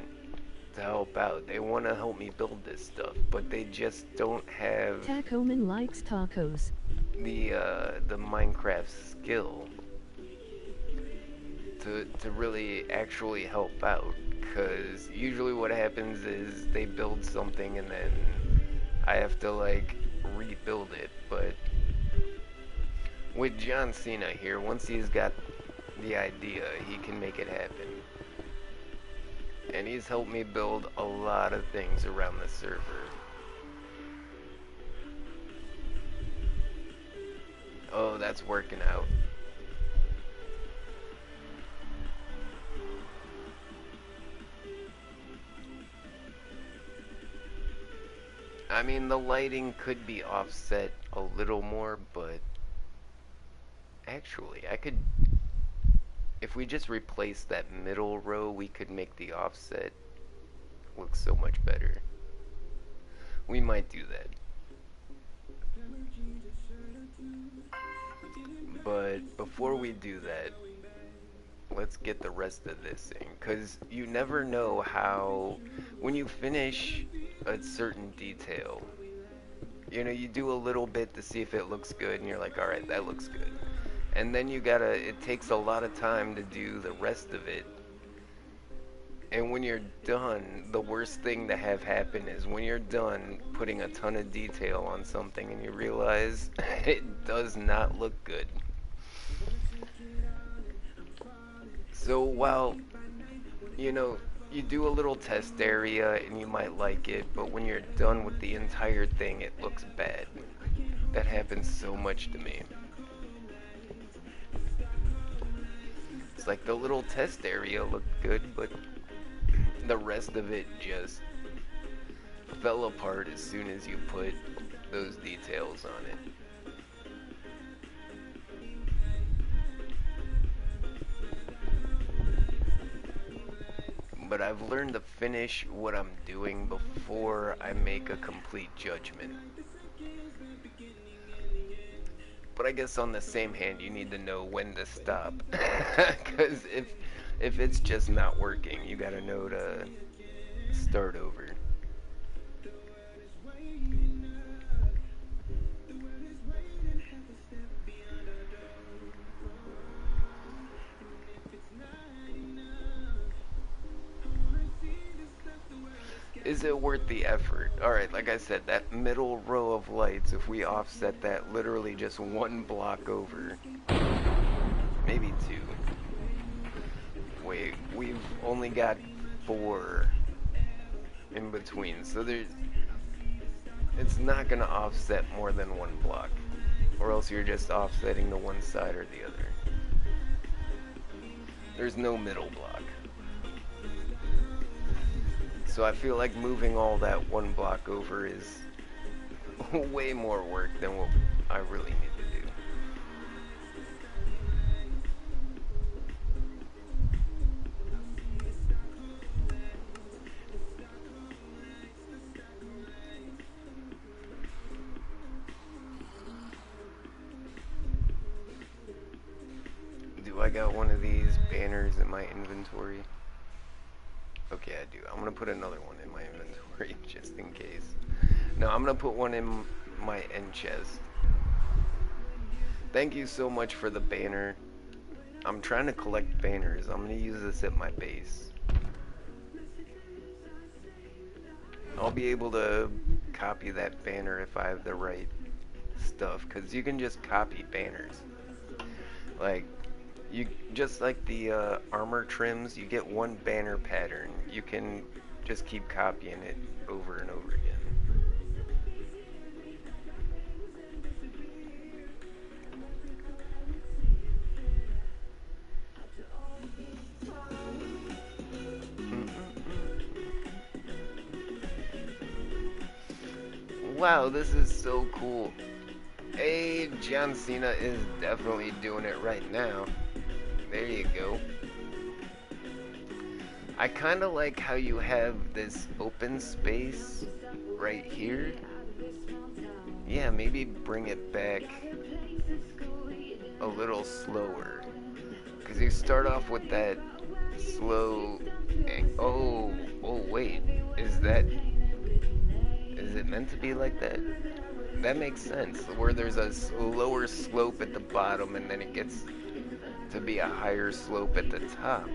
to help out. They want to help me build this stuff, but they just don't have Tacoman likes tacos. the Minecraft skill to really actually help out. Because usually what happens is they build something and then I have to like rebuild it. But with John Cena here, once he's got the idea, he can make it happen. And he's helped me build a lot of things around the server. Oh, that's working out. I mean, the lighting could be offset a little more, but actually, I could, if we just replace that middle row, we could make the offset look so much better. We might do that. But before we do that, let's get the rest of this in, because you never know how, when you finish a certain detail, you know, you do a little bit to see if it looks good, and you're like, alright, that looks good. And then you gotta, it takes a lot of time to do the rest of it. And when you're done, the worst thing to have happen is when you're done putting a ton of detail on something and you realize it does not look good. So while, you know, you do a little test area and you might like it, but when you're done with the entire thing, it looks bad. That happens so much to me. It's like the little test area looked good, but the rest of it just fell apart as soon as you put those details on it. But I've learned to finish what I'm doing before I make a complete judgment. But I guess on the same hand, you need to know when to stop. Because if it's just not working, you gotta know to start over. Is it worth the effort? Alright, like I said, that middle row of lights, if we offset that literally just 1 block over, maybe 2. Wait, we've only got 4 in between, so it's not gonna offset more than 1 block, or else you're just offsetting the one side or the other. There's no middle block. So I feel like moving all that one block over is way more work than what I really need to do. Do I got one of these banners in my inventory? Okay, I do. I'm gonna put another one in my inventory just in case. No, I'm gonna put one in my end chest. Thank you so much for the banner. I'm trying to collect banners. I'm gonna use this at my base. I'll be able to copy that banner if I have the right stuff, because you can just copy banners. Like, you just like the armor trims, you get one banner pattern. You can just keep copying it over and over again. Wow, this is so cool. Hey, John Cena is definitely doing it right now. There you go. I kind of like how you have this open space right here. Yeah, maybe bring it back a little slower. Because you start off with that slow... Oh, wait. Is it meant to be like that? That makes sense. Where there's a lower slope at the bottom and then it gets to be a higher slope at the top.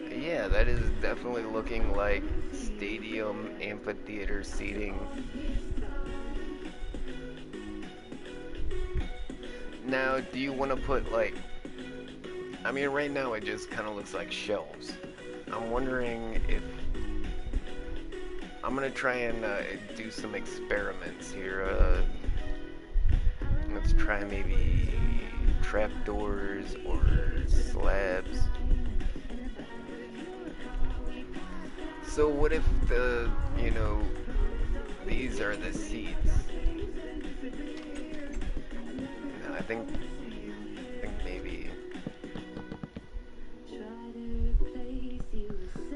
Yeah, that is definitely looking like stadium amphitheater seating. Now, do you want to put like... I mean, right now it just kind of looks like shelves. I'm wondering if... I'm gonna try and do some experiments here. Let's try maybe trapdoors or slabs. So what if the, you know, these are the seats? No, I think maybe...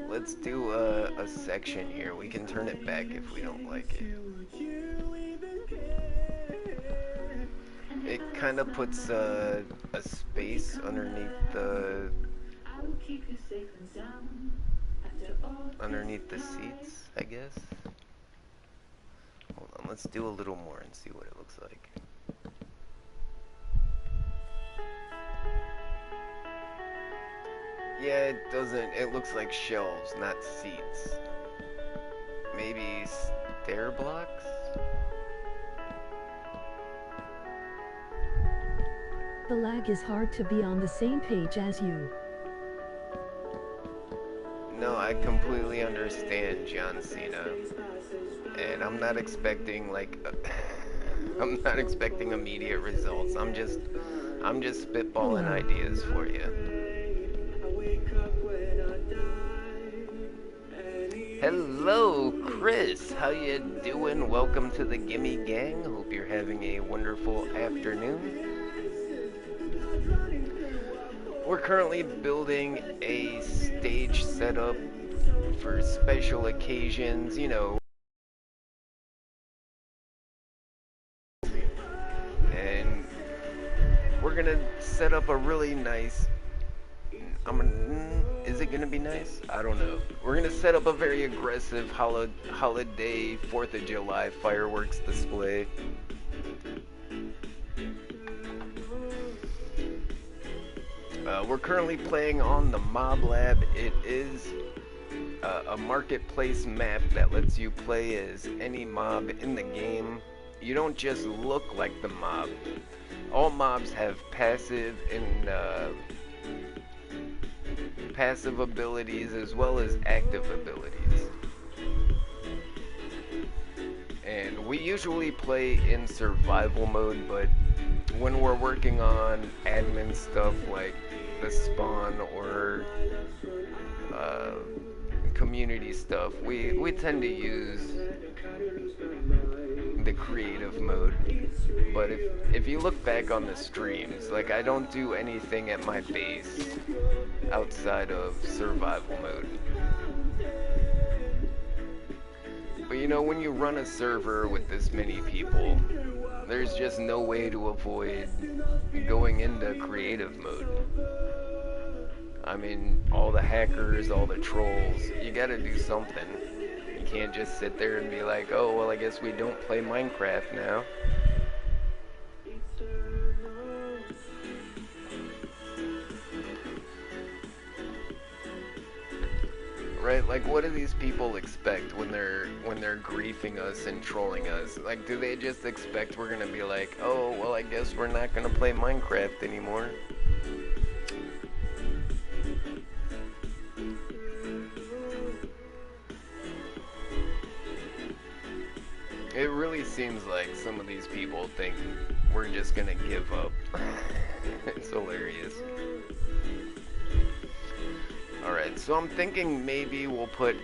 Let's do a section here. We can turn it back if we don't like it. It kind of puts a space underneath the seats, I guess. Hold on, let's do a little more and see what it looks like. Yeah, it doesn't. It looks like shelves, not seats. Maybe stair blocks? The lag is hard to be on the same page as you. No, I completely understand, John Cena. And I'm not expecting like I'm not expecting immediate results. I'm just spitballing ideas for you. Hello, Chris. How you doing? Welcome to the Gimmie Gang. Hope you're having a wonderful afternoon. We're currently building a stage setup for special occasions, you know. And we're gonna set up a really nice... is it gonna be nice? I don't know. We're gonna set up a very aggressive holiday 4th of July fireworks display. We're currently playing on the Mob Lab. It is a marketplace map that lets you play as any mob in the game. You don't just look like the mob. All mobs have passive and passive abilities as well as active abilities. And we usually play in survival mode, but when we're working on admin stuff like the spawn or uh, community stuff, we tend to use the creative mode. But if you look back on the streams, like I don't do anything at my base outside of survival mode. But you know, when you run a server with this many people, there's just no way to avoid going into creative mode. I mean, all the hackers, all the trolls, you gotta do something. You can't just sit there and be like, oh, well, I guess we don't play Minecraft now. Right? Like, what do these people expect when they're griefing us and trolling us? Like, do they just expect we're gonna be like, oh, well, I guess we're not gonna play Minecraft anymore? It really seems like some of these people think we're just gonna give up. It's hilarious. Alright, so I'm thinking maybe we'll put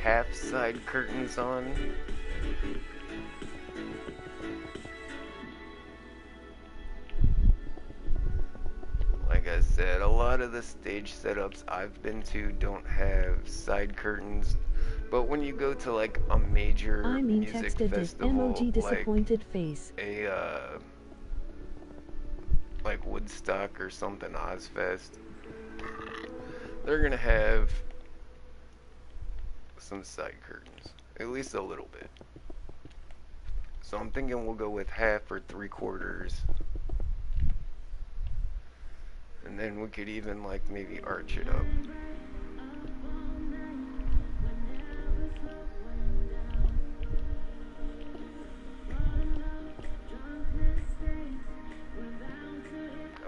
half side curtains on. Like I said, a lot of the stage setups I've been to don't have side curtains. But when you go to like a major music festival, disappointed face. Like Woodstock or something, Ozfest, they're gonna have some side curtains, at least a little bit. So I'm thinking we'll go with half or 3/4, and then we could even like maybe arch it up.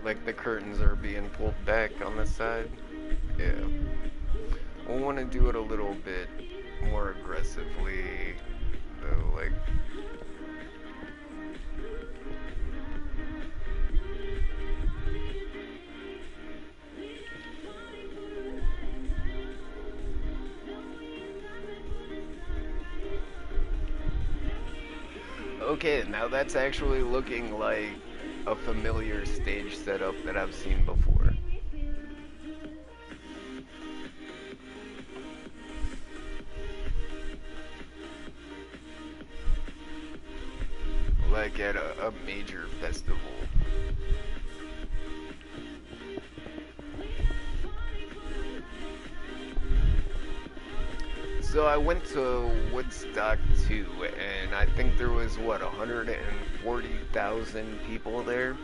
Like the curtains are being pulled back on the side. Yeah. We'll want to do it a little bit more aggressively, though, like. Okay, now that's actually looking like a familiar stage setup that I've seen before. Like at a major festival. So I went to Woodstock too, and I think there was, what, 140,000 people there?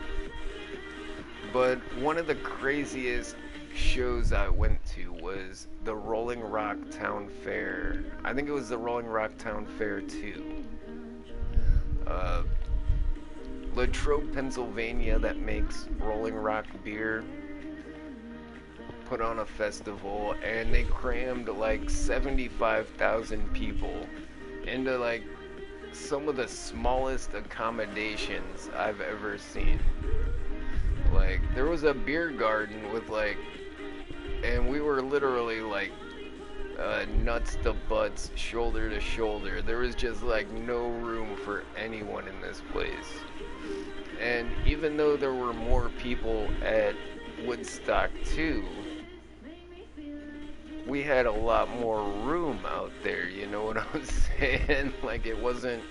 But one of the craziest shows I went to was the Rolling Rock Town Fair. I think it was the Rolling Rock Town Fair 2. Latrobe, Pennsylvania, that makes Rolling Rock beer, put on a festival, and they crammed like 75,000 people into like some of the smallest accommodations I've ever seen. Like, there was a beer garden with like, and we were literally like nuts to butts, shoulder to shoulder. There was just like no room for anyone in this place. And even though there were more people at Woodstock too, we had a lot more room out there, you know what I'm saying? Like, it wasn't,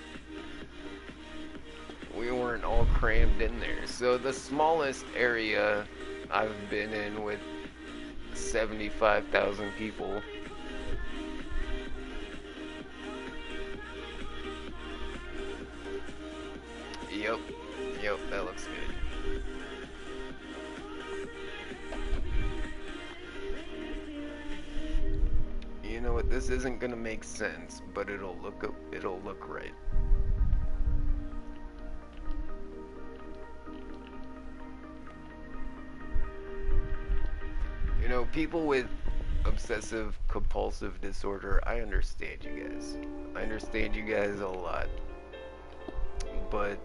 we weren't all crammed in there. So the smallest area I've been in with 75,000 people. Yep, that looks good. You know what, this isn't gonna make sense, but it'll look right. You know, people with obsessive compulsive disorder, I understand you guys. I understand you guys a lot. But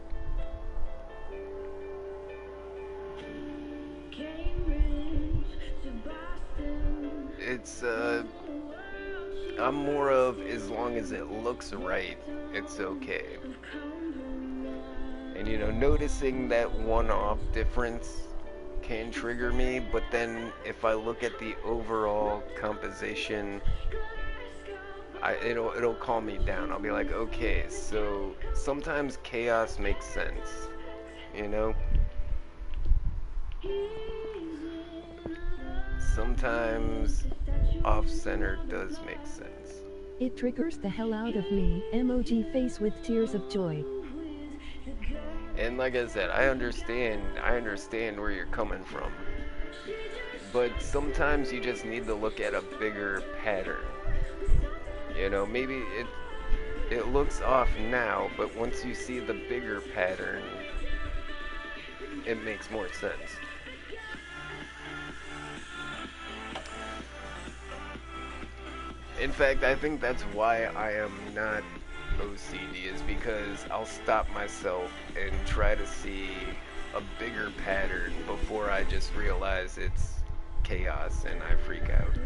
It's I'm more of as long as it looks right, it's okay. And noticing that one-off difference can trigger me, but then if I look at the overall composition, it'll calm me down. I'll be like, okay, so sometimes chaos makes sense, you know? Sometimes off-center does make sense. It triggers the hell out of me. Emoji face with tears of joy. And like I said, I understand where you're coming from. But sometimes you just need to look at a bigger pattern. Maybe it looks off now, but once you see the bigger pattern, it makes more sense. In fact, I think that's why I am not OCD, is because I'll stop myself and try to see a bigger pattern before I just realize it's chaos and I freak out.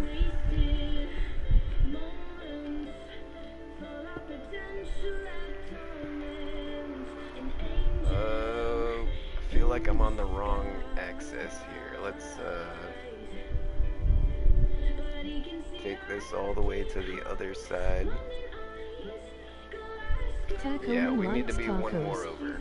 I feel like I'm on the wrong axis here. Let's take this all the way to the other side. Yeah, we need to be one more over.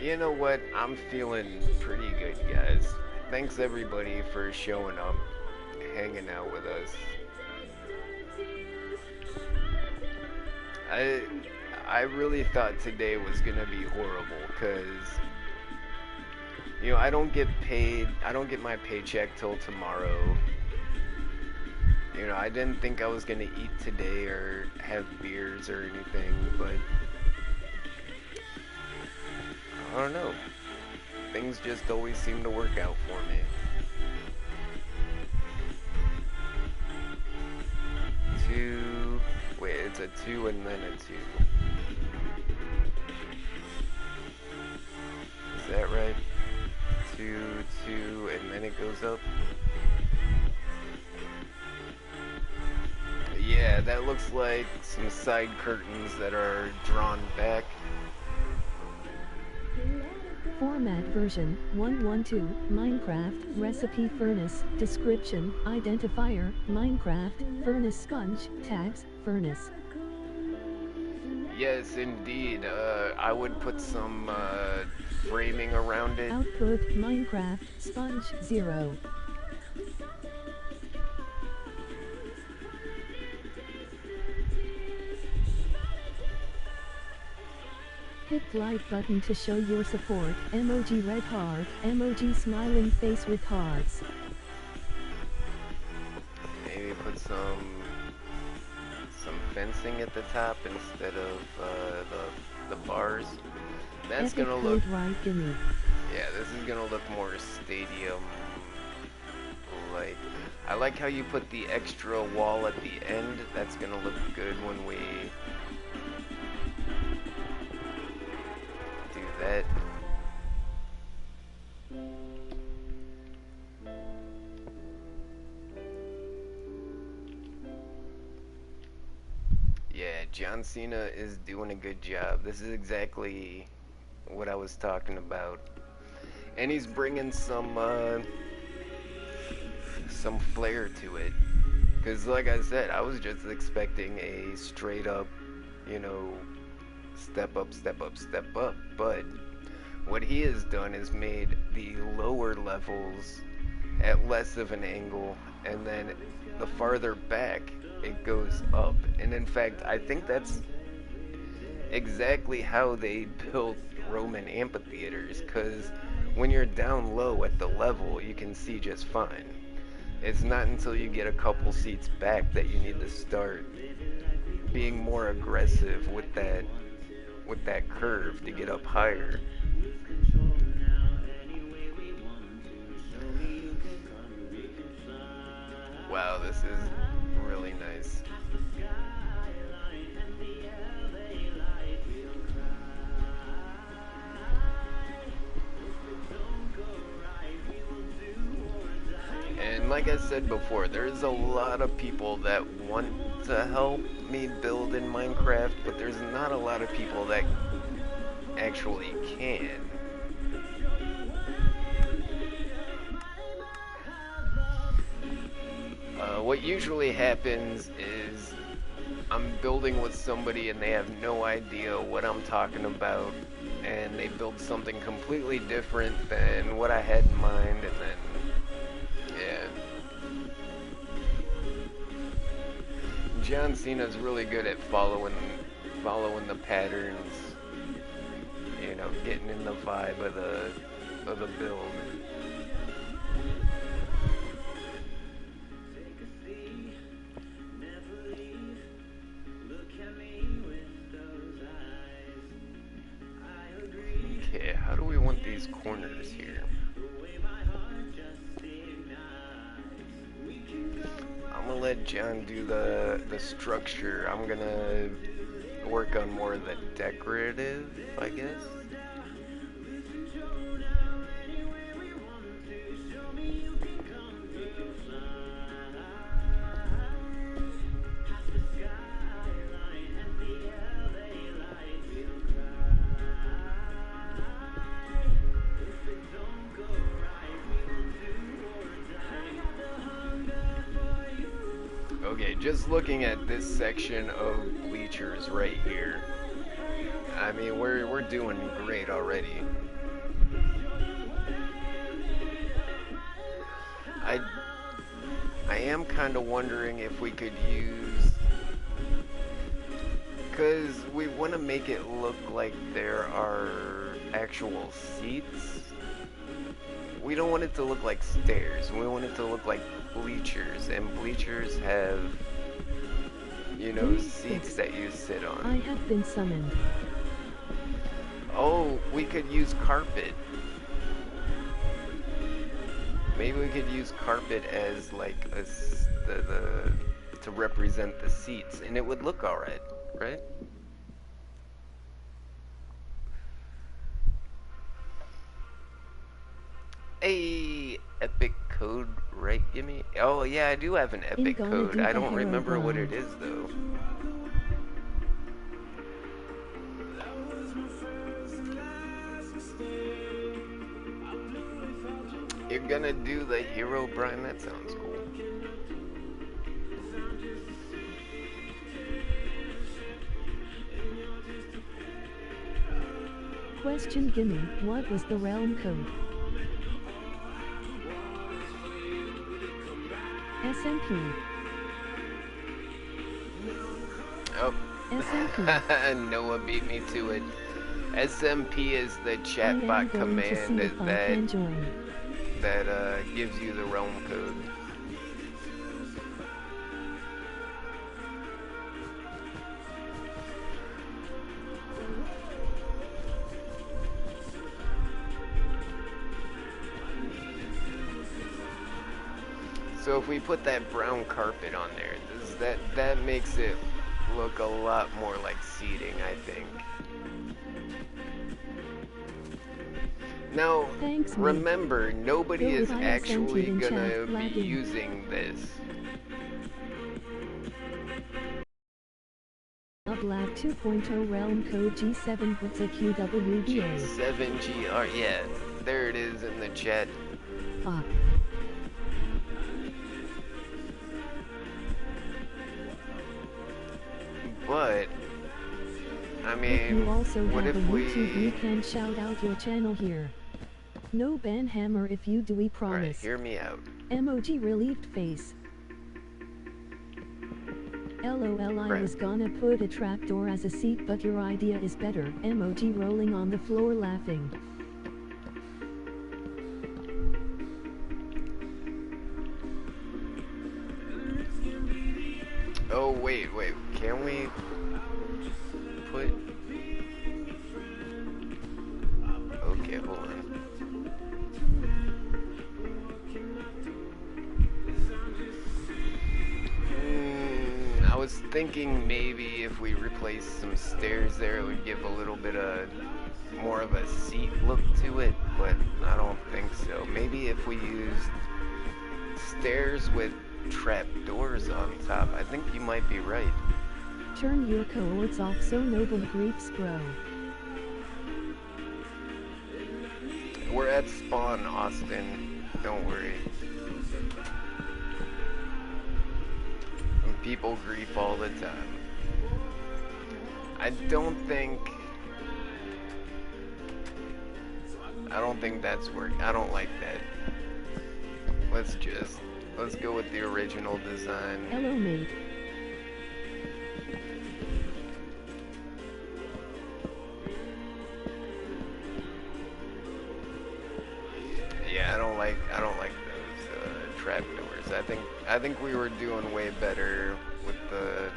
You know what? I'm feeling pretty good, guys. Thanks everybody for showing up, hanging out with us. I really thought today was gonna be horrible, cause I don't get paid. I don't get my paycheck till tomorrow. I didn't think I was gonna eat today or have beers or anything, but I don't know. Things just always seem to work out for me. Two. Wait, it's a 2 and then a 2. Is that right? 2, 2, and then it goes up? Yeah, that looks like some side curtains that are drawn back. Format version 112 Minecraft recipe furnace description identifier Minecraft furnace sponge tags furnace. Yes, indeed. I would put some framing around it. Output Minecraft sponge 0. Hit like button to show your support. Emoji red heart. Emoji smiling face with hearts. Maybe put some fencing at the top instead of the bars. That's Epic gonna look right, Gimmie. Yeah, this is gonna look more stadium like. I like how you put the extra wall at the end. That's gonna look good when we do that. Yeah, John Cena is doing a good job. This is exactly what I was talking about. And he's bringing some flair to it. Because like I said, I was just expecting a straight up, step up, step up, step up. But what he has done is made the lower levels at less of an angle, and then the farther back it goes up. And in fact, I think that's exactly how they built Roman amphitheaters, because when you're down low at the level, you can see just fine. It's not until you get a couple seats back that you need to start being more aggressive with with that curve to get up higher. Wow, this is really nice. And like I said before, there's a lot of people that want to help me build in Minecraft, but there's not a lot of people that actually can. What usually happens is I'm building with somebody and they have no idea what I'm talking about, and they build something completely different than what I had in mind, and then, yeah. John Cena's really good at following the patterns, you know, getting in the vibe of the build. Okay, how do we want these corners here? I'm gonna let John do the structure. I'm gonna work on more of the decorative, I guess. Okay, just looking at this section of bleachers right here, I mean, we're doing great already. I am kind of wondering if we could use, because we want to make it look like there are actual seats. We don't want it to look like stairs. We want it to look like bleachers, and bleachers have, you know, seats that you sit on. I have been summoned. Oh, we could use carpet. Maybe we could use carpet as like to represent the seats, and it would look alright, right? Hey, epic code, right, Gimmie? Oh yeah, I do have an epic code. I don't remember what it is though. You're gonna do the hero Brian? That sounds cool. Question Gimme, what was the realm code? SMP. Oh. SMP. Noah beat me to it. SMP is the chatbot command that gives you the realm code. So if we put that brown carpet on there, that makes it look a lot more like seating, I think. Now, thanks, remember, nobody is actually gonna be using this. Lab 2.0 realm code G7 puts a QWBA. G7GR, yeah, there it is in the chat. Fuck. But I mean, you also what have if a YouTube, you can shout out your channel here. No ban hammer if you do, we promise. Alright, hear me out. Emoji relieved face. LOL, I was gonna put a trapdoor as a seat, but your idea is better. Emoji rolling on the floor laughing. Oh wait, can we put Okay, hold on. I was thinking maybe if we replace some stairs there, it would give a little bit of more of a seat look to it, but I don't think so. Maybe if we used stairs with trap doors on top. I think you might be right. Turn your cohorts off so noble griefs grow. We're at spawn, Austin. Don't worry. And people grief all the time. I don't think that's working. I don't like that. Let's go with the original design. Hello, mate. Yeah, I don't like those trap doors. I think we were doing way better with the.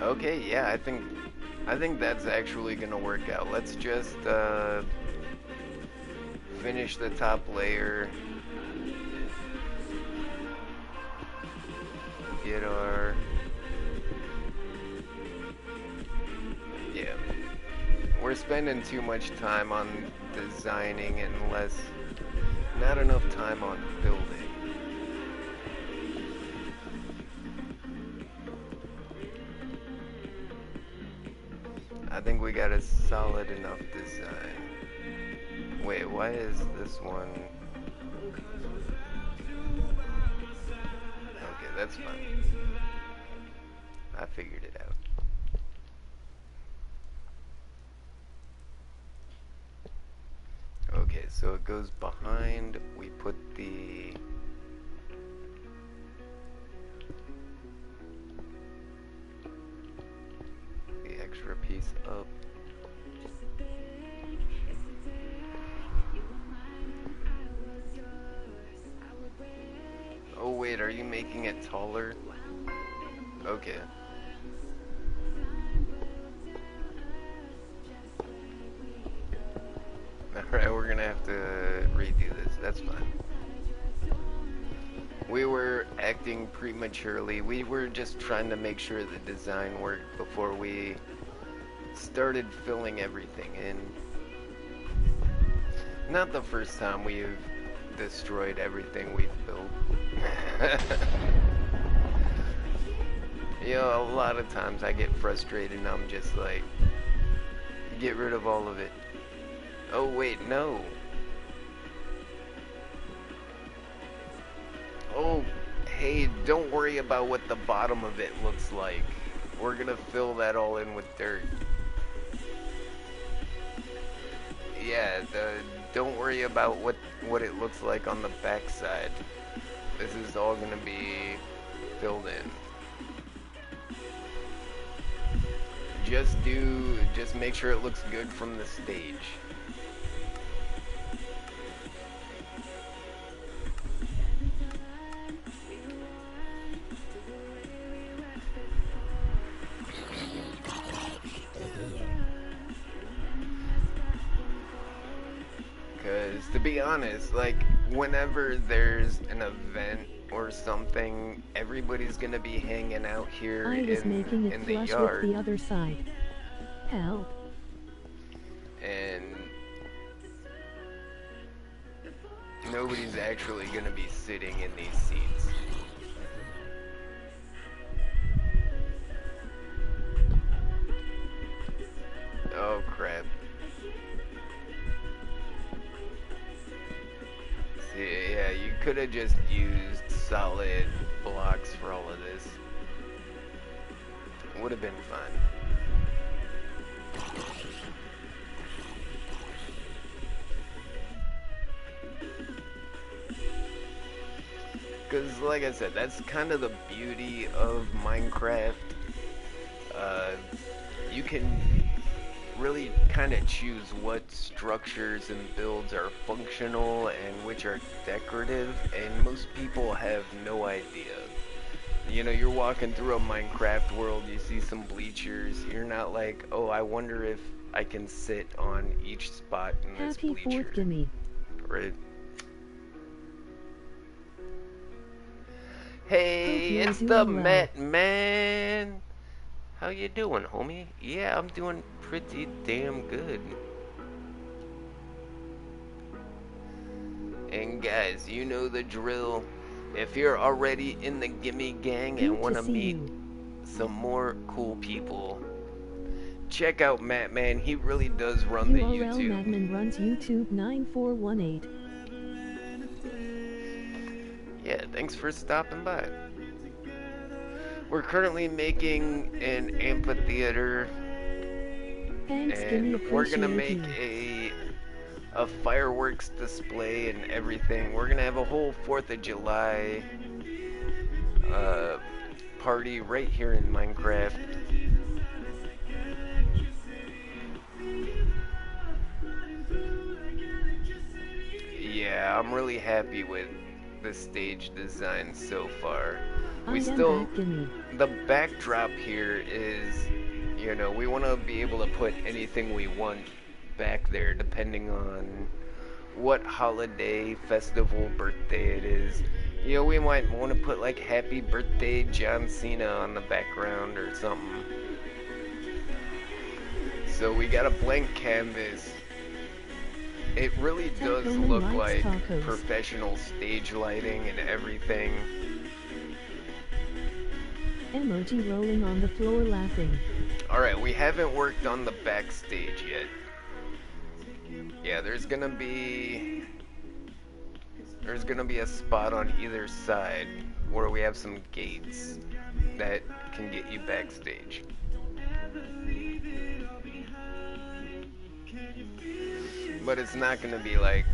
Okay, yeah, I think that's actually gonna work out. Let's just finish the top layer. Get our. Yeah. We're spending too much time on designing and not enough time on building. I think we got a solid enough design. Wait, why is this one? Okay, that's fine. I figured it out. Okay, so it goes behind. We put the extra piece up. Oh wait, are you making it taller? Okay. Alright, we're gonna have to redo this. That's fine. We were acting prematurely. We were just trying to make sure the design worked before we started filling everything in. Not the first time we've destroyed everything we've built. You know, a lot of times I get frustrated and I'm just like, get rid of all of it. Oh wait, no. Oh, hey, don't worry about what the bottom of it looks like. We're gonna fill that all in with dirt. Yeah, don't worry about what it looks like on the back side. This is all gonna be filled in. Just make sure it looks good from the stage. Because, to be honest, like, whenever there's an event or something, everybody's gonna be hanging out here I was making it in the flush yard. with the other side. Help. And nobody's actually gonna be sitting in these seats. Oh crap. See, yeah, you could have just used solid blocks for all of this. Would have been fun. Because, like I said, that's kind of the beauty of Minecraft. You can really kind of choose what structures and builds are functional and which are decorative, and most people have no idea. You know, you're walking through a Minecraft world, you see some bleachers. You're not like, oh, I wonder if I can sit on each spot in this Happy bleacher. 4th, Gimmie. Right. Hope Hey, you're it's the doing well. Met Man. How you doing, homie? Yeah, I'm doing pretty damn good. And guys, you know the drill. If you're already in the Gimmie Gang and Good want to to see meet you. some more cool people, check out Matt Man. He really does run the URL YouTube. Madman runs YouTube 9418. Yeah, thanks for stopping by. We're currently making an amphitheater, Thanks, Gimmie. and we're gonna Appreciate make you. a fireworks display and everything. We're gonna have a whole 4th of July party right here in Minecraft. Yeah, I'm really happy with the stage design so far. I We am still, back, Gimmie. the backdrop here is, you know, we want to be able to put anything we want back there depending on what holiday, festival, birthday it is. You know, we might want to put like happy birthday John Cena on the background or something. So we got a blank canvas. It really does Taco Man look likes like tacos. professional stage lighting and everything. Emoji rolling on the floor laughing. Alright, we haven't worked on the backstage yet. Yeah, there's gonna be a spot on either side where we have some gates that can get you backstage. But it's not gonna be like,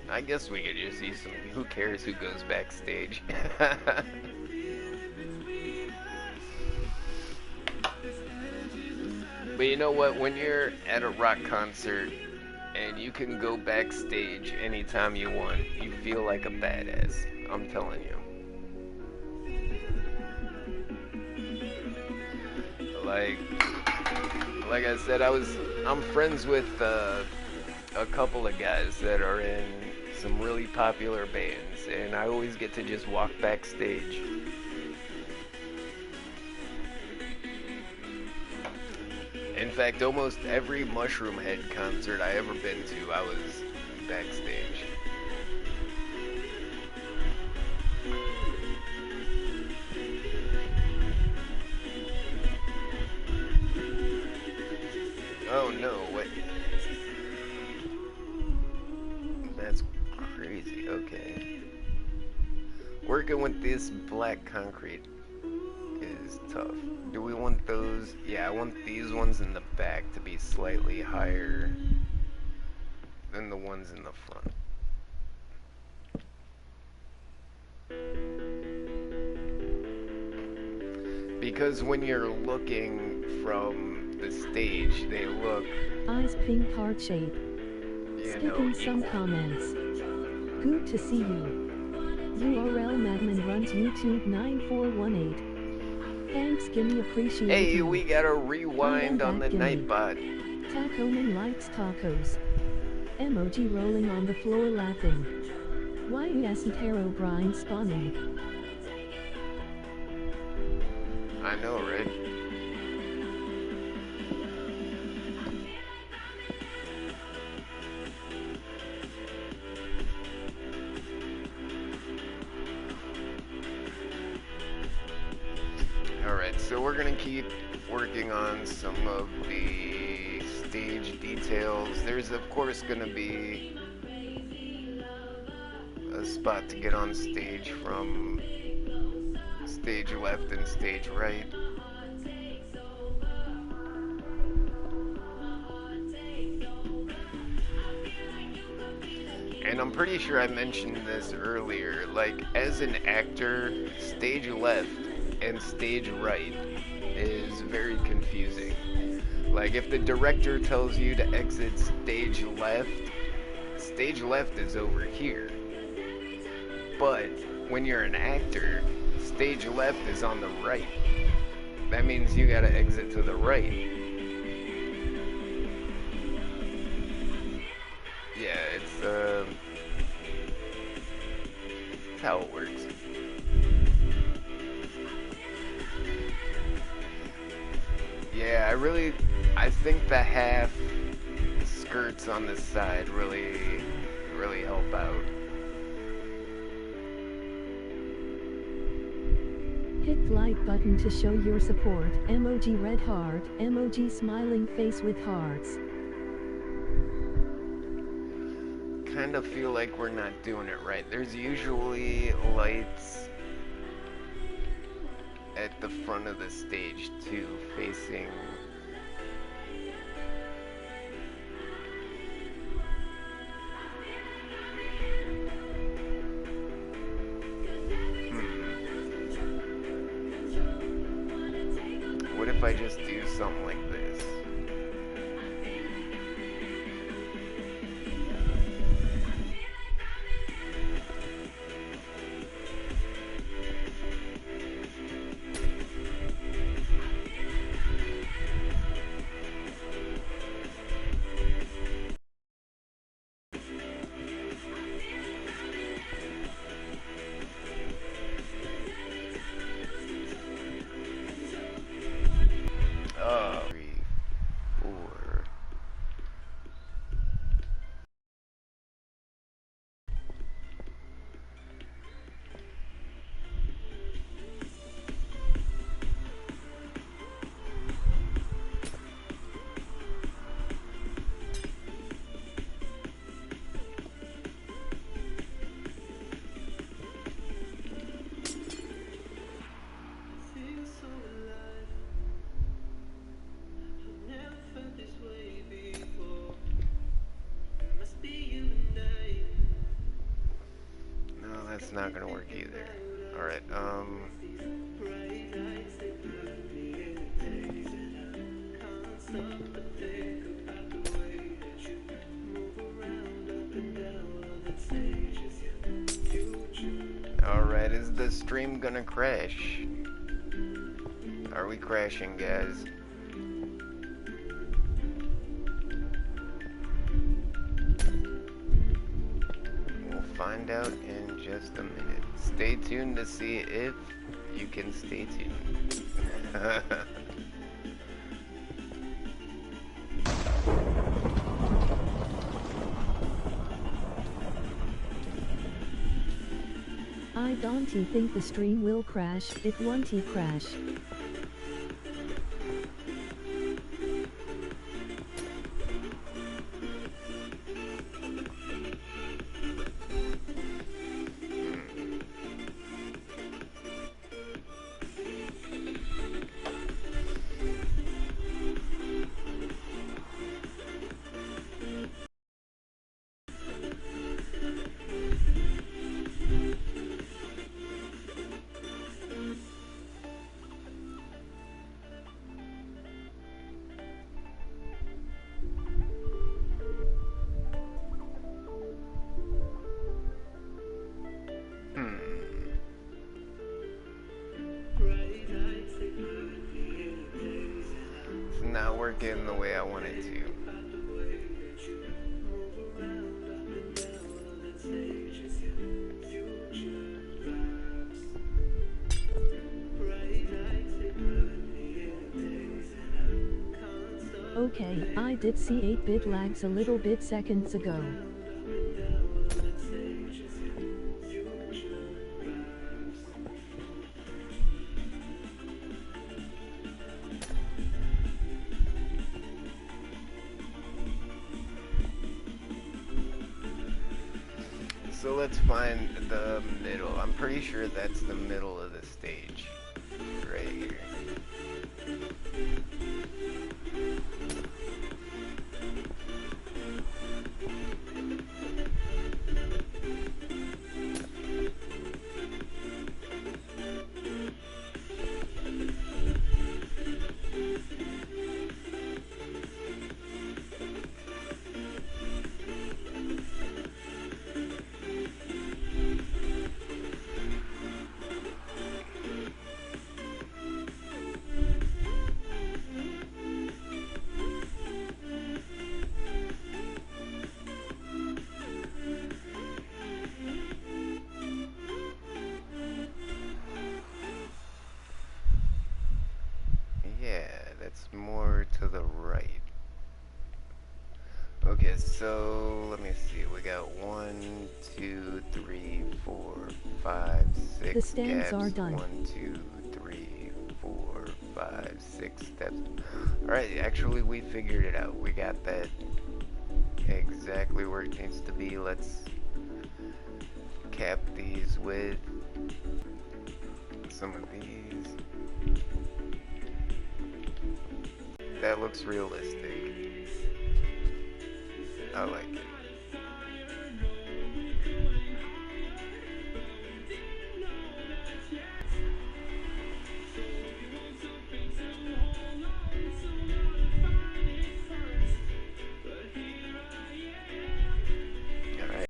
I guess we could just see some, who cares who goes backstage. But you know what, when you're at a rock concert and you can go backstage anytime you want, you feel like a badass. I'm telling you. Like I said, I'm friends with a couple of guys that are in some really popular bands, and I always get to just walk backstage. In fact, almost every Mushroom Head concert I ever been to, I was backstage. Oh no, what? That's crazy, okay. Working with this black concrete is tough. Do we want those? Yeah, I want these ones in the back to be slightly higher than the ones in the front. Because when you're looking from the stage, they look, Eyes pink heart shape. you Skipping know, some equal. comments. Good to see you. URL Madman runs YouTube 9418. Thanks, Gimmie. Appreciate Hey, you. we got a rewind I am on the back, Gimmie. Nightbot. Taco Man likes tacos. Emoji rolling on the floor laughing. YES and Herobrine spawning. I know, right? Alright, so we're gonna keep working on some of the stage details. There's of course gonna be a spot to get on stage from stage left and stage right. And I'm pretty sure I mentioned this earlier, like as an actor, stage left and stage right is very confusing. Like if the director tells you to exit stage left is over here. But when you're an actor, Stage left is on the right. That means you gotta exit to the right. Yeah, it's how it works. Yeah, I think the half skirts on this side really help out. Hit like button to show your support. Emoji red heart. Emoji smiling face with hearts. Kind of feel like we're not doing it right. There's usually lights at the front of the stage too, facing. What if I just do something like this? That's not gonna work either. Alright, Alright, is the stream gonna crash? Are we crashing, guys? We'll find out in just a minute. Stay tuned to see if you can stay tuned. I don't think the stream will crash. It won't crash. Not working the way I want it to. Okay, I did see 8-bit lags a little bit seconds ago. So let's find the middle. I'm pretty sure that's the middle of the stage. Right here. Okay, so let me see. We got 1, 2, 3, 4, 5, 6 The stands gaps. are done. 1, 2, 3, 4, 5, 6 steps. Alright, actually we figured it out. We got that exactly where it needs to be. Let's cap these with some of these. That looks realistic. I like it. Alright.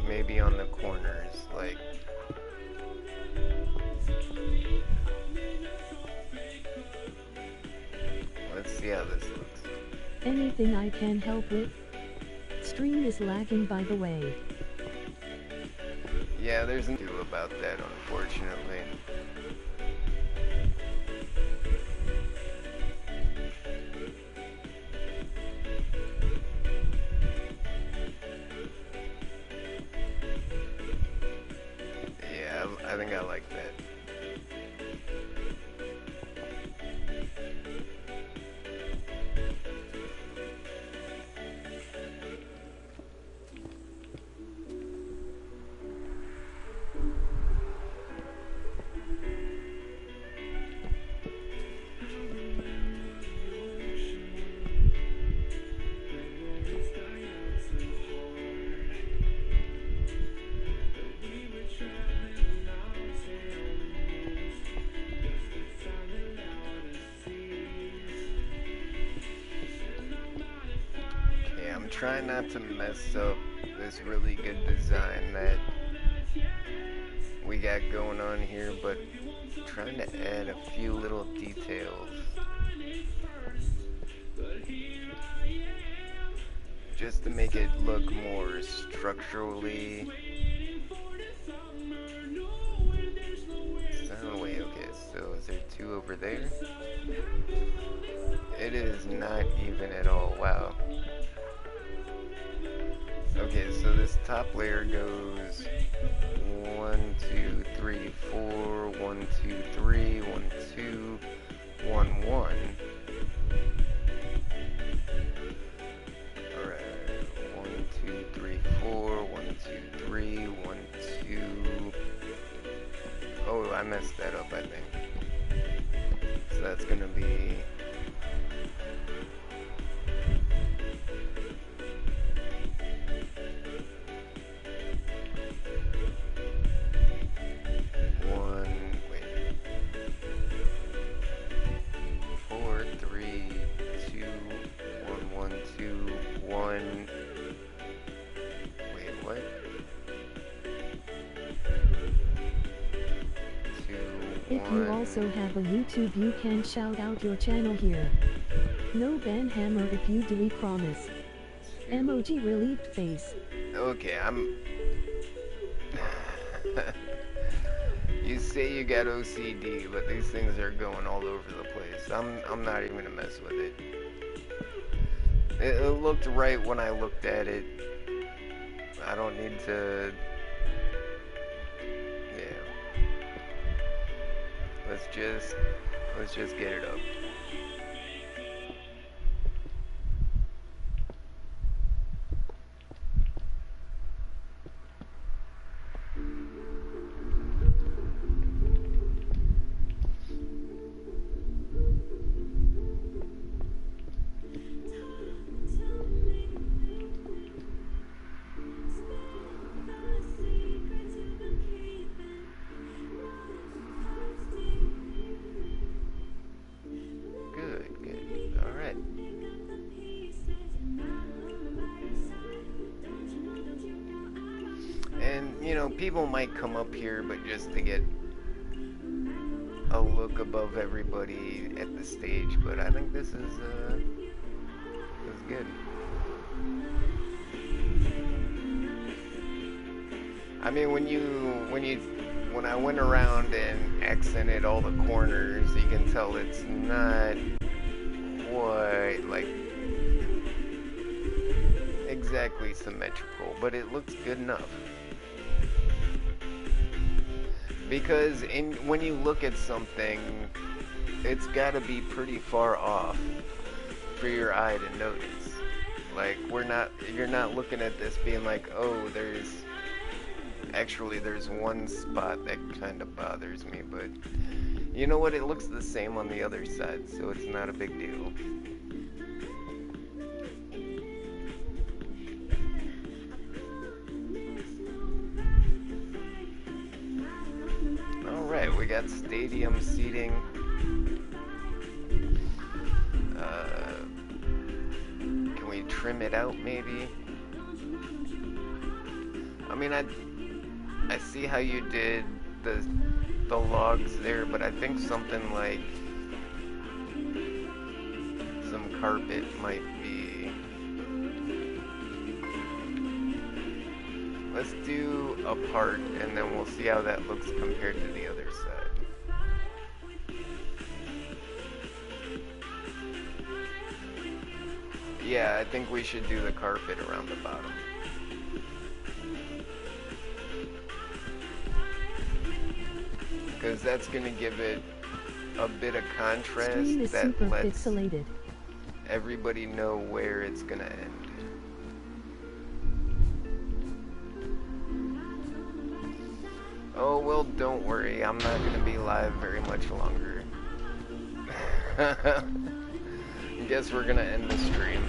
Maybe on the corners, like. Let's see how this looks. Anything I can help with? Stream is lagging, by the way. Yeah, there's nothing to do about that, unfortunately. Yeah, I think I like that. Try not to mess up this really good design that we got going on here, but trying to add a few little details just to make it look more structurally sound way. Okay, so is there 2 over there? It is not even at all. Wow. Okay, so this top layer goes 1, 2, 3, 4, 1, 2, 3, 1, 2, 1, 1. Alright, 1, 2, 3, 4, 1, 2, 3, 1, 2. Oh, I messed that up, I think. So that's gonna be. If you also have a YouTube, you can shout out your channel here. No ban hammer if you do, we promise. Emoji relieved face. Okay, You say you got OCD, but these things are going all over the place. I'm not even gonna mess with it. It looked right when I looked at it. I don't need to. Yeah. Let's just get it up. People might come up here, but just to get a look above everybody at the stage. But I think this is good. I mean, when I went around and accented all the corners, you can tell it's not quite like exactly symmetrical, but it looks good enough. Because when you look at something, it's got to be pretty far off for your eye to notice. Like, you're not looking at this being like, oh, there's one spot that kind of bothers me, but you know what? It looks the same on the other side, so it's not a big deal. Alright, we got stadium seating. Can we trim it out maybe? I mean, I see how you did the logs there, but I think something like some carpet might be. Let's do a part, and then we'll see how that looks compared to the other side. Yeah, I think we should do the carpet around the bottom. Because that's going to give it a bit of contrast Stream is that super lets pixelated. everybody know where it's going to end. Oh, well, don't worry. I'm not going to be live very much longer. I guess we're going to end the stream.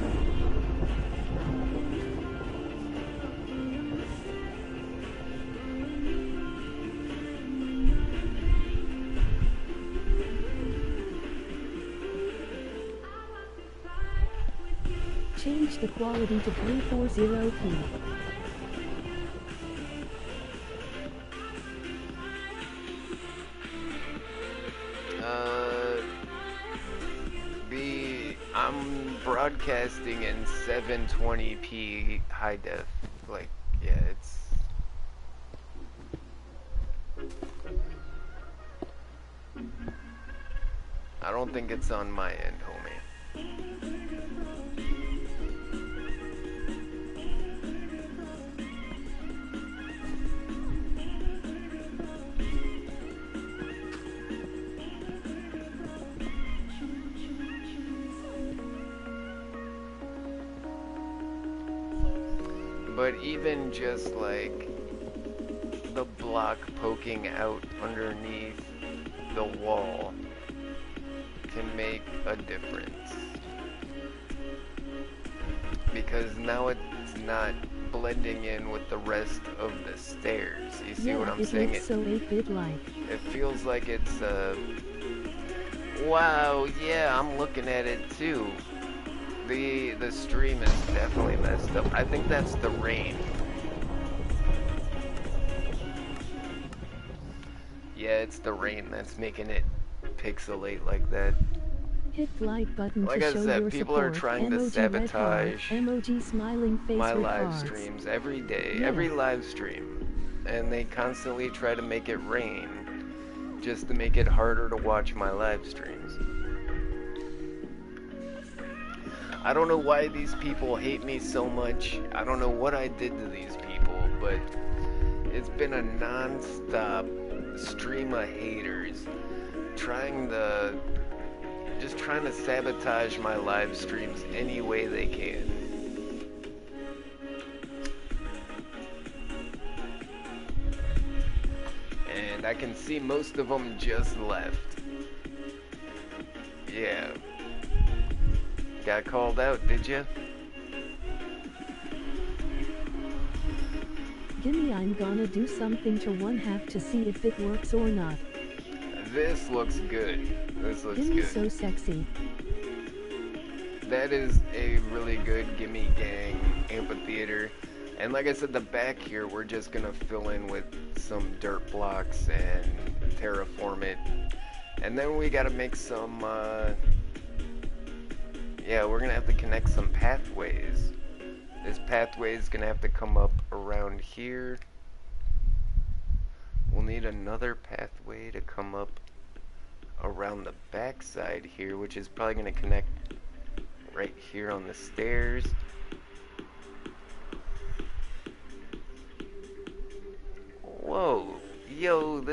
Change the quality to 340p. I'm broadcasting in 720p high def. Like, yeah, it's... I don't think it's on my end, homie. But even just like the block poking out underneath the wall can make a difference. Because now it's not blending in with the rest of the stairs. You see what I'm saying? Looks so 8-bit like. It feels like it's wow, yeah, I'm looking at it too. The stream is definitely messed up. I think that's the rain. Yeah, it's the rain that's making it pixelate like that. Hit like button Like to I show said, your people support. are trying to Emoji red heart. sabotage Emoji smiling face my with live hearts. streams every day, Yeah. every live stream. And they constantly try to make it rain just to make it harder to watch my live streams. I don't know why these people hate me so much. I don't know what I did to these people, but it's been a non-stop stream of haters trying to sabotage my live streams any way they can. And I can see most of them just left. Yeah. Got called out, did you? Gimme, I'm gonna do something to one half to see if it works or not. This looks good. This looks Gimme good. so sexy. That is a really good Gimmie Gang amphitheater. And like I said, the back here, we're just gonna fill in with some dirt blocks and terraform it. And then we gotta make some, yeah, we're gonna have to connect some pathways. This pathway is gonna have to come up around here. We'll need another pathway to come up around the back side here, which is probably gonna connect right here on the stairs.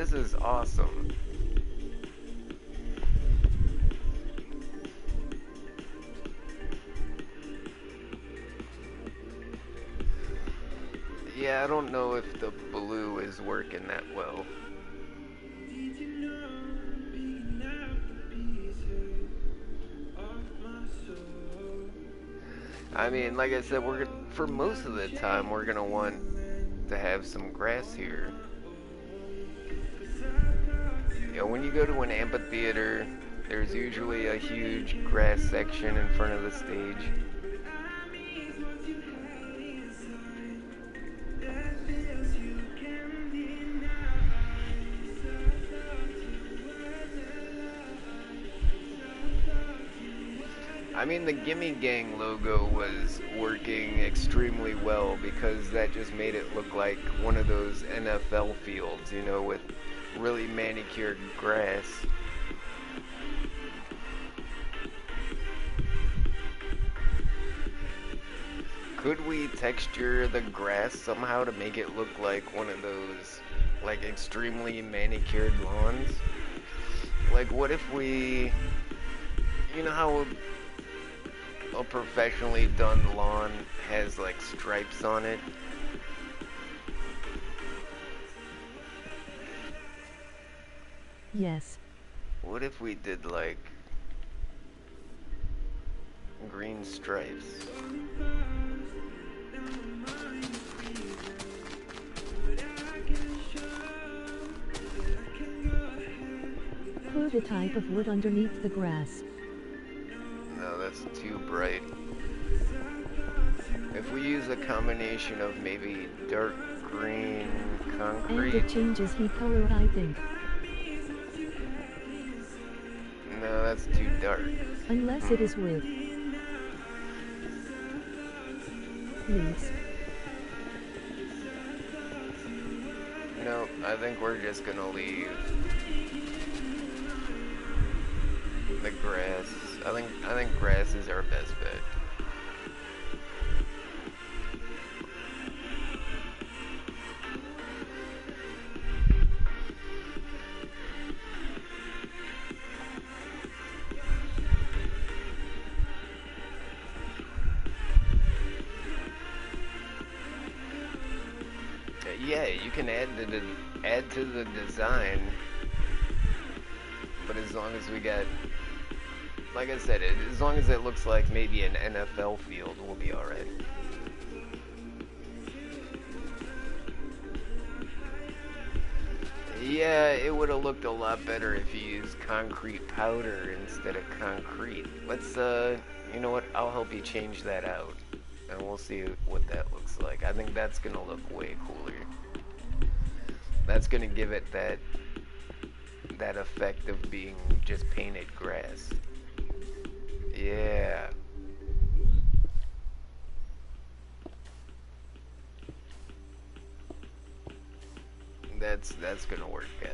this is awesome. Yeah, I don't know if the blue is working that well. I mean, like I said, for most of the time we're gonna want to have some grass here. You know, when you go to an amphitheater, there's usually a huge grass section in front of the stage. I mean, the Gimmie Gang logo was working extremely well because that just made it look like one of those NFL fields, you know, with really manicured grass. Could we texture the grass somehow to make it look like one of those, like, extremely manicured lawns? Like, what if we, you know how a professionally done lawn has like stripes on it? Yes. What if we did like green stripes? Put a type of wood underneath the grass. No, that's too bright. If we use a combination of maybe dark green And concrete. it changes heat color, I think. No, that's too dark. Unless it is wood. Please. No, I think we're just gonna leave the grass. I think grass is our best bet. Yeah, you can add to the design, but as long as we got, like I said, as long as it looks like maybe an NFL field, we'll be all right. Yeah, it would have looked a lot better if you used concrete powder instead of concrete. Let's, you know what? I'll help you change that out, and we'll see what that looks like. I think that's gonna look way cooler. That's gonna give it that effect of being just painted grass. Yeah. That's gonna work, guys.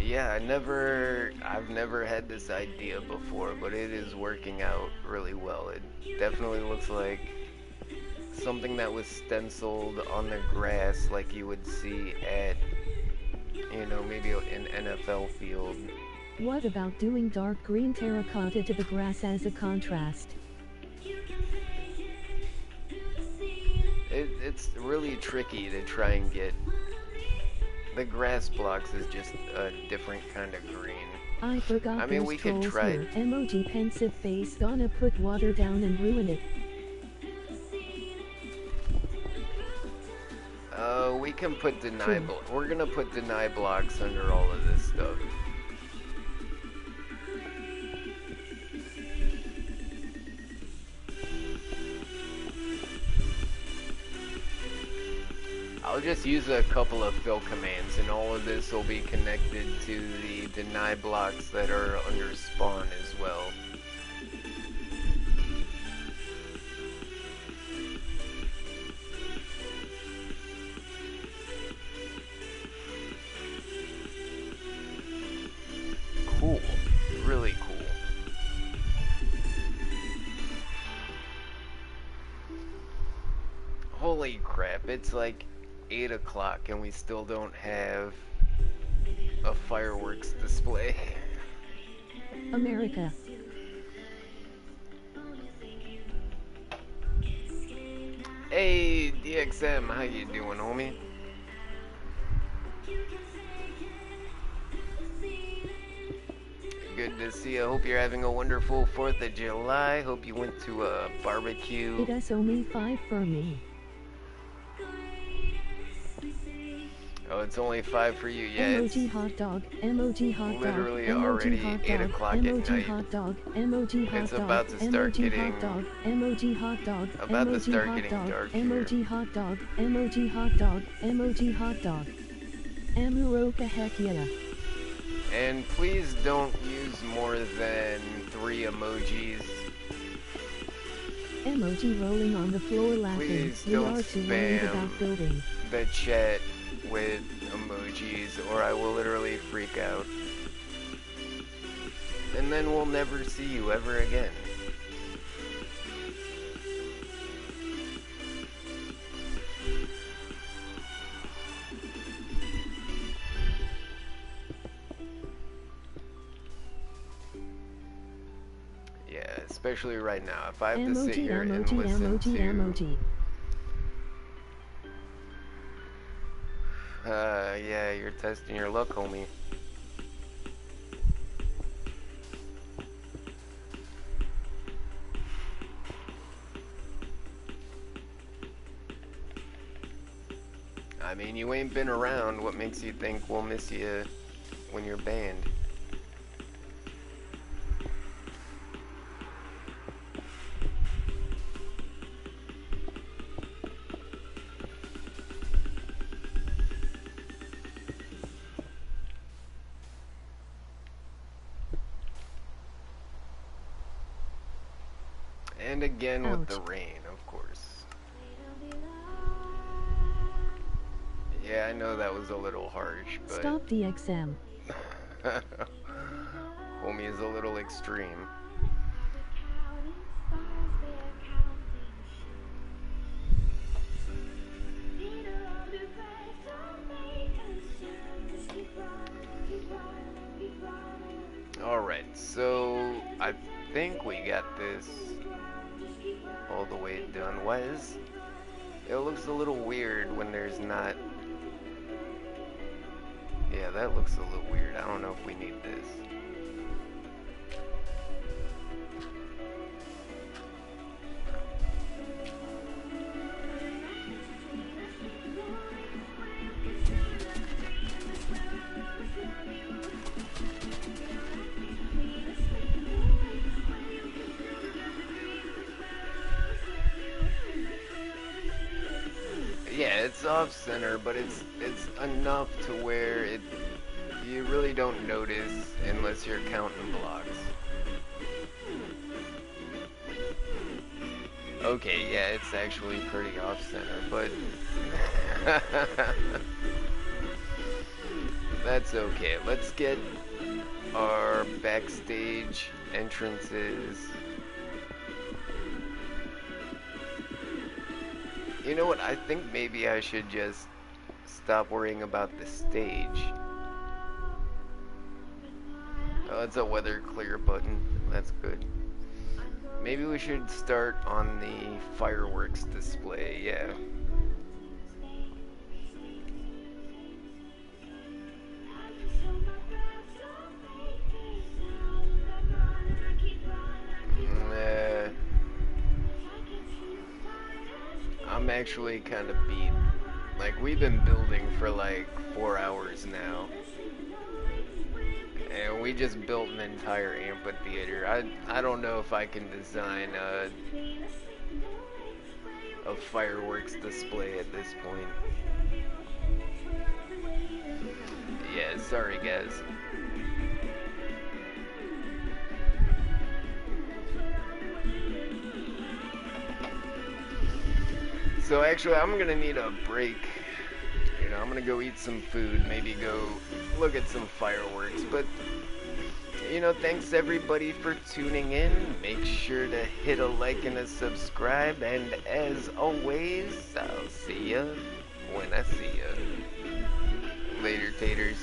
Yeah, I've never had this idea before, but it is working out really well. It definitely looks like something that was stenciled on the grass like you would see at, you know, maybe an NFL field. What about doing dark green terracotta to the grass as a contrast? It's really tricky to try and get. The grass blocks is just a different kind of green. I forgot I mean, those we could trolls try. here. Emoji pensive face gonna put water down and ruin it. We can put True. we're gonna put deny blocks under all of this stuff. I'll just use a couple of fill commands, and all of this will be connected to the deny blocks that are under spawn as well. Cool. Really cool. Holy crap, it's like 8 o'clock and we still don't have a fireworks display. America. Hey, DXM, how you doing, homie? Good to see you. Hope you're having a wonderful 4th of July. Hope you went to a barbecue. It is only 5 for me. Oh, it's only 5 for you. Yeah, Emoji it's hot dog. Emoji hot dog. literally Emoji already hot 8 dog. o'clock at Emoji night. hot dog. Emoji hot It's dog. about to start Emoji getting hot dog. Emoji hot dog. about to Emoji start hot getting dog. dark here. Emoji hot dog. Emoji hot dog. Emoji hot dog. MURICA heck yeah. And please don't use more than 3 emojis. Emoji rolling on the floor laughing. Please We don't are too worried spam about building. the chat with emojis or I will literally freak out. And then we'll never see you ever again. Yeah, especially right now. If I have to sit Emoji, here and emoji, listen emoji, to... emoji. Yeah, you're testing your luck, homie. I mean, you ain't been around. What makes you think we'll miss you when you're banned? And again with the Ouch. rain, of course. Yeah, I know that was a little harsh, but... Stop DXM. Homie is a little extreme. Alright, so I think we got this all the way done. Why is... It looks a little weird when there's not... Yeah, that looks a little weird. I don't know if we need this. Yeah, it's off center, but it's enough to where you really don't notice unless you're counting blocks. Okay, yeah, it's actually pretty off center, but that's okay. Let's get our backstage entrances. You know what, I think maybe I should just stop worrying about the stage. Oh, it's a weather clear button. That's good. Maybe we should start on the fireworks display, yeah. I'm actually kind of beat. Like, we've been building for like 4 hours now. And we just built an entire amphitheater. I don't know if I can design a fireworks display at this point. Sorry, guys. So actually, I'm gonna need a break. You know, I'm gonna go eat some food, maybe go look at some fireworks. But, you know, thanks everybody for tuning in. Make sure to hit a like and a subscribe. And as always, I'll see ya when I see ya. Later, taters.